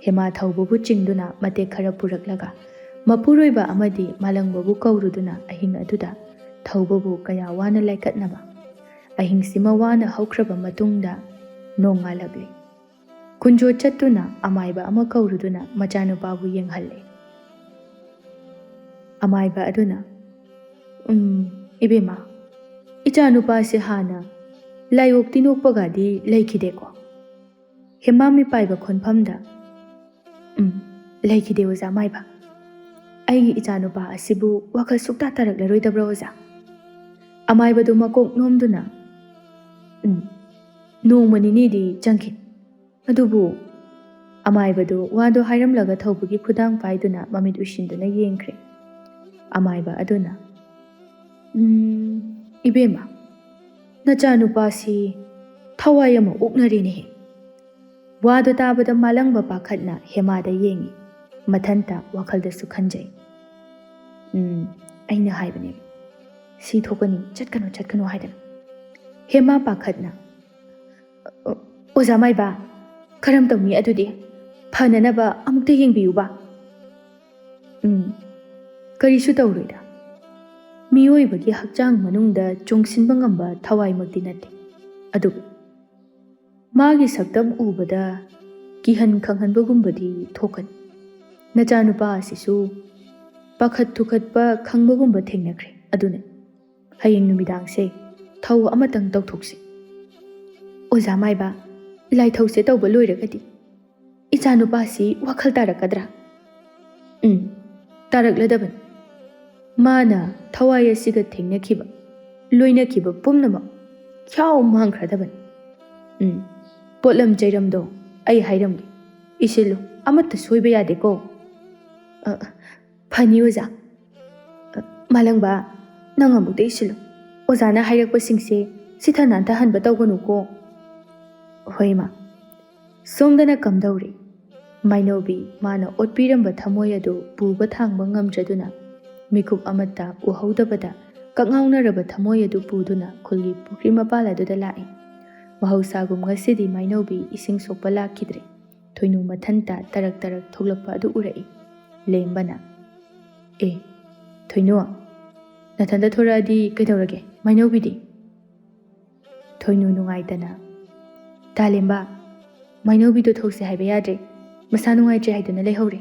ꯍꯦꯃꯥ ꯊꯧꯕꯕꯨ ꯆꯤꯡꯗꯨꯅ ꯃꯇꯦꯛ ꯈꯔ ꯄꯨꯔꯛꯂꯒ ꯃꯄꯨꯔꯣꯏꯕ ꯑꯃꯗꯤ ꯃꯥꯂꯪꯕꯕꯨ ꯀꯧꯔꯨꯗꯨꯅ ꯑꯍꯤꯡ ꯑꯗꯨꯗ ꯊꯧꯕꯕꯨ ꯀꯌꯥ ꯋꯥꯅ ꯂꯥꯏꯀꯠꯅꯕ ꯑꯍꯤꯡꯁꯤꯃ ꯋꯥꯅ ꯍꯧꯈ꯭ꯔꯕ ꯃꯇꯨꯡꯗ ꯅꯣꯡꯉꯥꯜꯂꯛꯂꯤ ꯀꯨꯟꯖꯣꯠ ꯆꯠꯇꯨꯅ ꯑꯃꯥꯏꯕ ꯑꯃ ꯀꯧꯔꯨꯗꯨꯅ ꯃꯆꯥꯅꯨꯄꯥꯕꯨ ꯌꯦꯡꯍꯜꯂꯦ ꯑꯃꯥꯏꯕ ꯑꯗꯨꯅ ꯏꯕꯦꯝꯃ ꯏꯆꯥꯅꯨꯄꯥꯁꯦ ꯍꯥꯟꯅ ꯂꯥꯏꯑꯣꯛ ꯇꯤꯅꯣꯛꯄꯒꯗꯤ ꯂꯩꯈꯤꯗꯦꯀꯣ ꯍꯦꯃꯥ ꯃꯤꯄꯥꯏꯕ ꯈꯣꯟꯐꯝꯗ ꯂꯩꯈꯤꯗꯦ ꯑꯣꯖꯥ ꯃꯥꯏꯕ ꯑꯩꯒꯤ ꯏꯆꯥꯅꯨꯄꯥ ꯑꯁꯤꯕꯨ ꯋꯥꯈꯜ ꯁꯨꯛꯇꯥ ꯇꯥꯔꯛꯂꯔꯣꯏꯗꯕ꯭ꯔꯥ ꯑꯣꯖꯥ ꯑꯃꯥꯏꯕꯗꯨ ꯃꯀꯣꯛ ꯅꯣꯝꯗꯨꯅ ꯅꯣꯡꯃ ꯅꯤꯅꯤꯗꯤ ꯆꯪꯈꯤ ꯑꯗꯨꯕꯨ ꯑꯃꯥꯏꯕꯗꯨ ꯋꯥꯗꯣ ꯍꯥꯏꯔꯝꯂꯒ ꯊꯧꯕꯒꯤ ꯈꯨꯗꯥꯡ ꯄꯥꯏꯗꯨꯅ ꯃꯃꯤꯠ ꯎꯏꯁꯤꯟꯗꯨꯅ ꯌꯦꯡꯈ꯭ꯔꯦ꯫ ꯑꯃꯥꯏꯕ ꯑꯗꯨꯅ "ꯏꯕꯦꯝꯃ, ꯅꯆꯥꯅꯨꯄꯥꯁꯤ ꯊꯋꯥꯏ ꯑꯃ ꯑꯣꯛꯅꯔꯦꯅꯦꯍꯦ." ꯋꯥꯗꯣ ꯇꯥꯕꯗ ꯃꯥꯂꯪꯕ ꯄꯥꯈꯠꯅ ꯍꯦꯃꯥꯗ ꯌꯦꯡꯉꯤ, ꯃꯊꯟꯇ ꯋꯥꯈꯜꯗꯁꯨ ꯈꯟꯖꯩ꯫ ꯑꯩꯅ ꯍꯥꯏꯕꯅꯦ, ꯁꯤ ꯊꯣꯛꯀꯅꯤ, ꯆꯠꯀꯅꯨ ꯍꯥꯏꯗꯅ꯫ ꯍꯦꯃꯥ ꯄꯥꯈꯠꯅ "ꯑꯣꯖꯥ ꯃꯥꯏꯕ, ꯀꯔꯝ ꯇꯧꯅꯤ ꯑꯗꯨꯗꯤ? ꯐꯅꯅꯕ ꯑꯃꯨꯛꯇ ꯌꯦꯡꯕꯤꯌꯨꯕ." ꯀꯔꯤꯁꯨ ꯇꯧꯔꯣꯏꯗ. ꯃꯤꯑꯣꯏꯕꯒꯤ ꯍꯛꯆꯥꯡ ꯃꯅꯨꯡꯗ ꯆꯣꯡꯁꯤꯟꯕ ꯉꯝꯕ ꯊꯋꯥꯏꯃꯛꯇꯤ ꯅꯠꯇꯦ. ꯑꯗꯨꯕꯨ ꯃꯥꯒꯤ ꯁꯛꯇꯝ ꯎꯕꯗ ꯀꯤꯍꯟ ꯈꯪꯍꯟꯕꯒꯨꯝꯕꯗꯤ ꯊꯣꯛꯀꯅꯤ. ꯅꯆꯥꯅꯨꯄꯥ ꯑꯁꯤꯁꯨ ꯄꯥꯈꯠ ꯊꯨꯀꯠꯄ ꯈꯪꯕꯒꯨꯝꯕ ꯊꯦꯡꯅꯈ꯭ꯔꯦ. ꯑꯗꯨꯅ ꯍꯌꯦꯡ ꯅꯨꯃꯤꯗꯥꯡꯁꯦ ꯊꯧ ꯑꯃꯇꯪ ꯇꯧꯊꯣꯛꯁꯤ. ꯑꯣꯖꯥ ꯃꯥꯏꯕ, ꯂꯥꯏꯊꯧꯁꯦ ꯇꯧꯕ ꯂꯣꯏꯔꯒꯗꯤ ꯏꯆꯥꯅꯨꯄꯥꯁꯤ ꯋꯥꯈꯜ ꯇꯥꯔꯛꯀꯗ꯭ꯔꯥ? ꯇꯥꯔꯛꯂꯗꯕꯅꯤ. ꯃꯥꯅ ꯊꯋꯥꯏ ꯑꯁꯤꯒ ꯊꯦꯡꯅꯈꯤꯕ, ꯂꯣꯏꯅꯈꯤꯕ ꯄꯨꯝꯅꯃꯛ ꯈ꯭ꯌꯥꯎ ꯃꯥꯡꯈ꯭ꯔꯗꯕꯅꯤ. ꯄꯣꯠꯂꯝ ꯆꯩꯔꯝꯗꯣ ꯑꯩ ꯍꯥꯏꯔꯝꯒꯦ, ꯏꯁꯤꯜꯂꯨ, ꯑꯃꯠꯇ ꯁꯣꯏꯕ ꯌꯥꯗꯦꯀꯣ? ꯐꯅꯤ ꯑꯣꯖꯥ. ꯃꯥꯂꯪꯕ, ꯅꯪ ꯑꯃꯨꯛꯇ ꯏꯁꯤꯜꯂꯨ. ꯑꯣꯖꯥꯅ ꯍꯥꯏꯔꯛꯄꯁꯤꯡꯁꯦ ꯁꯤꯊ ꯅꯥꯟꯊꯍꯟꯕ ꯇꯧꯒꯅꯨꯀꯣ? ꯍꯣꯏ ꯃꯥ. ꯁꯣꯝꯗꯅ ꯀꯝꯗꯧꯔꯤ? ꯃꯥꯏꯅꯧꯕꯤ ꯃꯥꯅ ꯑꯣꯠꯄꯤꯔꯝꯕ ꯊꯃꯣꯏ ꯑꯗꯨ ꯄꯨꯕ ꯊꯥꯡꯕ ꯉꯝꯗ꯭ꯔꯗꯨꯅ ꯃꯤꯀꯨꯞ ꯑꯃꯠꯇ ꯎꯍꯧꯗꯕꯗ ꯀꯛꯉꯥꯎꯅꯔꯕ ꯊꯃꯣꯏ ꯑꯗꯨ ꯄꯨꯗꯨꯅ ꯈꯨꯜꯒꯤ ꯄꯨꯈ꯭ꯔꯤ ꯃꯄꯥꯜ ꯑꯗꯨꯗ ꯂꯥꯛꯏ꯫ ꯃꯍꯧꯁꯥꯒꯨꯝ ꯉꯁꯤꯗꯤ ꯃꯥꯏꯅꯧꯕꯤ ꯏꯁꯤꯡ ꯁꯣꯛꯄ ꯂꯥꯛꯈꯤꯗ꯭ꯔꯦ꯫ ꯊꯣꯏꯅꯨ ꯃꯊꯟꯇ ꯇꯔꯛ ꯊꯣꯛꯂꯛꯄ ꯑꯗꯨ ꯎꯔꯛꯏ꯫ ꯂꯦꯝꯕꯅ ꯊꯣꯏꯅꯨ, ꯅꯊꯟꯇ ꯊꯣꯔꯛꯑꯗꯤ ꯀꯩꯗꯧꯔꯒꯦ? ꯃꯥꯏꯅꯧꯕꯤꯗꯤ? ꯊꯣꯏꯅꯨ ꯅꯨꯡꯉꯥꯏꯇꯅ ꯂꯦꯝꯕ, ꯃꯥꯏꯅꯧꯕꯤꯗꯣ ꯊꯣꯛꯁꯦ ꯍꯥꯏꯕ ꯌꯥꯗ꯭ꯔꯦ, ꯃꯁꯥ ꯅꯨꯡꯉꯥꯏꯇ꯭ꯔꯦ ꯍꯥꯏꯗꯨꯅ ꯂꯩꯍꯧꯔꯦ꯫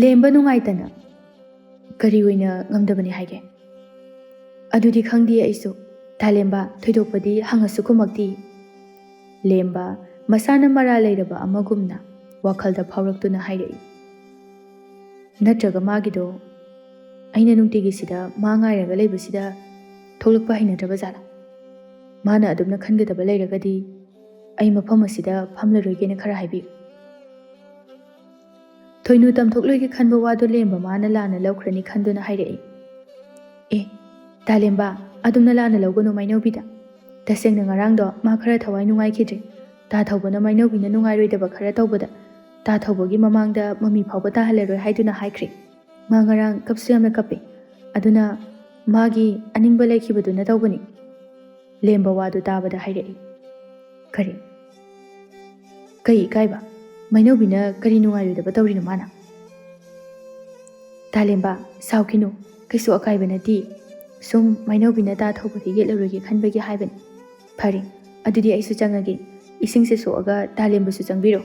ꯂꯦꯝꯕ ꯅꯨꯡꯉꯥꯏꯇꯅ ꯀꯔꯤ ꯑꯣꯏꯅ ꯉꯝꯗꯕꯅꯤ ꯍꯥꯏꯒꯦ? ꯑꯗꯨꯗꯤ ꯈꯪꯗꯦ ꯑꯩꯁꯨ. ꯂꯦꯝꯕ, ꯊꯣꯏꯗꯣꯛꯄꯗꯤ ꯍꯪꯉꯁꯨ ꯈꯨꯝꯃꯛꯇꯦ꯫ ꯂꯦꯝꯕ ꯃꯁꯥꯅ ꯃꯔꯥ ꯂꯩꯔꯕ ꯑꯃꯒꯨꯝꯅ ꯋꯥꯈꯜꯗ ꯐꯥꯎꯔꯛꯇꯨꯅ ꯍꯥꯏꯔꯛꯏ꯫ ꯅꯠꯇ꯭ꯔꯒ ꯃꯥꯒꯤꯗꯣ ꯑꯩꯅ ꯅꯨꯡꯇꯤꯒꯤ ꯁꯤꯗ ꯃꯥ ꯉꯥꯏꯔꯒ ꯂꯩꯕꯁꯤꯗ ꯊꯣꯛꯂꯛꯄ ꯍꯩꯅꯗ꯭ꯔꯕ ꯖꯥꯠꯂꯥ? ꯃꯥꯅ ꯑꯗꯨꯝꯅ ꯈꯟꯒꯗꯕ ꯂꯩꯔꯒꯗꯤ ꯑꯩ ꯃꯐꯝ ꯑꯁꯤꯗ ꯐꯝꯂꯔꯣꯏꯒꯦꯅ ꯈꯔ ꯍꯥꯏꯕꯤꯌꯨ꯫ ꯊꯣꯏꯅꯨ ꯇꯝꯊꯣꯛꯂꯣꯏꯒꯦ ꯈꯟꯕ ꯋꯥꯗꯣ ꯂꯦꯝꯕ ꯃꯥꯅ ꯂꯥꯟꯅ ꯂꯧꯈ꯭ꯔꯅꯤ ꯈꯟꯗꯨꯅ ꯍꯥꯏꯔꯛꯏ꯫ ꯂꯦꯝꯕ, ꯑꯗꯨꯝꯅ ꯂꯥꯟꯅ ꯂꯧꯒꯅꯨ ꯃꯥꯏꯅꯧꯕꯤꯗ. ꯇꯁꯦꯡꯅ ꯉꯔꯥꯡꯗꯣ ꯃꯥ ꯈꯔ ꯊꯋꯥꯏ ꯅꯨꯡꯉꯥꯏꯈꯤꯗ꯭ꯔꯦ. ꯇꯥ ꯊꯧꯕꯅ ꯃꯥꯏꯅꯧꯕꯤꯅ ꯅꯨꯡꯉꯥꯏꯔꯣꯏꯗꯕ ꯈꯔ ꯇꯧꯕꯗ ꯇꯥ ꯊꯧꯕꯒꯤ ꯃꯃꯥꯡꯗ ꯃꯃꯤ ꯐꯥꯎꯕ ꯇꯥꯍꯜꯂꯔꯣꯏ ꯍꯥꯏꯗꯨꯅ ꯍꯥꯏꯈ꯭ꯔꯦ꯫ ꯃꯥ ꯉꯔꯥꯡ ꯀꯞꯁꯨ ꯌꯥꯝꯅ ꯀꯞꯄꯦ. ꯑꯗꯨꯅ ꯃꯥꯒꯤ ꯑꯅꯤꯡꯕ ꯂꯩꯈꯤꯕꯗꯨꯅ ꯇꯧꯕꯅꯤ꯫ ꯂꯦꯝꯕ ꯋꯥꯗꯨ ꯇꯥꯕꯗ ꯍꯥꯏꯔꯛꯏ꯫ ꯀꯩ ꯏꯀꯥꯏꯕ? ꯃꯥꯏꯅꯧꯕꯤꯅ ꯀꯔꯤ ꯅꯨꯡꯉꯥꯏꯔꯣꯏꯗꯕ ꯇꯧꯔꯤꯅꯣ ꯃꯥꯅ? ꯂꯦꯝꯕ, ꯁꯥꯎꯈꯤꯅꯨ, ꯀꯩꯁꯨ ꯑꯀꯥꯏꯕ ꯅꯠꯇꯦ. ꯁꯨꯝ ꯃꯥꯏꯅꯧꯕꯤꯅ ꯇꯥ ꯊꯧꯕꯗ ꯌꯦꯠꯂꯔꯣꯏꯒꯦ ꯈꯟꯕꯒꯤ ꯍꯥꯏꯕꯅꯤ꯫ ꯐꯔꯦ, ꯑꯗꯨꯗꯤ ꯑꯩꯁꯨ ꯆꯪꯉꯒꯦ. ꯏꯁꯤꯡꯁꯦ ꯁꯣꯛꯑꯒ ꯂꯦꯝꯕꯁꯨ ꯆꯪꯕꯤꯔꯣ.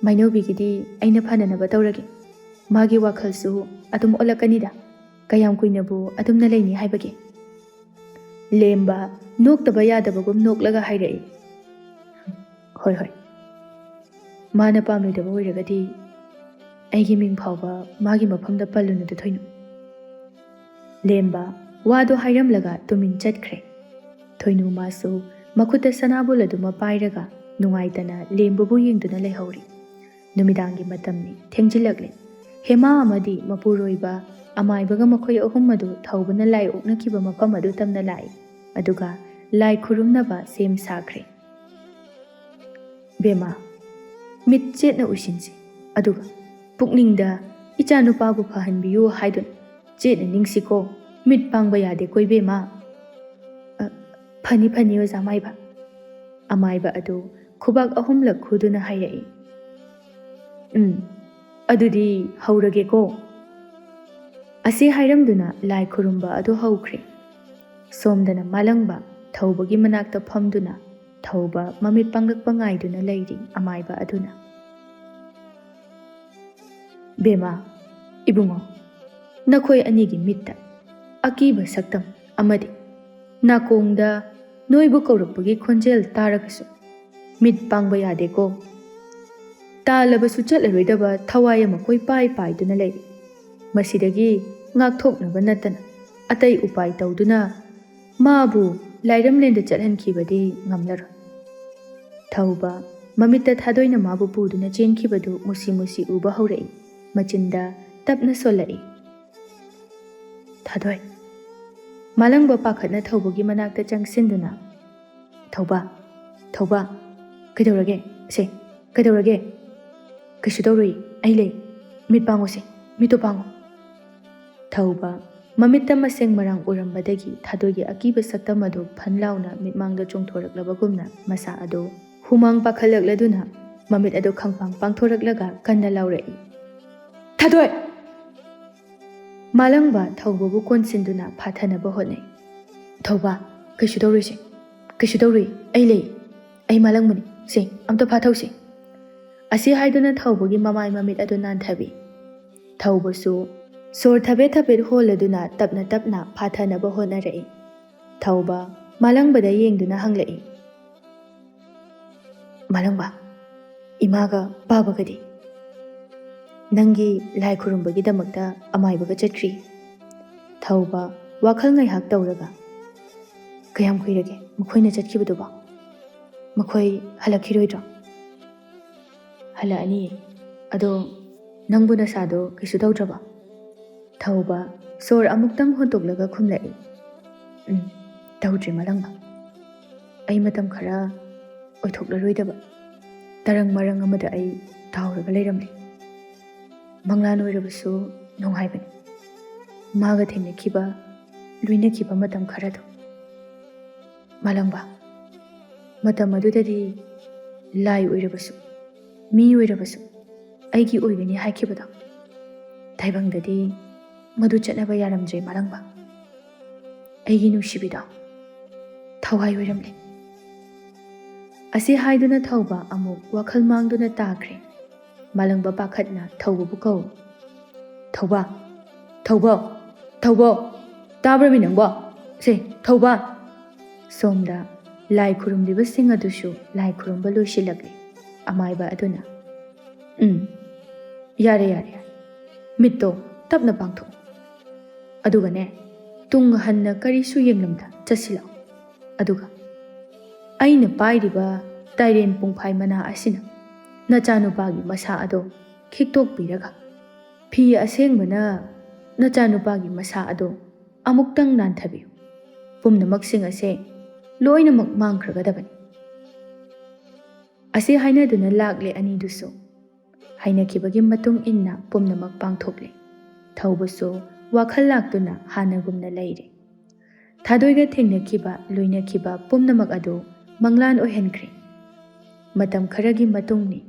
ꯃꯥꯏꯅꯧꯕꯤꯒꯤꯗꯤ ꯑꯩꯅ ꯐꯅꯅꯕ ꯇꯧꯔꯒꯦ. ꯃꯥꯒꯤ ꯋꯥꯈꯜꯁꯨ ꯑꯗꯨꯝ ꯑꯣꯜꯂꯛꯀꯅꯤꯗ. ꯀꯌꯥꯝ ꯀꯨꯏꯅꯕꯨ ꯑꯗꯨꯝꯅ ꯂꯩꯅꯤ ꯍꯥꯏꯕꯒꯦ? ꯂꯦꯝꯕ ꯅꯣꯛꯇꯕ ꯌꯥꯗꯕꯒꯨꯝ ꯅꯣꯛꯂꯒ ꯍꯥꯏꯔꯛꯏ꯫ ꯍꯣꯏ. ꯃꯥꯅ ꯄꯥꯝꯂꯣꯏꯗꯕ ꯑꯣꯏꯔꯒꯗꯤ ꯑꯩꯒꯤ ꯃꯤꯡ ꯐꯥꯎꯕ ꯃꯥꯒꯤ ꯃꯐꯝꯗ ꯄꯜꯂꯨꯅꯨꯗ ꯊꯣꯏꯅꯨ. ꯂꯦꯝꯕ ꯋꯥꯗꯣ ꯍꯥꯏꯔꯝꯂꯒ ꯇꯨꯃꯤꯟ ꯆꯠꯈ꯭ꯔꯦ꯫ ꯊꯣꯏꯅꯨ ꯃꯥꯁꯨ ꯃꯈꯨꯠꯇ ꯁꯅꯥꯕꯨꯜ ꯑꯗꯨꯃ ꯄꯥꯏꯔꯒ ꯅꯨꯡꯉꯥꯏꯇꯅ ꯂꯦꯝꯕꯕꯨ ꯌꯦꯡꯗꯨꯅ ꯂꯩꯍꯧꯔꯤ꯫ ꯅꯨꯃꯤꯗꯥꯡꯒꯤ ꯃꯇꯝꯅꯤ, ꯊꯦꯡꯖꯤꯜꯂꯛꯂꯦ꯫ ꯍꯦꯃꯥ ꯑꯃꯗꯤ ꯃꯄꯨꯔꯣꯏꯕ ꯑꯃꯥꯏꯕꯒ ꯃꯈꯣꯏ ꯑꯍꯨꯝ ꯑꯗꯨ ꯊꯧꯕꯅ ꯂꯥꯏ ꯑꯣꯛꯅꯈꯤꯕ ꯃꯐꯝ ꯑꯗꯨ ꯇꯝꯅ ꯂꯥꯛꯏ꯫ ꯑꯗꯨꯒ ꯂꯥꯏ ꯈꯨꯔꯨꯝꯅꯕ ꯁꯦꯝ ꯁꯥꯈ꯭ꯔꯦ꯫ ꯕꯦꯃꯥ, ꯃꯤꯠ ꯆꯦꯠꯅ ꯎꯏꯁꯤꯟꯁꯤ, ꯑꯗꯨꯒ ꯄꯨꯛꯅꯤꯡꯗ ꯏꯆꯥꯅꯨꯄꯥꯕꯨ ꯐꯍꯟꯕꯤꯌꯨ ꯍꯥꯏꯗꯨꯅ ꯆꯦꯠꯅ ꯅꯤꯡꯁꯤꯀꯣ. ꯃꯤꯠ ꯄꯥꯡꯕ ꯌꯥꯗꯦꯀꯣ ꯏꯕꯦꯝꯃ. ꯐꯅꯤ ꯑꯣꯖꯥ ꯃꯥꯏꯕ. ꯑꯃꯥꯏꯕ ꯑꯗꯨ ꯈꯨꯕꯥꯛ 3ꯂꯛ ꯈꯨꯗꯨꯅ ꯍꯥꯏꯔꯛꯏ꯫ ꯑꯗꯨꯗꯤ ꯍꯧꯔꯒꯦꯀꯣ? ꯑꯁꯤ ꯍꯥꯏꯔꯝꯗꯨꯅ ꯂꯥꯏ ꯈꯨꯔꯨꯝꯕ ꯑꯗꯨ ꯍꯧꯈ꯭ꯔꯦ꯫ ꯁꯣꯝꯗꯅ ꯃꯥꯂꯪꯕ ꯊꯧꯕꯒꯤ ꯃꯅꯥꯛꯇ ꯐꯝꯗꯨꯅ ꯊꯧꯕ ꯃꯃꯤꯠ ꯄꯥꯡꯂꯛꯄ ꯉꯥꯏꯗꯨꯅ ꯂꯩꯔꯤ ꯑꯃꯥꯏꯕ ꯑꯗꯨꯅ꯫ ꯕꯦꯃꯥ, ꯏꯕꯨꯡꯉꯣ, ꯅꯈꯣꯏ ꯑꯅꯤꯒꯤ ꯃꯤꯠꯇ ꯑꯀꯤꯕ ꯁꯛꯇꯝ ꯑꯃꯗꯤ ꯅꯥꯀꯣꯡꯗ ꯅꯣꯏꯕꯨ ꯀꯧꯔꯛꯄꯒꯤ ꯈꯣꯟꯖꯦꯜ ꯇꯥꯔꯒꯁꯨ ꯃꯤꯠ ꯄꯥꯡꯕ ꯌꯥꯗꯦꯀꯣ? ꯇꯥꯜꯂꯕꯁꯨ ꯆꯠꯂꯔꯣꯏꯗꯕ ꯊꯋꯥꯏ ꯑꯃ ꯀꯣꯏꯄꯥꯏ ꯄꯥꯏꯗꯨꯅ ꯂꯩꯔꯤ꯫ ꯃꯁꯤꯗꯒꯤ ꯉꯥꯛꯊꯣꯛꯅꯕ ꯅꯠꯇꯅ ꯑꯇꯩ ꯎꯄꯥꯏ ꯇꯧꯗꯨꯅ ꯃꯥꯕꯨ ꯂꯥꯏꯔꯝꯂꯦꯟꯗ ꯆꯠꯍꯟꯈꯤꯕꯗꯤ ꯉꯝꯂꯔꯣꯏ꯫ ꯊꯧꯕ ꯃꯃꯤꯠꯇ ꯊꯥꯗꯣꯏꯅ ꯃꯥꯕꯨ ꯄꯨꯗꯨꯅ ꯆꯦꯟꯈꯤꯕꯗꯨ ꯃꯨꯁꯤ ꯃꯨꯁꯤ ꯎꯕ ꯍꯧꯔꯛꯏ꯫ ꯃꯆꯤꯟꯗ ꯇꯞꯅ ꯁꯣꯜꯂꯛꯏ, "ꯊꯥꯗꯣꯏ"꯫ ꯃꯥꯂꯪꯕ ꯄꯥꯈꯠꯅ ꯊꯧꯕꯒꯤ ꯃꯅꯥꯛꯇ ꯆꯪꯁꯤꯟꯗꯨꯅ, "ꯊꯧꯕ, ꯊꯧꯕ, ꯀꯩꯗꯧꯔꯒꯦ? ꯁꯦ, ꯀꯩꯗꯧꯔꯒꯦ?" "ꯀꯩꯁꯨ ꯇꯧꯔꯣꯏ, ꯑꯩ ꯂꯩ, ꯃꯤꯠ ꯄꯥꯡꯉꯨꯁꯦ, ꯃꯤꯠꯇꯣ ꯄꯥꯡꯉꯨ"꯫ ꯊꯧꯕ ꯃꯃꯤꯠꯇ ꯃꯁꯦꯡ ꯃꯔꯥꯡ ꯎꯔꯝꯕꯗꯒꯤ ꯊꯥꯗꯣꯏꯒꯤ ꯑꯀꯤꯕ ꯁꯛꯇꯝ ꯑꯗꯨ ꯐꯟ ꯂꯥꯎꯅ ꯃꯤꯠꯃꯥꯡꯗ ꯆꯣꯡꯊꯣꯔꯛꯂꯕꯒꯨꯝꯅ ꯃꯁꯥ ꯑꯗꯨ ꯍꯨꯃꯥꯡ ꯄꯥꯈꯠꯂꯛꯂꯗꯨꯅ ꯃꯃꯤꯠ ꯑꯗꯨ ꯈꯪꯄꯥꯡ ꯄꯥꯡꯊꯣꯔꯛꯂꯒ ꯀꯟꯅ ꯂꯥꯎꯔꯛꯏ, "ꯊꯥꯗꯣꯏ"꯫ ꯃꯥꯂꯪꯕ ꯊꯧꯕꯕꯨ ꯀꯣꯟꯁꯤꯟꯗꯨꯅ ꯐꯥꯊꯅꯕ ꯍꯣꯠꯅꯩ꯫ "ꯊꯧꯕ, ꯀꯩꯁꯨ ꯇꯧꯔꯣꯏꯁꯦ, ꯀꯩꯁꯨ ꯇꯧꯔꯣꯏ, ꯑꯩ ꯂꯩ, ꯑꯩ ꯃꯥꯂꯪꯕꯅꯤ, ꯁꯦ ꯑꯝꯇ ꯐꯥꯊꯧꯁꯦ"꯫ ꯑꯁꯤ ꯍꯥꯏꯗꯨꯅ ꯊꯧꯕꯒꯤ ꯃꯃꯥꯏ ꯃꯃꯤꯠ ꯑꯗꯨ ꯅꯥꯟꯊꯕꯤ꯫ ꯊꯧꯕꯁꯨ ꯁꯣꯔ ꯊꯕꯦꯠ ꯊꯕꯦꯠ ꯍꯣꯜꯂꯗꯨꯅ ꯇꯞꯅ ꯇꯞꯅ ꯐꯥꯊꯅꯕ ꯍꯣꯠꯅꯔꯛꯏ꯫ ꯊꯧꯕ ꯃꯥꯂꯪꯕꯗ ꯌꯦꯡꯗꯨꯅ ꯍꯪꯂꯛꯏ, "ꯃꯥꯂꯪꯕ, ꯏꯃꯥꯒ ꯕꯥꯕꯥꯒꯗꯤ?" "ꯅꯪꯒꯤ ꯂꯥꯏ ꯈꯨꯔꯨꯝꯕꯒꯤꯗꯃꯛꯇ ꯑꯃꯥꯏꯕꯒ ꯆꯠꯈ꯭ꯔꯤ"꯫ ꯊꯧꯕ ꯋꯥꯈꯜ ꯉꯥꯏꯍꯥꯛ ꯇꯧꯔꯒ, "ꯀꯌꯥꯝ ꯀꯨꯏꯔꯒꯦ ꯃꯈꯣꯏꯅ ꯆꯠꯈꯤꯕꯗꯨꯕꯣ? ꯃꯈꯣꯏ ꯍꯜꯂꯛꯈꯤꯔꯣꯏꯗ꯭ꯔꯣ?" "ꯍꯜꯂꯛꯑꯅꯤꯌꯦ, ꯑꯗꯣ ꯅꯪꯕꯨ ꯅꯁꯥꯗꯣ ꯀꯩꯁꯨ ꯇꯧꯗ꯭ꯔꯕꯣ?" ꯊꯧꯕ ꯁꯣꯔ ꯑꯃꯨꯛꯇꯪ ꯍꯣꯟꯇꯣꯛꯂꯒ ꯈꯨꯝꯂꯛꯏ, ꯇꯧꯗ꯭ꯔꯤ ꯃꯥꯂꯪꯕ, ꯑꯩ ꯃꯇꯝ ꯈꯔ ꯑꯣꯏꯊꯣꯛꯂꯔꯣꯏꯗꯕ ꯇꯔꯪ ꯃꯔꯪ ꯑꯃꯗ ꯑꯩ ꯇꯥꯎꯔꯒ ꯂꯩꯔꯝꯂꯦ꯫ ꯃꯪꯂꯥꯟ ꯑꯣꯏꯔꯕꯁꯨ ꯅꯨꯡꯉꯥꯏꯕꯅꯤ, ꯃꯥꯒ ꯊꯦꯡꯅꯈꯤꯕ, ꯂꯣꯏꯅꯈꯤꯕ ꯃꯇꯝ ꯈꯔꯗꯣ꯫ ꯃꯥꯂꯪꯕ, ꯃꯇꯝ ꯑꯗꯨꯗꯗꯤ ꯂꯥꯏ ꯑꯣꯏꯔꯕꯁꯨ, ꯃꯤ ꯑꯣꯏꯔꯕꯁꯨ ꯑꯩꯒꯤ ꯑꯣꯏꯒꯅꯤ ꯍꯥꯏꯈꯤꯕꯗꯣ, ꯇꯥꯏꯕꯪꯗꯗꯤ ꯃꯗꯨ ꯆꯠꯅꯕ ꯌꯥꯔꯝꯗ꯭ꯔꯦ ꯃꯥꯂꯪꯕ꯫ ꯑꯩꯒꯤ ꯅꯨꯡꯁꯤꯕꯤꯗꯣ ꯊꯋꯥꯏ ꯑꯣꯏꯔꯝꯂꯦ"꯫ ꯑꯁꯤ ꯍꯥꯏꯗꯨꯅ ꯊꯧꯕ ꯑꯃꯨꯛ ꯋꯥꯈꯜ ꯃꯥꯡꯗꯨꯅ ꯇꯥꯈ꯭ꯔꯦ꯫ ꯃꯥꯂꯪꯕ ꯄꯥꯈꯠꯅ ꯊꯧꯕꯕꯨ ꯀꯧꯏ, "ꯊꯧꯕ, ꯊꯧꯕ, ꯊꯧꯕ, ꯇꯥꯕ꯭ꯔꯃꯤ ꯅꯪꯕꯣ? ꯁꯦ ꯊꯧꯕ"꯫ ꯁꯣꯝꯗ ꯂꯥꯏ ꯈꯨꯔꯨꯝꯂꯤꯕꯁꯤꯡ ꯑꯗꯨꯁꯨ ꯂꯥꯏ ꯈꯨꯔꯨꯝꯕ ꯂꯣꯏꯁꯤꯜꯂꯛꯂꯤ꯫ ꯑꯃꯥꯏꯕ ꯑꯗꯨꯅ, "ꯌꯥꯔꯦ ꯌꯥꯔꯦ ꯌꯥꯔꯦ, ꯃꯤꯠꯇꯣ ꯇꯞꯅ ꯄꯥꯡꯊꯣꯛꯎ, ꯑꯗꯨꯒꯅꯦ ꯇꯨꯡ ꯍꯟꯅ ꯀꯔꯤꯁꯨ ꯌꯦꯡꯂꯝꯗ ꯆꯠꯁꯤꯜꯂꯛꯎ, ꯑꯗꯨꯒ ꯑꯩꯅ ꯄꯥꯏꯔꯤꯕ ꯇꯥꯏꯔꯦꯟ ꯄꯨꯡꯐꯥꯏ ꯃꯅꯥ ꯑꯁꯤꯅ ꯅꯆꯥꯅꯨꯄꯥꯒꯤ ꯃꯁꯥ ꯑꯗꯣ ꯈꯤꯛꯇꯣꯛꯄꯤꯔꯒ ꯐꯤ ꯑꯁꯦꯡꯕꯅ ꯅꯆꯥꯅꯨꯄꯥꯒꯤ ꯃꯁꯥ ꯑꯗꯣ ꯑꯃꯨꯛꯇꯪ ꯅꯥꯟꯊꯕꯤꯌꯨ, ꯄꯨꯝꯅꯃꯛꯁꯤꯡ ꯑꯁꯦ ꯂꯣꯏꯅꯃꯛ ꯃꯥꯡꯈ꯭ꯔꯒꯗꯕꯅꯤ"꯫ ꯑꯁꯤ ꯍꯥꯏꯅꯗꯨꯅ ꯂꯥꯛꯂꯦ ꯑꯅꯤꯗꯨꯁꯨ ꯍꯩꯅꯈꯤꯕꯒꯤ ꯃꯇꯨꯡ ꯏꯟꯅ ꯄꯨꯝꯅꯃꯛ ꯄꯥꯡꯊꯣꯛꯂꯦ꯫ ꯊꯧꯕꯁꯨ ꯋꯥꯈꯜ ꯂꯥꯛꯇꯨꯅ ꯍꯥꯟꯅꯒꯨꯝꯅ ꯂꯩꯔꯦ꯫ ꯊꯥꯗꯣꯏꯒ ꯊꯦꯡꯅꯈꯤꯕ, ꯂꯣꯏꯅꯈꯤꯕ ꯄꯨꯝꯅꯃꯛ ꯑꯗꯨ ꯃꯪꯂꯥꯟ ꯑꯣꯏꯍꯟꯈ꯭ꯔꯦ꯫ ꯃꯇꯝ ꯈꯔꯒꯤ ꯃꯇꯨꯡꯅꯤ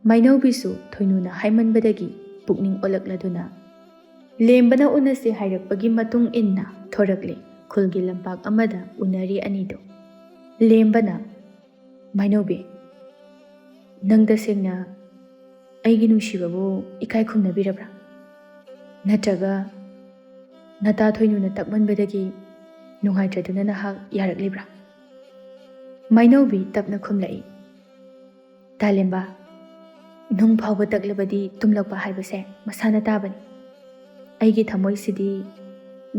ꯃꯥꯏꯅꯧꯕꯤꯁꯨ ꯊꯣꯏꯅꯨꯅ ꯍꯥꯏꯃꯟꯕꯗꯒꯤ ꯄꯨꯛꯅꯤꯡ ꯑꯣꯜꯂꯛꯂꯗꯨꯅ ꯂꯦꯝꯕꯅ ꯎꯅꯁꯤ ꯍꯥꯏꯔꯛꯄꯒꯤ ꯃꯇꯨꯡ ꯏꯟꯅ ꯊꯣꯔꯛꯂꯦ꯫ ꯈꯨꯜꯒꯤ ꯂꯝꯄꯥꯛ ꯑꯃꯗ ꯎꯅꯔꯤ ꯑꯅꯤꯗꯣ꯫ ꯂꯦꯝꯕꯅ, "ꯃꯥꯏꯅꯧꯕꯤ, ꯅꯪ ꯇꯁꯦꯡꯅ ꯑꯩꯒꯤ ꯅꯨꯡꯁꯤꯕꯕꯨ ꯏꯀꯥꯏ ꯈꯨꯝꯅꯕꯤꯔꯕ꯭ꯔꯥ? ꯅꯠꯇ꯭ꯔꯒ ꯅꯇꯥ ꯊꯣꯏꯅꯨꯅ ꯇꯛꯃꯟꯕꯗꯒꯤ ꯅꯨꯡꯉꯥꯏꯇ꯭ꯔꯗꯨꯅ ꯅꯍꯥꯛ ꯌꯥꯔꯛꯂꯤꯕ꯭ꯔꯥ?" ꯃꯥꯏꯅꯧꯕꯤ ꯇꯞꯅ ꯈꯨꯝꯂꯛꯏ, "ꯇꯥꯂꯦꯝꯕ, ꯅꯨꯡ ꯐꯥꯎꯕ ꯇꯛꯂꯕꯗꯤ ꯇꯨꯝꯂꯛꯄ ꯍꯥꯏꯕꯁꯦ ꯃꯁꯥꯅ ꯇꯥꯕꯅꯤ꯫ ꯑꯩꯒꯤ ꯊꯃꯣꯏꯁꯤꯗꯤ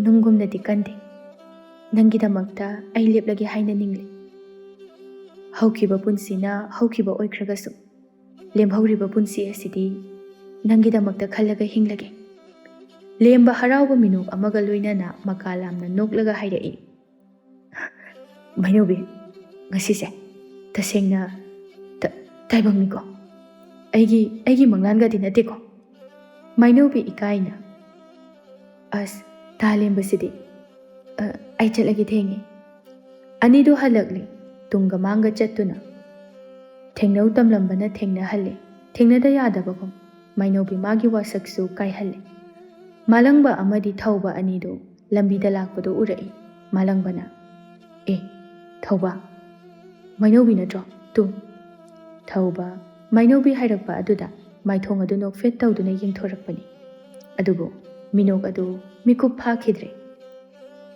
ꯅꯨꯡꯒꯨꯝꯅꯗꯤ ꯀꯟꯗꯦ꯫ ꯅꯪꯒꯤꯗꯃꯛꯇ ꯑꯩ ꯂꯦꯞꯂꯒꯦ ꯍꯥꯏꯅ ꯅꯤꯡꯂꯤ꯫ ꯍꯧꯈꯤꯕ ꯄꯨꯟꯁꯤꯅ ꯍꯧꯈꯤꯕ ꯑꯣꯏꯈ꯭ꯔꯒꯁꯨ ꯂꯦꯝꯍꯧꯔꯤꯕ ꯄꯨꯟꯁꯤ ꯑꯁꯤꯗꯤ ꯅꯪꯒꯤꯗꯃꯛꯇ ꯈꯜꯂꯒ ꯍꯤꯡꯂꯒꯦ"꯫ ꯂꯦꯝꯕ ꯍꯔꯥꯎꯕ ꯃꯤꯅꯣꯛ ꯑꯃꯒ ꯂꯣꯏꯅꯅ ꯃꯀꯥ ꯂꯥꯝꯅ ꯅꯣꯛꯂꯒ ꯍꯥꯏꯔꯛꯏ, "ꯃꯥꯏꯅꯧꯕꯤ, ꯉꯁꯤꯁꯦ ꯇꯁꯦꯡꯅ ꯇꯥꯏꯕꯪꯅꯤꯀꯣ, ꯑꯩꯒꯤ ꯃꯪꯂꯥꯟꯒꯗꯤ ꯅꯠꯇꯦꯀꯣ"꯫ ꯃꯥꯏꯅꯧꯕꯤ ꯏꯀꯥꯏꯅ, "ꯑꯁ ꯇꯥꯂꯦꯝꯕꯁꯤꯗꯤ, ꯑꯩ ꯆꯠꯂꯒꯦ, ꯊꯦꯡꯉꯦ"꯫ ꯑꯅꯤꯗꯨ ꯍꯜꯂꯛꯂꯦ, ꯇꯨꯡꯒ ꯃꯥꯡꯒ ꯆꯠꯇꯨꯅ꯫ ꯊꯦꯡꯅꯧ ꯇꯝꯂꯝꯕꯅ ꯊꯦꯡꯅꯍꯜꯂꯦ, ꯊꯦꯡꯅꯗ ꯌꯥꯗꯕꯒꯨꯝ ꯃꯥꯏꯅꯧꯕꯤ ꯃꯥꯒꯤ ꯋꯥꯁꯛꯁꯨ ꯀꯥꯏꯍꯜꯂꯦ꯫ ꯃꯥꯂꯪꯕ ꯑꯃꯗꯤ ꯊꯧꯕ ꯑꯅꯤꯗꯨ ꯂꯝꯕꯤꯗ ꯂꯥꯛꯄꯗꯨ ꯎꯔꯛꯏ꯫ ꯃꯥꯂꯪꯕꯅ, "ꯊꯧꯕ, ꯃꯥꯏꯅꯧꯕꯤ ꯅꯠꯇ꯭ꯔꯣ ꯇꯨ"꯫ ꯊꯧꯕ ꯃꯥꯏꯅꯧꯕꯤ ꯍꯥꯏꯔꯛꯄ ꯑꯗꯨꯗ ꯃꯥꯏꯊꯣꯡ ꯑꯗꯨ ꯅꯣꯛꯐꯦꯠ ꯇꯧꯗꯨꯅ ꯌꯦꯡꯊꯣꯔꯛꯄꯅꯤ꯫ ꯑꯗꯨꯕꯨ ꯃꯤꯅꯣꯛ ꯑꯗꯨ ꯃꯤꯀꯨꯞ ꯐꯥꯈꯤꯗ꯭ꯔꯦ꯫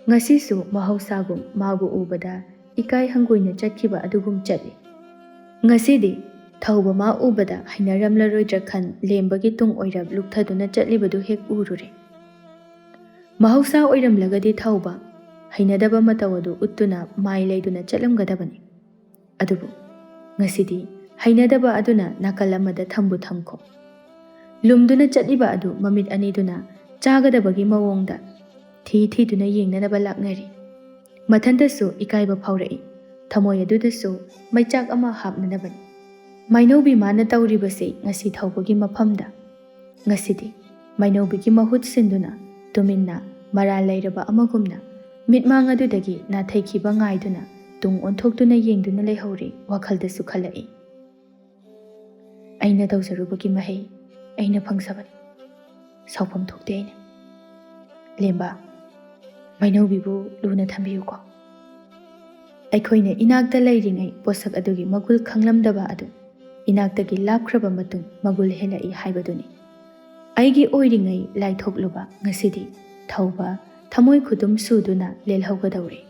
ꯉꯁꯤꯁꯨ ꯃꯍꯧꯁꯥꯒꯨꯝ ꯃꯥꯕꯨ ꯎꯕꯗ ꯏꯀꯥꯏ ꯍꯪꯒꯣꯏꯅ ꯆꯠꯈꯤꯕ ꯑꯗꯨꯒꯨꯝ ꯆꯠꯂꯤ꯫ ꯉꯁꯤꯗꯤ ꯊꯧꯕ ꯃꯥ ꯎꯕꯗ ꯍꯩꯅꯔꯝꯂꯔꯣꯏꯗ꯭ꯔ ꯈꯟ ꯂꯦꯝꯕꯒꯤ ꯇꯨꯡ ꯑꯣꯏꯔꯞ ꯂꯨꯛꯊꯗꯨꯅ ꯆꯠꯂꯤꯕꯗꯨ ꯍꯦꯛ ꯎꯔꯨꯔꯦ꯫ ꯃꯍꯧꯁꯥ ꯑꯣꯏꯔꯝꯂꯒꯗꯤ ꯊꯧꯕ ꯍꯩꯅꯗꯕ ꯃꯇꯧ ꯑꯗꯨ ꯎꯠꯇꯨꯅ ꯃꯥꯏ ꯂꯩꯗꯨꯅ ꯆꯠꯂꯝꯒꯗꯕꯅꯤ꯫ ꯑꯗꯨꯕꯨ ꯉꯁꯤꯗꯤ ꯍꯩꯅꯗꯕ ꯑꯗꯨꯅ ꯅꯥꯀꯜ ꯑꯃꯗ ꯊꯝꯕꯨ ꯊꯝꯈꯣ꯫ ꯂꯨꯝꯗꯨꯅ ꯆꯠꯂꯤꯕ ꯑꯗꯨ ꯃꯃꯤꯠ ꯑꯅꯤꯗꯨꯅ ꯆꯥꯒꯗꯕꯒꯤ ꯃꯑꯣꯡꯗ ꯊꯤꯗꯨꯅ ꯌꯦꯡꯅꯅꯕ ꯂꯥꯛꯅꯔꯤ꯫ ꯃꯊꯟꯇꯁꯨ ꯏꯀꯥꯏꯕ ꯐꯥꯎꯔꯛꯏ, ꯊꯃꯣꯏ ꯑꯗꯨꯗꯁꯨ ꯃꯩꯆꯥꯛ ꯑꯃ ꯍꯥꯞꯅꯅꯕꯅꯤ꯫ ꯃꯥꯏꯅꯧꯕꯤ ꯃꯥꯅ ꯇꯧꯔꯤꯕꯁꯤ ꯉꯁꯤ ꯊꯧꯕꯒꯤ ꯃꯐꯝꯗ ꯉꯁꯤꯗꯤ ꯃꯥꯏꯅꯧꯕꯤꯒꯤ ꯃꯍꯨꯠ ꯁꯤꯟꯗꯨꯅ ꯇꯨꯃꯤꯟꯅ ꯃꯔꯥꯜ ꯂꯩꯔꯕ ꯑꯃꯒꯨꯝꯅ ꯃꯤꯠꯃꯥꯡ ꯑꯗꯨꯗꯒꯤ ꯅꯥꯊꯩꯈꯤꯕ ꯉꯥꯏꯗꯨꯅ ꯇꯨꯡ ꯑꯣꯟꯊꯣꯛꯇꯨꯅ ꯌꯦꯡꯗꯨꯅ ꯂꯩꯍꯧꯔꯤ꯫ ꯋꯥꯈꯜꯗꯁꯨ ꯈꯜꯂꯛꯏ, ꯑꯩꯅ ꯇꯧꯖꯔꯨꯕꯒꯤ ꯃꯍꯩ ꯑꯩꯅ ꯐꯪꯖꯕꯅꯤ, ꯁꯥꯎꯐꯝ ꯊꯣꯛꯇꯦ ꯑꯩꯅ꯫ ꯂꯦꯝꯕ, ꯃꯥꯏꯅꯧꯕꯤꯕꯨ ꯂꯨꯅ ꯊꯝꯕꯤꯌꯨꯀꯣ꯫ ꯑꯩꯈꯣꯏꯅ ꯏꯅꯥꯛꯇ ꯂꯩꯔꯤꯉꯩ ꯄꯣꯠꯁꯛ ꯑꯗꯨꯒꯤ ꯃꯒꯨꯜ ꯈꯪꯂꯝꯗꯕ ꯑꯗꯨ ꯏꯅꯥꯛꯇꯒꯤ ꯂꯥꯞꯈ꯭ꯔꯕ ꯃꯇꯨꯡ ꯃꯒꯨꯜ ꯍꯦꯜꯂꯛꯏ ꯍꯥꯏꯕꯗꯨꯅꯤ꯫ ꯑꯩꯒꯤ ꯑꯣꯏꯔꯤꯉꯩ ꯂꯥꯏꯊꯣꯛꯂꯨꯕ ꯉꯁꯤꯗꯤ ꯊꯧꯕ ꯊꯃꯣꯏ ꯈꯨꯗꯨꯝ ꯁꯨꯗꯨꯅ ꯂꯦꯜꯍꯧꯒꯗꯧꯔꯤ꯫